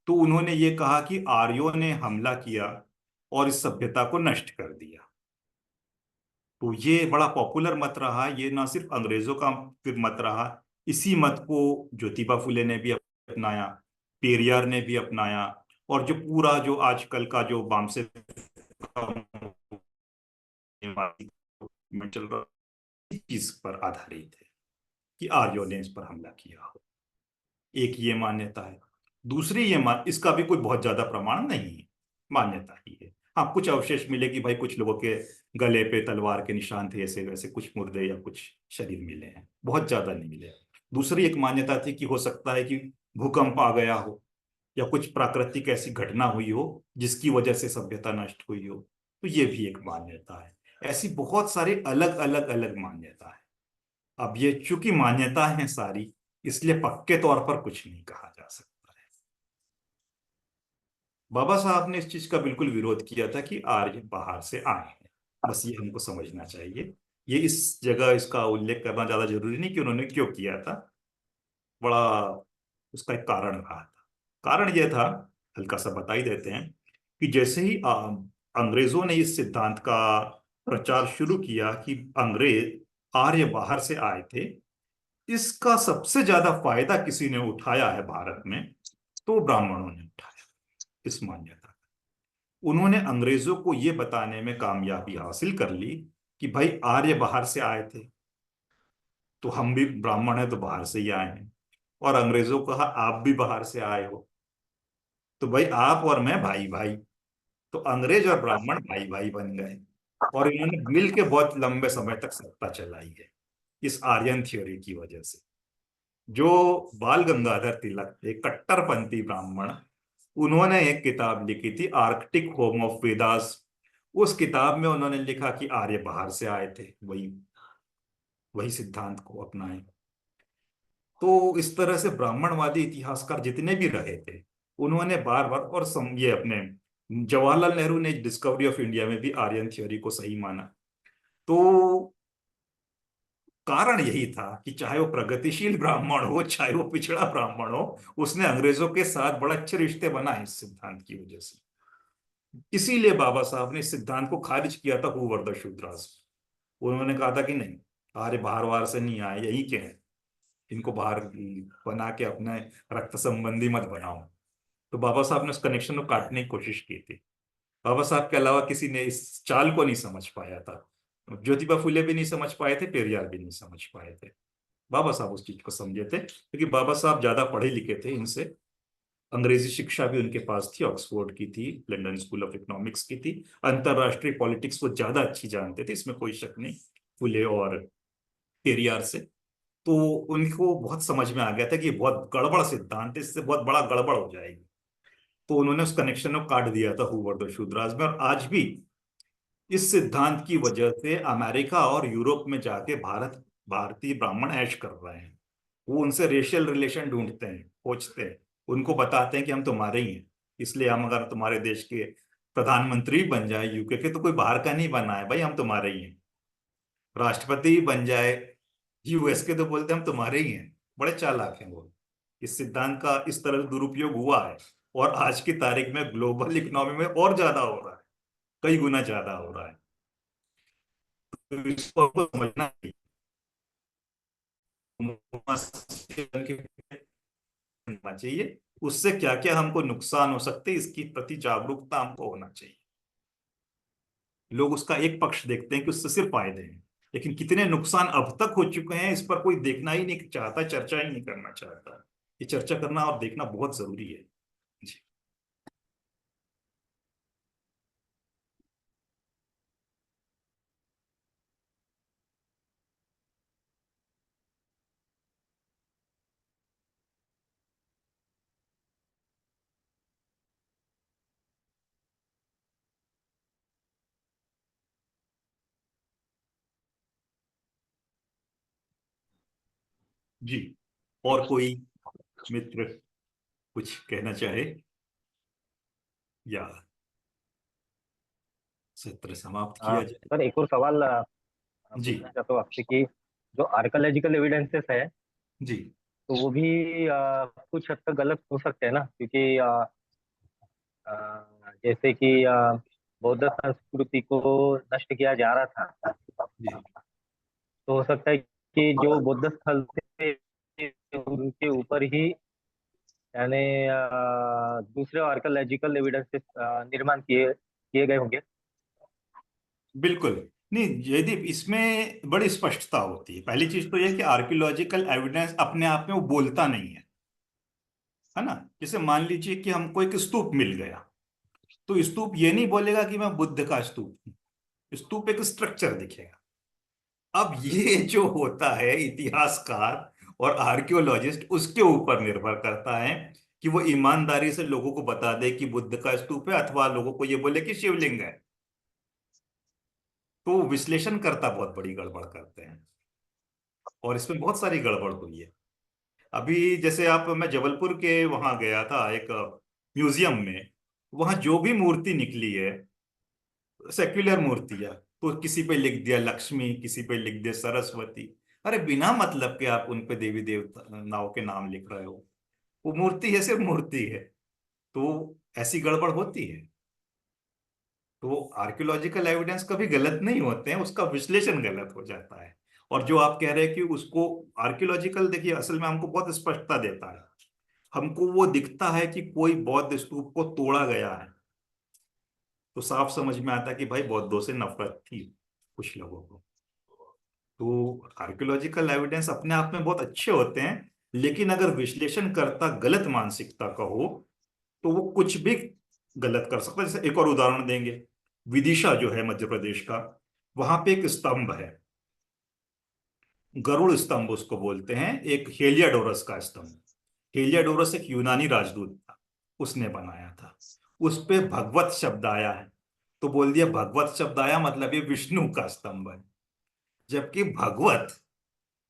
[SPEAKER 1] तो उन्होंने ये कहा कि आर्यों ने हमला किया और इस सभ्यता को नष्ट कर दिया। तो ये बड़ा पॉपुलर मत रहा, ये ना सिर्फ अंग्रेजों का फिर मत रहा, इसी मत को ज्योतिबा फुले ने भी अपनाया, पेरियार ने भी अपनाया, और जो पूरा जो आजकल का जो वामसे में चल रहा, इस चीज पर आधारित है कि आर्यों ने इस पर हमला किया हो। एक ये मान्यता है। दूसरी ये इसका भी कोई बहुत ज्यादा प्रमाण नहीं है, मान्यता ही है। हाँ, कुछ अवशेष मिले कि भाई कुछ लोगों के गले पे तलवार के निशान थे, ऐसे वैसे कुछ मुर्दे या कुछ शरीर मिले हैं, बहुत ज्यादा नहीं मिले। दूसरी एक मान्यता थी कि हो सकता है कि भूकंप आ गया हो या कुछ प्राकृतिक ऐसी घटना हुई हो जिसकी वजह से सभ्यता नष्ट हुई हो, तो ये भी एक मान्यता है। ऐसी बहुत सारी अलग अलग अलग मान्यता है। अब ये चूंकि मान्यता है सारी, इसलिए पक्के तौर पर कुछ नहीं कहा जा सकता है। बाबा साहब ने इस चीज का बिल्कुल विरोध किया था कि आर्य बाहर से आए हैं, बस ये हमको समझना चाहिए। ये इस जगह इसका उल्लेख करना ज्यादा जरूरी नहीं कि उन्होंने क्यों किया था, बड़ा उसका एक कारण रहा था। कारण यह था, हल्का सा बता ही देते हैं, कि जैसे ही अंग्रेजों ने इस सिद्धांत का प्रचार शुरू किया कि अंग्रेज आर्य बाहर से आए थे, इसका सबसे ज्यादा फायदा किसी ने उठाया है भारत में, तो ब्राह्मणों ने उठाया इस मान्यता का। उन्होंने अंग्रेजों को यह बताने में कामयाबी हासिल कर ली कि भाई आर्य बाहर से आए थे, तो हम भी ब्राह्मण हैं तो बाहर से ही आए हैं। और अंग्रेजों को कहा आप भी बाहर से आए हो, तो भाई आप और मैं भाई भाई, तो अंग्रेज और ब्राह्मण भाई भाई बन गए। और इन्होंने मिल के बहुत लंबे समय तक सत्ता चलाई है इस आर्यन थ्योरी की वजह से। जो बाल गंगाधर तिलक थे, कट्टरपंथी ब्राह्मण, उन्होंने एक किताब लिखी थी आर्कटिक होम ऑफ वेदास। उस किताब में उन्होंने लिखा कि आर्य बाहर से आए थे, वही वही सिद्धांत को अपनाए। तो इस तरह से ब्राह्मणवादी इतिहासकार जितने भी रहे थे, उन्होंने बार बार, और ये अपने जवाहरलाल नेहरू ने डिस्कवरी ऑफ इंडिया में भी आर्यन थ्योरी को सही माना। तो कारण यही था कि चाहे वो प्रगतिशील ब्राह्मण हो चाहे वो पिछड़ा ब्राह्मण हो, उसने अंग्रेजों के साथ बड़े अच्छे रिश्ते बनाए इस सिद्धांत की वजह से। इसीलिए बाबा साहब ने इस सिद्धांत को खारिज किया था हु वर द शूद्रास। उन्होंने कहा था कि नहीं, आर्य बाहर बाहर से नहीं आए, यही के हैं, इनको बाहर बना के अपने रक्त संबंधी मत बनाओ। तो बाबा साहब ने उस कनेक्शन को काटने की कोशिश की थी। बाबा साहब के अलावा किसी ने इस चाल को नहीं समझ पाया था। ज्योतिबा फुले भी नहीं समझ पाए थे, पेरियार भी नहीं समझ पाए थे। बाबा साहब उस चीज को समझे थे, क्योंकि बाबा साहब ज्यादा पढ़े लिखे थे इनसे। अंग्रेजी शिक्षा भी उनके पास थी, ऑक्सफोर्ड की थी, लंदन स्कूल ऑफ इकोनॉमिक्स की थी। अंतरराष्ट्रीय पॉलिटिक्स वो ज्यादा अच्छी जानते थे, इसमें कोई शक नहीं, फुले और पेरियार से। तो उनको बहुत समझ में आ गया था कि ये बहुत गड़बड़ सिद्धांत है, इससे बहुत बड़ा गड़बड़ हो जाएगी। तो उन्होंने उस कनेक्शन को काट दिया था हु वर द शूद्रास में। और आज भी इस सिद्धांत की वजह से अमेरिका और यूरोप में जाके भारतीय ब्राह्मण ऐश कर रहे हैं। वो उनसे रेशियल रिलेशन ढूंढते हैं, खोजते हैं, उनको बताते हैं कि हम तुम्हारे ही हैं, इसलिए हम अगर तुम्हारे देश के प्रधानमंत्री बन जाए यूके के, तो कोई बाहर का नहीं बना है भाई, हम तुम्हारे ही हैं। राष्ट्रपति भी बन जाए यूएस के, तो बोलते हैं हम तुम्हारे ही हैं। बड़े चालाक हैं वो। इस सिद्धांत का इस तरह दुरुपयोग हुआ है, और आज की तारीख में ग्लोबल इकोनॉमी में और ज्यादा हो रहा है, कई गुना ज्यादा हो रहा है। तो इसको हमको समझना चाहिए, करना चाहिए, उससे क्या क्या हमको नुकसान हो सकते हैं इसकी प्रति जागरूकता हमको होना चाहिए। लोग उसका एक पक्ष देखते हैं कि उससे सिर्फ फायदे हैं, लेकिन कितने नुकसान अब तक हो चुके हैं इस पर कोई देखना ही नहीं चाहता, चर्चा ही नहीं करना चाहता। ये चर्चा करना और देखना बहुत जरूरी है। जी। जी, और कोई मित्र कुछ कहना चाहे, या सत्र समाप्त किया जाए?
[SPEAKER 6] सर एक और सवाल
[SPEAKER 1] जी।
[SPEAKER 6] पूछना चाहता हूँ आपसे कि जो आर्कोलॉजिकल एविडेंसेस है,
[SPEAKER 1] जी।
[SPEAKER 6] तो वो भी कुछ हद तक गलत हो सकते हैं ना, क्योंकि अ, जैसे कि बौद्ध संस्कृति को नष्ट किया जा रहा था,
[SPEAKER 1] जी।
[SPEAKER 6] तो हो सकता है कि जो बौद्ध स्थल थे उनके ऊपर ही यानी दूसरे आर्कोलॉजिकल एविडेंसेस निर्माण किए किए गए होंगे।
[SPEAKER 1] बिल्कुल नहीं, यदि इसमें बड़ी स्पष्टता होती है। पहली चीज तो यह कि आर्कियोलॉजिकल एविडेंस अपने आप में वो बोलता नहीं है ना। जैसे मान लीजिए कि हमको एक स्तूप मिल गया, तो स्तूप ये नहीं बोलेगा कि मैं बुद्ध का स्तूप हूं, स्तूप एक स्ट्रक्चर दिखेगा। अब ये जो होता है इतिहासकार और आर्कियोलॉजिस्ट, उसके ऊपर निर्भर करता है कि वो ईमानदारी से लोगों को बता दे कि बुद्ध का स्तूप है, अथवा लोगों को ये बोले कि शिवलिंग है। तो विश्लेषणकर्ता बहुत बड़ी गड़बड़ करते हैं, और इसमें बहुत सारी गड़बड़ हुई है। अभी जैसे आप, मैं जबलपुर के वहां गया था एक म्यूजियम में, वहां जो भी मूर्ति निकली है सेक्युलर मूर्तियां, तो किसी पे लिख दिया लक्ष्मी, किसी पे लिख दिया सरस्वती। अरे बिना मतलब के आप उन पे देवी देवताओं के नाम लिख रहे हो। वो मूर्ति है, सिर्फ मूर्ति है। तो ऐसी गड़बड़ होती है। तो आर्कियोलॉजिकल एविडेंस कभी गलत नहीं होते हैं, उसका विश्लेषण गलत हो जाता है। और जो आप कह रहे हैं कि उसको आर्कियोलॉजिकल, देखिए असल में हमको बहुत स्पष्टता देता है। हमको वो दिखता है कि कोई बौद्ध स्तूप को तोड़ा गया है, तो साफ समझ में आता है कि भाई बौद्धों से नफरत थी कुछ लोगों को। तो आर्कियोलॉजिकल एविडेंस अपने आप में बहुत अच्छे होते हैं, लेकिन अगर विश्लेषण करता गलत मानसिकता का हो तो वो कुछ भी गलत कर सकता है। जैसे एक और उदाहरण देंगे, विदिशा जो है मध्य प्रदेश का, वहां पे एक स्तंभ है, गरुड़ स्तंभ उसको बोलते हैं, एक हेलियाडोरस का स्तंभ। हेलियाडोरस एक यूनानी राजदूत था, उसने बनाया था। उस पे भगवत शब्द आया है, तो बोल दिया भगवत शब्द आया मतलब ये विष्णु का स्तंभ है। जबकि भगवत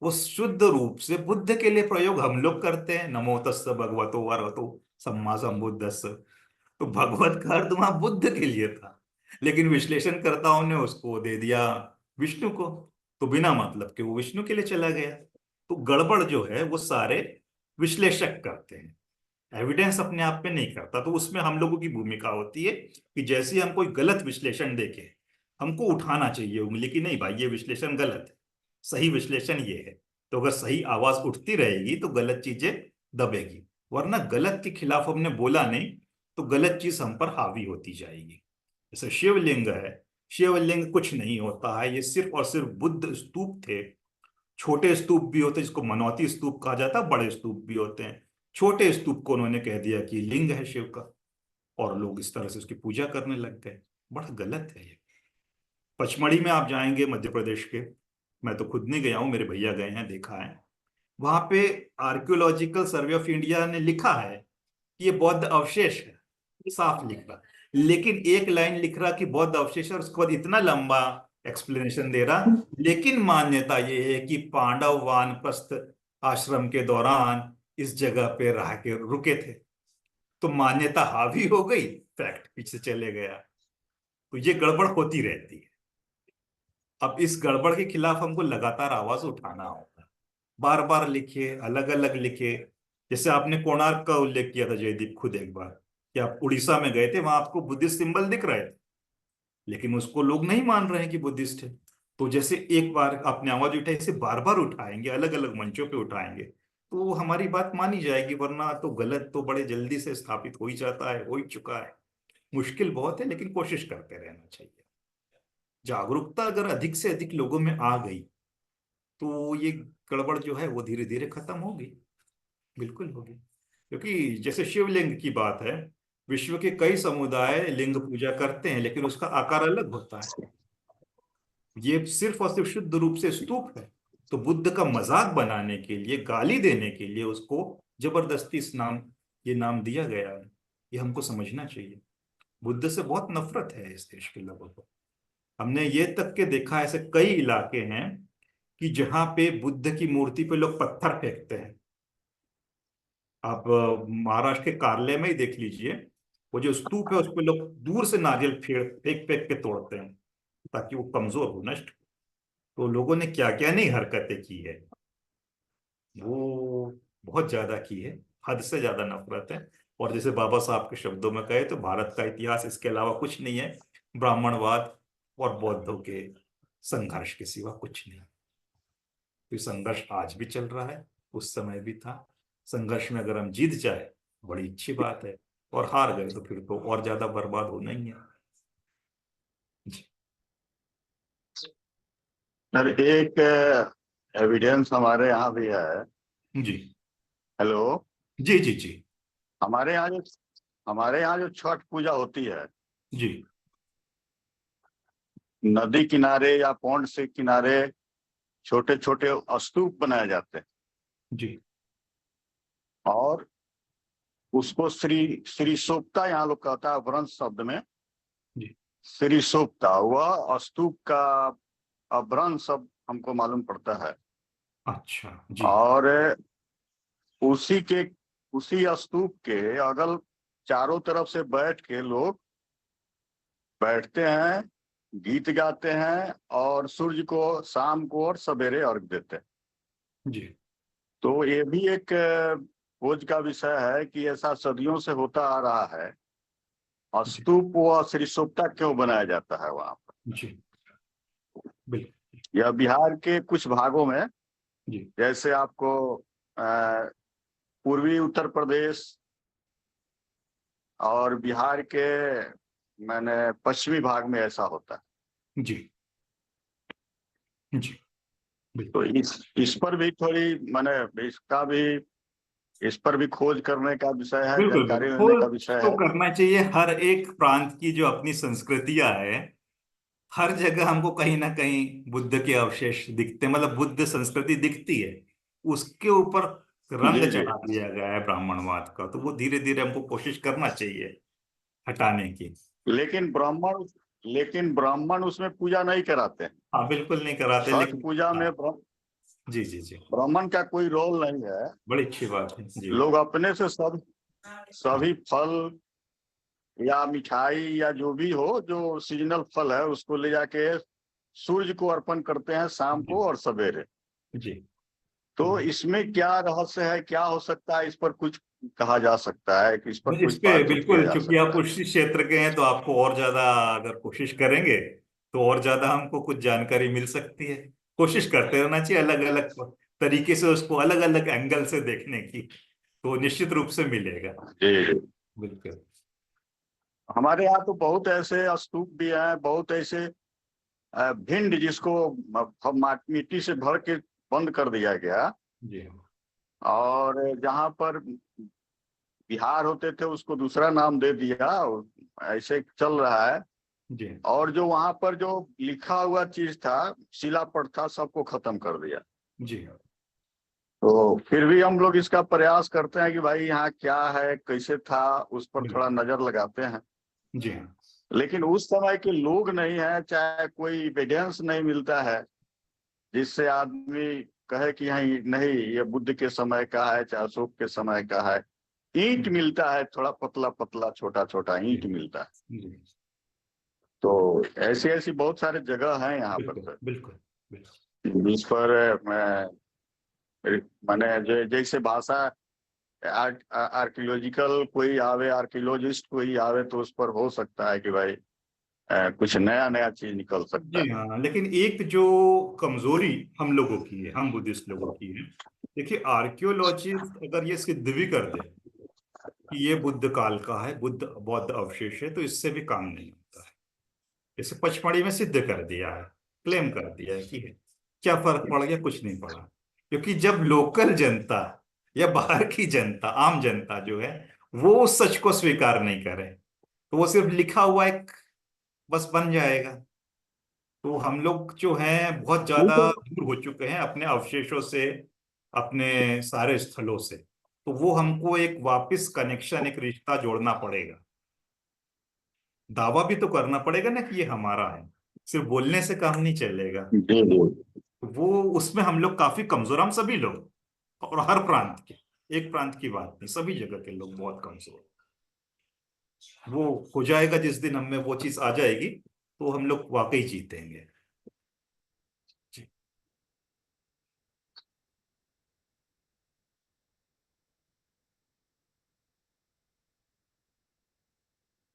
[SPEAKER 1] वो शुद्ध रूप से बुद्ध के लिए प्रयोग हम लोग करते हैं, नमो तस्स भगवतो वरहतो सम्मा सम्बुद्धस्स। तो भगवत का अर्थ वहां बुद्ध के लिए था, लेकिन विश्लेषणकर्ताओं ने उसको दे दिया विष्णु को, तो बिना मतलब के वो विष्णु के लिए चला गया। तो गड़बड़ जो है वो सारे विश्लेषक करते हैं, एविडेंस अपने आप में नहीं करता। तो उसमें हम लोगों की भूमिका होती है कि जैसे हम कोई गलत विश्लेषण देखें, हमको उठाना चाहिए उंगली कि नहीं भाई ये विश्लेषण गलत है, सही विश्लेषण ये है। तो अगर सही आवाज उठती रहेगी तो गलत चीजें दबेगी, वरना गलत के खिलाफ हमने बोला नहीं तो गलत चीज हम पर हावी होती जाएगी। जैसे शिवलिंग है, शिवलिंग कुछ नहीं होता है, ये सिर्फ और सिर्फ बुद्ध स्तूप थे। छोटे स्तूप भी होते हैं जिसको मनौती स्तूप कहा जाता है, बड़े स्तूप भी होते हैं। छोटे स्तूप को उन्होंने कह दिया कि लिंग है शिव का, और लोग इस तरह से उसकी पूजा करने लग गए। बड़ा गलत है ये। पचमढ़ी में आप जाएंगे मध्य प्रदेश के, मैं तो खुद नहीं गया हूं, मेरे भैया गए हैं, देखा है। वहां पे आर्कियोलॉजिकल सर्वे ऑफ इंडिया ने लिखा है कि ये बौद्ध अवशेष है, साफ लिख रहा, लेकिन एक लाइन लिख रहा कि बौद्ध अवशेष है, और उसके बाद इतना लंबा एक्सप्लेनेशन दे रहा। लेकिन मान्यता ये है कि पांडव वानप्रस्थ आश्रम के दौरान इस जगह पे रह के रुके थे। तो मान्यता हावी हो गई, फैक्ट पीछे चले गया। तो ये गड़बड़ होती रहती है। अब इस गड़बड़ के खिलाफ हमको लगातार आवाज उठाना होगा, बार बार लिखे, अलग अलग लिखे। जैसे आपने कोणार्क का उल्लेख किया था जयदीप खुद एक बार, कि आप उड़ीसा में गए थे, वहां आपको बुद्धिस्ट सिंबल दिख रहे थे, लेकिन उसको लोग नहीं मान रहे हैं कि बुद्धिस्ट है। तो जैसे एक बार आपने आवाज उठाई, इसे बार बार उठाएंगे, अलग अलग मंचों पे उठाएंगे, तो हमारी बात मानी जाएगी, वरना तो गलत तो बड़े जल्दी से स्थापित हो ही जाता है, हो ही चुका है। मुश्किल बहुत है, लेकिन कोशिश करते रहना चाहिए। जागरूकता अगर अधिक से अधिक लोगों में आ गई तो ये गड़बड़ जो है वो धीरे धीरे खत्म होगी, बिल्कुल होगी। क्योंकि जैसे शिवलिंग की बात है, विश्व के कई समुदाय लिंग पूजा करते हैं, लेकिन उसका आकार अलग होता है। ये सिर्फ और सिर्फ शुद्ध रूप से स्तूप है। तो बुद्ध का मजाक बनाने के लिए, गाली देने के लिए उसको जबरदस्ती ये नाम दिया गया है। ये हमको समझना चाहिए। बुद्ध से बहुत नफरत है इस देश के लोगों को। हमने ये तक के देखा, ऐसे कई इलाके हैं कि जहां पे बुद्ध की मूर्ति पे लोग पत्थर फेंकते हैं। आप महाराष्ट्र के कार्ले में ही देख लीजिए, वो जो स्तूप है उस पे लोग दूर से नारियल फेंक फेंक के तोड़ते हैं ताकि वो कमजोर हो, नष्ट। तो लोगों ने क्या क्या नहीं हरकतें की है, वो बहुत ज्यादा की है, हद से ज्यादा नफरत है। और जैसे बाबा साहब के शब्दों में कहे तो भारत का इतिहास इसके अलावा कुछ नहीं है, ब्राह्मणवाद और बौद्धों के संघर्ष के सिवा कुछ नहीं। तो संघर्ष आज भी चल रहा है, उस समय भी था। संघर्ष में अगर हम जीत जाए बड़ी अच्छी बात है, और हार गए तो फिर तो और ज्यादा बर्बाद होना ही है।
[SPEAKER 4] सर एक एविडेंस हमारे यहाँ भी है।
[SPEAKER 1] जी
[SPEAKER 4] हेलो।
[SPEAKER 1] जी जी जी।
[SPEAKER 4] हमारे यहाँ जो छठ पूजा होती है,
[SPEAKER 1] जी
[SPEAKER 4] नदी किनारे या पौंड से किनारे छोटे छोटे स्तूप बनाए जाते हैं,
[SPEAKER 1] जी
[SPEAKER 4] और उसको श्री श्री सोप्ता यहाँ लोग कहता है अपभ्रंश शब्द में।
[SPEAKER 1] जी
[SPEAKER 4] श्री सोप्ता वह स्तूप का अपभ्रंश शब्द हमको मालूम पड़ता है।
[SPEAKER 1] अच्छा जी
[SPEAKER 4] और उसी स्तूप के अगल चारों तरफ से बैठ के लोग बैठते हैं, गीत गाते हैं और सूर्य को शाम को और सवेरे अर्घ देते हैं।
[SPEAKER 1] जी
[SPEAKER 4] तो ये भी एक खोज का विषय है कि ऐसा सदियों से होता आ रहा है। स्तूप व श्री सोप्ता क्यों बनाया जाता है वहां पर?
[SPEAKER 1] जी बिल्कुल
[SPEAKER 4] यह बिहार के कुछ भागों में,
[SPEAKER 1] जी
[SPEAKER 4] जैसे आपको पूर्वी उत्तर प्रदेश और बिहार के मैंने पश्चिमी भाग में ऐसा होता है।
[SPEAKER 1] जी जी
[SPEAKER 4] तो इस पर भी थोड़ी मैंने इस पर भी खोज करने का विषय है,
[SPEAKER 1] बिल्कुल
[SPEAKER 4] जानकारी
[SPEAKER 1] बिल्कुल
[SPEAKER 4] लेने का
[SPEAKER 1] खोज
[SPEAKER 4] विषय
[SPEAKER 1] तो
[SPEAKER 4] है।
[SPEAKER 1] करना चाहिए। हर एक प्रांत की जो अपनी संस्कृतियां है, हर जगह हमको कहीं ना कहीं बुद्ध के अवशेष दिखते हैं, मतलब बुद्ध संस्कृति दिखती है। उसके ऊपर रंग
[SPEAKER 4] जी जी।
[SPEAKER 1] चढ़ा दिया गया है ब्राह्मणवाद का, तो वो धीरे धीरे हमको कोशिश करना चाहिए हटाने की।
[SPEAKER 4] लेकिन ब्राह्मण उसमें पूजा नहीं कराते हैं।
[SPEAKER 1] हाँ बिल्कुल नहीं कराते,
[SPEAKER 4] छठ
[SPEAKER 1] लेकिन
[SPEAKER 4] पूजा में
[SPEAKER 1] हाँ, जी जी जी
[SPEAKER 4] ब्राह्मण का कोई रोल नहीं है।
[SPEAKER 1] बड़ी अच्छी बात है जी।
[SPEAKER 4] लोग अपने से सभी फल या मिठाई या जो भी हो, जो सीजनल फल है, उसको ले जाके सूर्य को अर्पण करते हैं शाम
[SPEAKER 1] जी
[SPEAKER 4] को और सवेरे।
[SPEAKER 1] जी
[SPEAKER 4] तो इसमें क्या रहस्य है, क्या हो सकता है, इस पर कुछ कहा जा सकता है कि इस पर
[SPEAKER 1] इस
[SPEAKER 4] कुछ
[SPEAKER 1] पे
[SPEAKER 4] बातचीत किया
[SPEAKER 1] बिल्कुल,
[SPEAKER 4] जा
[SPEAKER 1] क्योंकि आप
[SPEAKER 4] सकता है?
[SPEAKER 1] उसी क्षेत्र के हैं तो आपको और ज्यादा अगर कोशिश करेंगे तो और ज्यादा हमको कुछ जानकारी मिल सकती है। कोशिश करते रहना चाहिए अलग अलग तरीके से, उसको अलग अलग एंगल से देखने की, तो निश्चित रूप से मिलेगा।
[SPEAKER 4] जी।
[SPEAKER 1] बिल्कुल
[SPEAKER 4] हमारे यहाँ तो बहुत ऐसे स्तूप भी हैं, बहुत ऐसे भिंड जिसको मिट्टी से भर के बंद कर दिया गया,
[SPEAKER 1] जी
[SPEAKER 4] और जहाँ पर बिहार होते थे उसको दूसरा नाम दे दिया, ऐसे चल रहा है।
[SPEAKER 1] जी
[SPEAKER 4] और जो वहां पर जो लिखा हुआ चीज था, शिलापट था, सबको खत्म कर दिया।
[SPEAKER 1] जी
[SPEAKER 4] तो फिर भी हम लोग इसका प्रयास करते हैं कि भाई यहाँ क्या है, कैसे था, उस पर थोड़ा
[SPEAKER 1] बिल्कुल
[SPEAKER 4] नजर लगाते हैं।
[SPEAKER 1] जी हाँ
[SPEAKER 4] लेकिन उस समय के लोग नहीं है, चाहे कोई एविडेंस नहीं मिलता है जिससे आदमी कहे कि हाँ नहीं ये बुद्ध के समय का है, चाहे अशोक के समय का है। ईंट मिलता है, थोड़ा पतला पतला छोटा छोटा ईंट
[SPEAKER 1] जी
[SPEAKER 4] मिलता है।
[SPEAKER 1] जी
[SPEAKER 4] तो ऐसी ऐसी बहुत सारे जगह हैं यहाँ पर
[SPEAKER 1] बिल्कुल
[SPEAKER 4] सर,
[SPEAKER 1] बिल्कुल बिल्कुल
[SPEAKER 4] जिस पर मैंने जैसे भाषा आर्कियोलॉजिकल कोई आवे, आर्कियोलॉजिस्ट कोई आवे, तो उस पर हो सकता है कि भाई कुछ नया नया चीज निकल सकता
[SPEAKER 1] जी
[SPEAKER 4] है।
[SPEAKER 1] हाँ। लेकिन एक जो कमजोरी हम लोगों की है, हम बुद्धिस्ट लोगों की है, देखिए आर्कियोलॉजिस्ट अगर ये सिद्ध भी कर दे कि ये बुद्ध काल का है, बुद्ध बौद्ध अवशेष है, तो इससे भी काम नहीं होता है। जैसे पचमढ़ी में सिद्ध कर दिया है, क्लेम कर दिया है कि है, क्या फर्क पड़ गया? कुछ नहीं पड़ा। क्योंकि जब लोकल जनता या बाहर की जनता, आम जनता जो है, वो उस सच को स्वीकार नहीं करे, तो वो सिर्फ लिखा हुआ एक बस बन जाएगा। तो हम लोग जो हैं बहुत ज्यादा दूर हो चुके हैं अपने अवशेषों से, अपने सारे स्थलों से। तो वो हमको एक वापस कनेक्शन, एक रिश्ता जोड़ना पड़ेगा। दावा भी तो करना पड़ेगा ना कि ये हमारा है, सिर्फ बोलने से काम नहीं चलेगा।
[SPEAKER 4] जी जी।
[SPEAKER 1] वो उसमें हम लोग काफी कमजोर, हम सभी लोग, और हर प्रांत के, एक प्रांत की बात नहीं, सभी जगह के लोग बहुत कमजोर। वो हो जाएगा जिस दिन हमें वो चीज आ जाएगी, तो हम लोग वाकई जीतेंगे। जी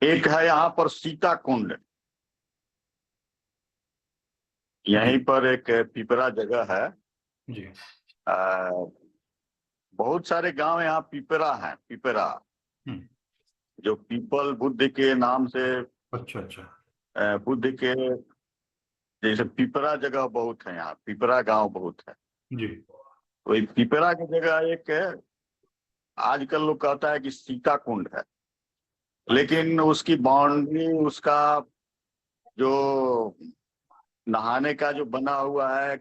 [SPEAKER 4] एक है यहाँ पर सीता कुंड,
[SPEAKER 1] जी
[SPEAKER 4] यहीं पर एक पिपरा जगह है।
[SPEAKER 1] जी
[SPEAKER 4] आ, बहुत सारे गांव यहाँ पिपरा हैं, पिपरा
[SPEAKER 1] हम्म
[SPEAKER 4] जो पीपल बुद्ध के नाम से,
[SPEAKER 1] अच्छा अच्छा
[SPEAKER 4] बुद्ध के जैसे पिपरा जगह बहुत है, यहाँ पिपरा गांव बहुत है।
[SPEAKER 1] जी
[SPEAKER 4] तो ये पिपरा की जगह एक आजकल लोग कहता है कि सीता कुंड है। लेकिन उसकी बाउंड्री, उसका जो नहाने का जो बना हुआ है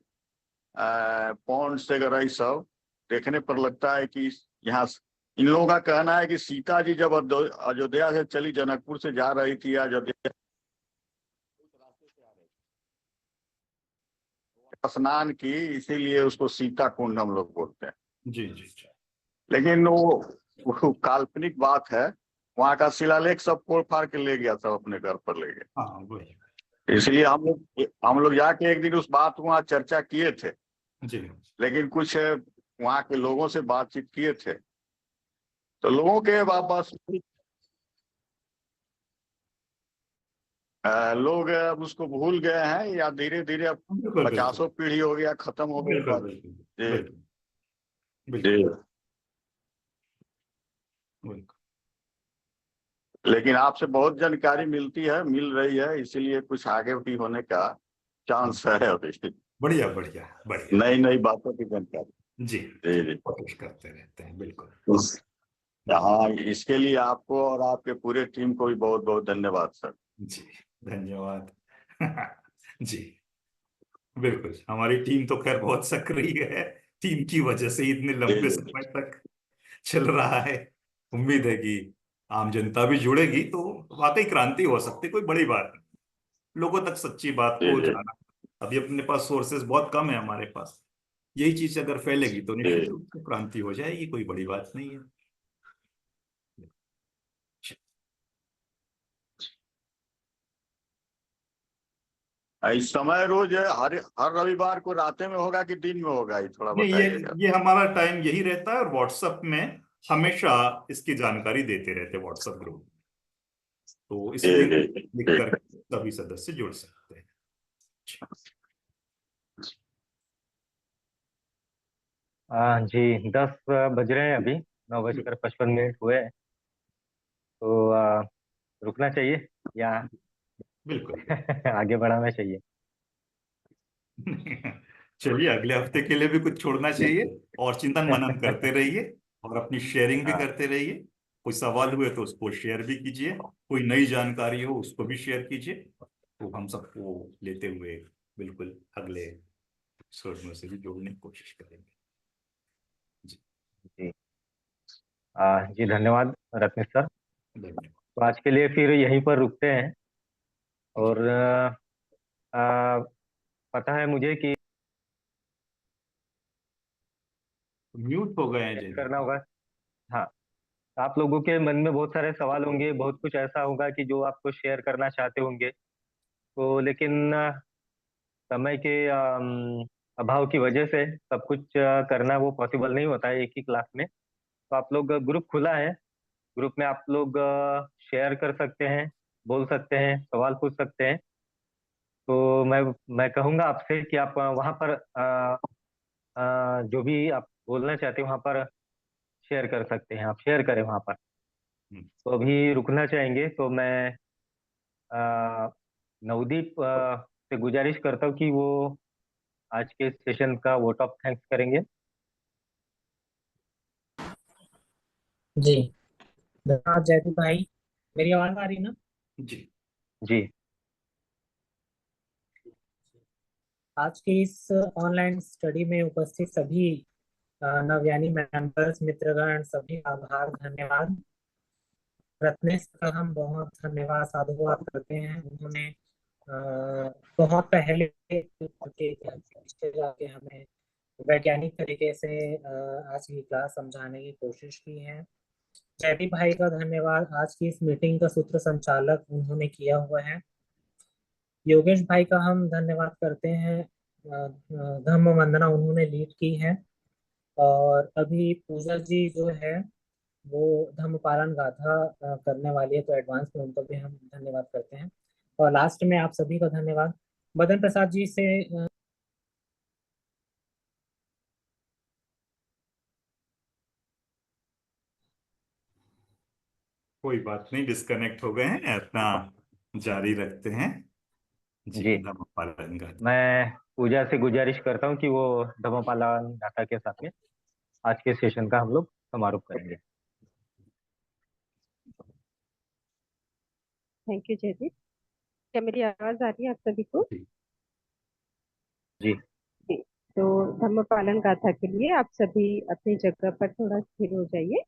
[SPEAKER 4] पौंड से वगैरह ये सब देखने पर लगता है कि यहाँ इन लोगों का कहना है कि सीता जी जब अयोध्या से चली, जनकपुर से जा रही थी अयोध्या, स्नान की, इसीलिए उसको सीता कुंड हम लोग बोलते हैं।
[SPEAKER 1] जी जी जी।
[SPEAKER 4] लेकिन वो काल्पनिक बात है। वहां का शिलालेख सब फोड़ फाड़ के ले गया, सब अपने घर पर ले गया।
[SPEAKER 1] हाँ वही।
[SPEAKER 4] इसलिए हम लोग जाके एक दिन उस बात को वहाँ चर्चा किए थे,
[SPEAKER 1] जी
[SPEAKER 4] लेकिन कुछ वहाँ के लोगों से बातचीत किए थे, तो लोगों के वापस लोग अब उसको भूल गए हैं, या धीरे धीरे अब
[SPEAKER 1] बिल्कुल बिल्कुल
[SPEAKER 4] 50 पीढ़ी हो गया, खत्म हो गई
[SPEAKER 1] बिल्कुल
[SPEAKER 4] बात।
[SPEAKER 1] बिल्कुल
[SPEAKER 4] जी
[SPEAKER 1] बिल्कुल
[SPEAKER 4] जी।
[SPEAKER 1] बिल्कुल बिल्कुल।
[SPEAKER 4] लेकिन आपसे बहुत जानकारी मिल रही है, इसीलिए कुछ आगे भी होने का चांस है अभी।
[SPEAKER 1] बढ़िया बढ़िया बढ़िया।
[SPEAKER 4] नई नई बातों की जानकारी।
[SPEAKER 1] जी
[SPEAKER 4] जी जी।
[SPEAKER 1] कोशिश करते रहते हैं बिल्कुल।
[SPEAKER 4] हाँ, इसके लिए आपको और आपके पूरे टीम को भी बहुत बहुत धन्यवाद सर।
[SPEAKER 1] जी धन्यवाद। जी बिल्कुल, हमारी टीम तो खैर बहुत सक्रिय है। टीम की वजह से ही इतने
[SPEAKER 4] जी
[SPEAKER 1] लंबे
[SPEAKER 4] जी
[SPEAKER 1] समय तक चल रहा है। उम्मीद है कि आम जनता भी जुड़ेगी तो वाकई क्रांति हो सकती है, कोई बड़ी बात नहीं। लोगों तक सच्ची बात
[SPEAKER 4] जी
[SPEAKER 1] को
[SPEAKER 4] जी
[SPEAKER 1] जाना, अभी अपने पास सोर्सेज बहुत कम है हमारे पास, यही चीज अगर फैलेगी तो निश्चित
[SPEAKER 4] जी।
[SPEAKER 1] रूप से क्रांति हो जाएगी, कोई बड़ी बात नहीं है।
[SPEAKER 4] इस समय रोज हर हर रविवार को रात में होगा कि दिन में होगा, ये थोड़ा
[SPEAKER 1] नहीं, ये
[SPEAKER 4] बताइएगा।
[SPEAKER 1] ये हमारा टाइम यही रहता है, और व्हाट्सएप में हमेशा इसकी जानकारी देते रहते हैं व्हाट्सएप ग्रुप, तो इस
[SPEAKER 4] जी
[SPEAKER 1] लिंक
[SPEAKER 4] जी
[SPEAKER 1] क्लिक
[SPEAKER 4] जी।
[SPEAKER 1] करके सभी सदस्य जुड़ सकते हैं।
[SPEAKER 6] जी 10 बज रहे हैं अभी, 9:55 हुए हैं। तो रुकना चाहिए या
[SPEAKER 1] बिल्कुल।
[SPEAKER 6] आगे बढ़ाना चाहिए?
[SPEAKER 1] चलिए, अगले हफ्ते के लिए भी कुछ छोड़ना चाहिए, और चिंतन मनन करते रहिए, और अपनी शेयरिंग भी
[SPEAKER 6] हाँ
[SPEAKER 1] करते रहिए। कोई सवाल हुए तो उसको शेयर भी कीजिए, कोई नई जानकारी हो उसको भी शेयर कीजिए, तो हम सबको लेते हुए बिल्कुल अगले एपिसोड में से भी जोड़ने की कोशिश करेंगे। जी
[SPEAKER 6] जी। जी धन्यवाद रत्नेश सर।
[SPEAKER 1] धन्यवाद।
[SPEAKER 6] तो आज के लिए फिर यहीं पर रुकते हैं। और पता है मुझे कि
[SPEAKER 1] म्यूट हो गए हैं
[SPEAKER 6] शेयर
[SPEAKER 1] जयदीप।
[SPEAKER 6] करना होगा। हाँ, आप लोगों के मन में बहुत सारे सवाल होंगे, बहुत कुछ ऐसा होगा कि जो आपको शेयर करना चाहते होंगे, तो लेकिन समय के अभाव की वजह से सब कुछ करना वो पॉसिबल नहीं होता है एक ही क्लास में। तो आप लोग, ग्रुप खुला है, ग्रुप में आप लोग शेयर कर सकते हैं, बोल सकते हैं, सवाल पूछ सकते हैं। तो मैं कहूँगा आपसे कि आप वहाँ पर जो भी आप बोलना चाहते हैं वहाँ पर शेयर कर सकते हैं, आप शेयर करें वहाँ पर। तो अभी रुकना चाहेंगे, तो मैं नवदीप से गुजारिश करता हूँ कि वो आज के सेशन का वोट ऑफ थैंक्स करेंगे।
[SPEAKER 7] जी धन्यवाद जयदीप भाई। मेरी आवाज आ रही ना?
[SPEAKER 1] जी
[SPEAKER 6] जी
[SPEAKER 7] आज के इस ऑनलाइन स्टडी में उपस्थित सभी नवयानी मेंबर्स, मित्रगण, सभी आभार, धन्यवाद। रत्नेश का हम बहुत धन्यवाद साधुवाद करते हैं। उन्होंने बहुत पहले के पीछे जाके हमें वैज्ञानिक तरीके से आज की क्लास समझाने की कोशिश की है। जयदीप भाई का धन्यवाद, आज की इस मीटिंग का सूत्र संचालक उन्होंने किया हुआ है। योगेश भाई का हम धन्यवाद करते हैं, धम्म वंदना उन्होंने लीड की है। और अभी पूजा जी जो है वो धम्म पालन गाथा करने वाली है, तो एडवांस में उनको भी हम धन्यवाद करते हैं। और लास्ट में आप सभी का धन्यवाद मदन प्रसाद जी से
[SPEAKER 1] कोई बात नहीं, डिस्कनेक्ट हो गए हैं, अपना जारी रखते हैं। जी
[SPEAKER 6] जी।
[SPEAKER 1] धर्म पालन का।
[SPEAKER 6] मैं पूजा से गुजारिश करता हूँ कि वो धम्मपालन गाथा के साथ में आज के सेशन का हम लोग समारोह करेंगे।
[SPEAKER 2] Thank you Jaideep. क्या मेरी आवाज आ रही है आप सभी को?
[SPEAKER 6] जी।
[SPEAKER 2] जी। तो धम्म पालन गाथा के लिए आप सभी अपनी जगह पर थोड़ा स्थिर हो जाइए।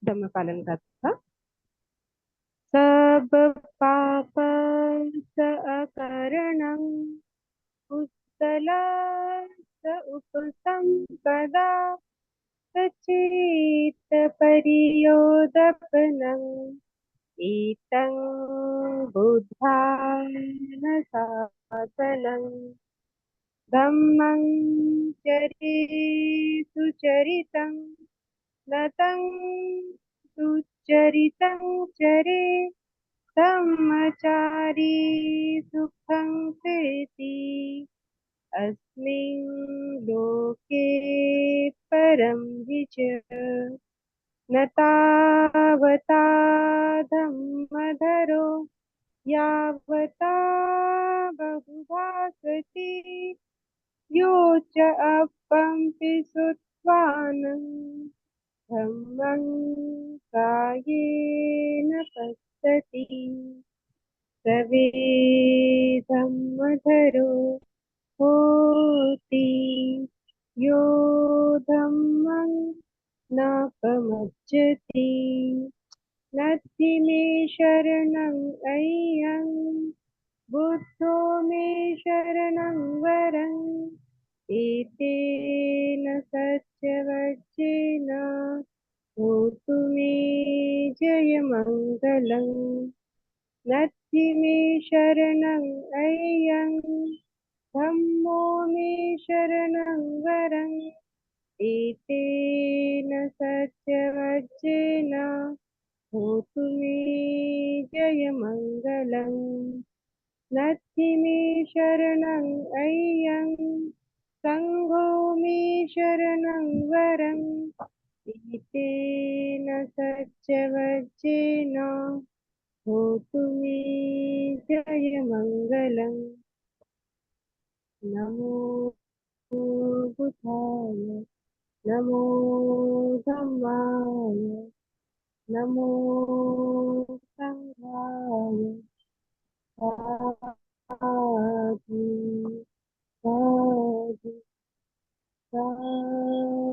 [SPEAKER 2] धम्म पालन गाथा। सब पाप अकरणं कुशलस्य उपसम्पदा सचेत परियोदपनम् एतं बुद्धान साधनम् धम्मं सुचरितं नतं सुचरितं चरे धम्मचारी सुखं सेति अस्मिन् लोके परं विच न तावता धम्मधरो यावता बहुभासति यो च अपम्पि सुत्वानं धम्मं कायेन पश्यति सर्वे धम्मधरो होति यो धम्मं नापमज्जति नत्थि मे शरणं अय्यं बुद्धो मे शरणं वरं एतेन सत्यवचेन होतु मे जयमङ्गलम् नत्थि मे शरणं अय्यं धम्मो मे शरणं वरं एतेन सत्यवचेन होतु मे जयमङ्गलम् नत्थि मे शरणं अय्यं सङ्घो मे शरणं वरं एतेन सत्यवचेन होतु मे जयमङ्गलम् नमो बुद्धाय नमो धम्माय नमो संघाय साधु साधु साधु।